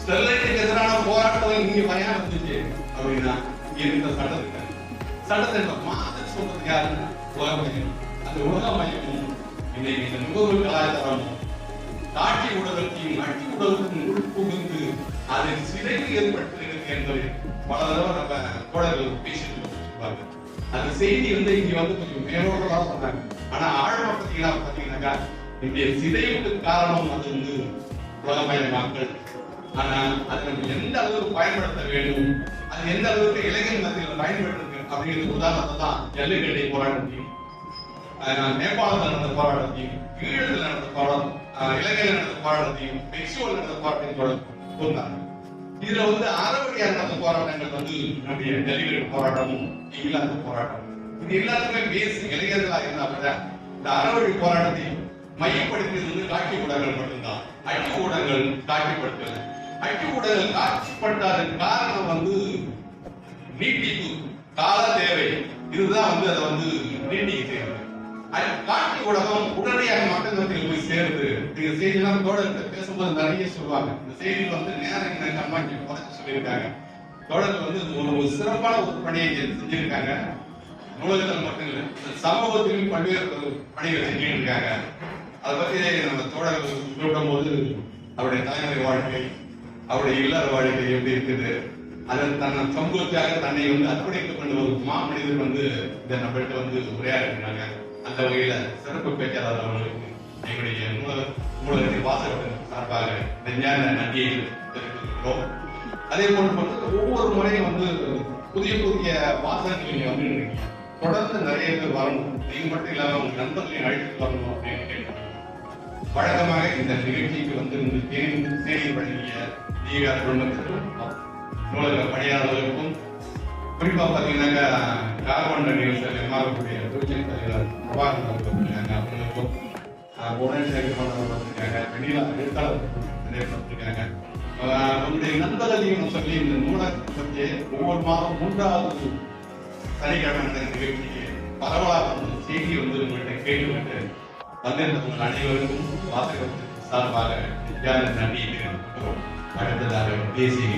ஸ்டெர்லைட்டுக்கு எதிரான போராட்டம் இங்க பயம் வந்துச்சு அப்படின்னா இந்த சட்டத்தை மாத்த சொல்றது யாருன்னா உலகமயம். அந்த உலகமயமும் இன்னைக்கு இந்த நுகர்வு கலாச்சாரமும் காட்சி ஊடகத்தையும் அச்சு ஊடகத்தின் உட்புகுந்து அதன் சிதைவு ஏற்படுத்துகிறது என்பதை பல தடவை நம்ம தோழர்கள் பேசிட்டு சொல்லுவாங்க. அந்த செய்தி வந்து இங்க வந்து கொஞ்சம் மேலோட்டமா சொன்னாங்க. ஆனா ஆழமா பாத்தீங்கன்னாக்கா இந்த சிதைவுக்கு காரணம் அது வந்து உலகமயமாக்கல். ஆனா அது நம்ம எந்த அளவுக்கு பயன்படுத்த வேண்டும், அது எந்த அளவுக்கு இளைஞர் மத்தியில் பயன்படுத்து அப்படிங்கிறது உதாரணத்தை தான் ஜல்லிக்கட்டை போராட்டத்தையும் நேபாளத்தில் நடந்த போராட்டத்தையும் ஈழத்தில் நடந்த போராட்டம் இலங்கையில் நடந்த போராட்டத்தையும் மெக்சிகோவில் நடந்த போராட்டத்தையும் சொன்னாங்க. இதுல வந்து அறவழியா நடந்த போராட்டங்கள் வந்து நம்முடைய ஜல்லிக்கட்டு போராட்டமும் இங்கிலாந்து போராட்டம் இது எல்லாத்துக்குமே பேஸ் இளைஞர்களா இருந்தா கூட இந்த அறவழி போராட்டத்தை மையப்படுத்தியது வந்து காட்சி ஊடகங்கள் மட்டும்தான். அச்சு ஊடகங்கள் காட்சிப்படுத்தல. அச்சு ஊடகங்கள் காட்சிப்படுத்தாத காரணம் வந்து நீட்டிப்பு கால தேவை. இதுதான் வந்து அதை வந்து நீட்டிக்க செய்யறது. காட்சி ஊடகம் உடனடியாக மக்கள் மத்தியில் போய் சேருது. நீங்க செய்தியெல்லாம் தோழர்கள் பேசும்போது நிறைய சொல்லுவாங்க. இந்த செய்தியில் வந்து நேரம் கம்மாக்கி குறைச்சு சொல்லியிருக்காங்க. தோழர்கள் வந்து ஒரு சிறப்பான ஒரு பணியை செஞ்சிருக்காங்க. நூலகத்தில் மட்டும் இல்லை, சமூகத்திலும் பல்வேறு பணிகள் செஞ்சுட்டு இருக்காங்க. அதை பத்தி நம்ம தோழர்கள் சொல்லும் போது அவருடைய தலைமுறை வாழ்க்கை, அவருடைய இல்லற வாழ்க்கை எப்படி இருக்குது, அதன் தன்னை சமூகத்திற்காக தன்னை வந்து அர்ப்பணித்துக் கொண்ட ஒரு மாமனிதர் வந்து இந்த நம்மள்கிட்ட வந்து உரையாடுறாங்க. அந்த வகையில சிறப்பு பேச்சாளர் அவர்களுக்கு எங்களுடைய நூலகத்தின் வாசகத்தின் சார்பாக நெஞ்சார்ந்த நன்றியை தெரிவித்துக்கிறோம். அதே போன்று ஒவ்வொரு முறையும் வந்து புதிய புதிய வாசகங்கள் நீங்க வந்து தொடர்ந்து நிறைய பேர் வரணும். நீங்க மட்டும் இல்லாம உங்க நண்பர்களையும் அழைத்து வரணும் அப்படின்னு கேட்கிறோம். வழக்கமாக இந்த நிகழ்ச்சிக்கு வந்து செய்தி வழங்கிய தீவிர குடும்பத்திற்கும் நூலக பணியாளர்களுக்கும் குறிப்பா பாத்தீங்கன்னாக்கா கார்பன் நிகழ்ச்சியில் எம்மாறக்கூடிய தொழிற்சங்க தலைவர் பிரபாகரன் அவர்களுக்கும் அவங்களுக்கும் புவனேஸ்வரி வந்திருக்காங்க, வெண்ணிலா எழுத்தாளர் வந்திருக்காங்க. உங்களுடைய நண்பர்களையும் சொல்லி இந்த நூலகத்தை பற்றி ஒவ்வொரு மாதம் 3வது சனிக்கிழமை நிகழ்ச்சிக்கு பரவலாக செய்தி வந்து உங்கள்கிட்ட கேட்டுவிட்டு வந்திருந்த உங்கள் அனைவருக்கும் வாசகத்திற்கு சார்பாக நன்றியை தெரிவிக்கிறோம். அடுத்ததாக தேசிய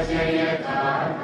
जय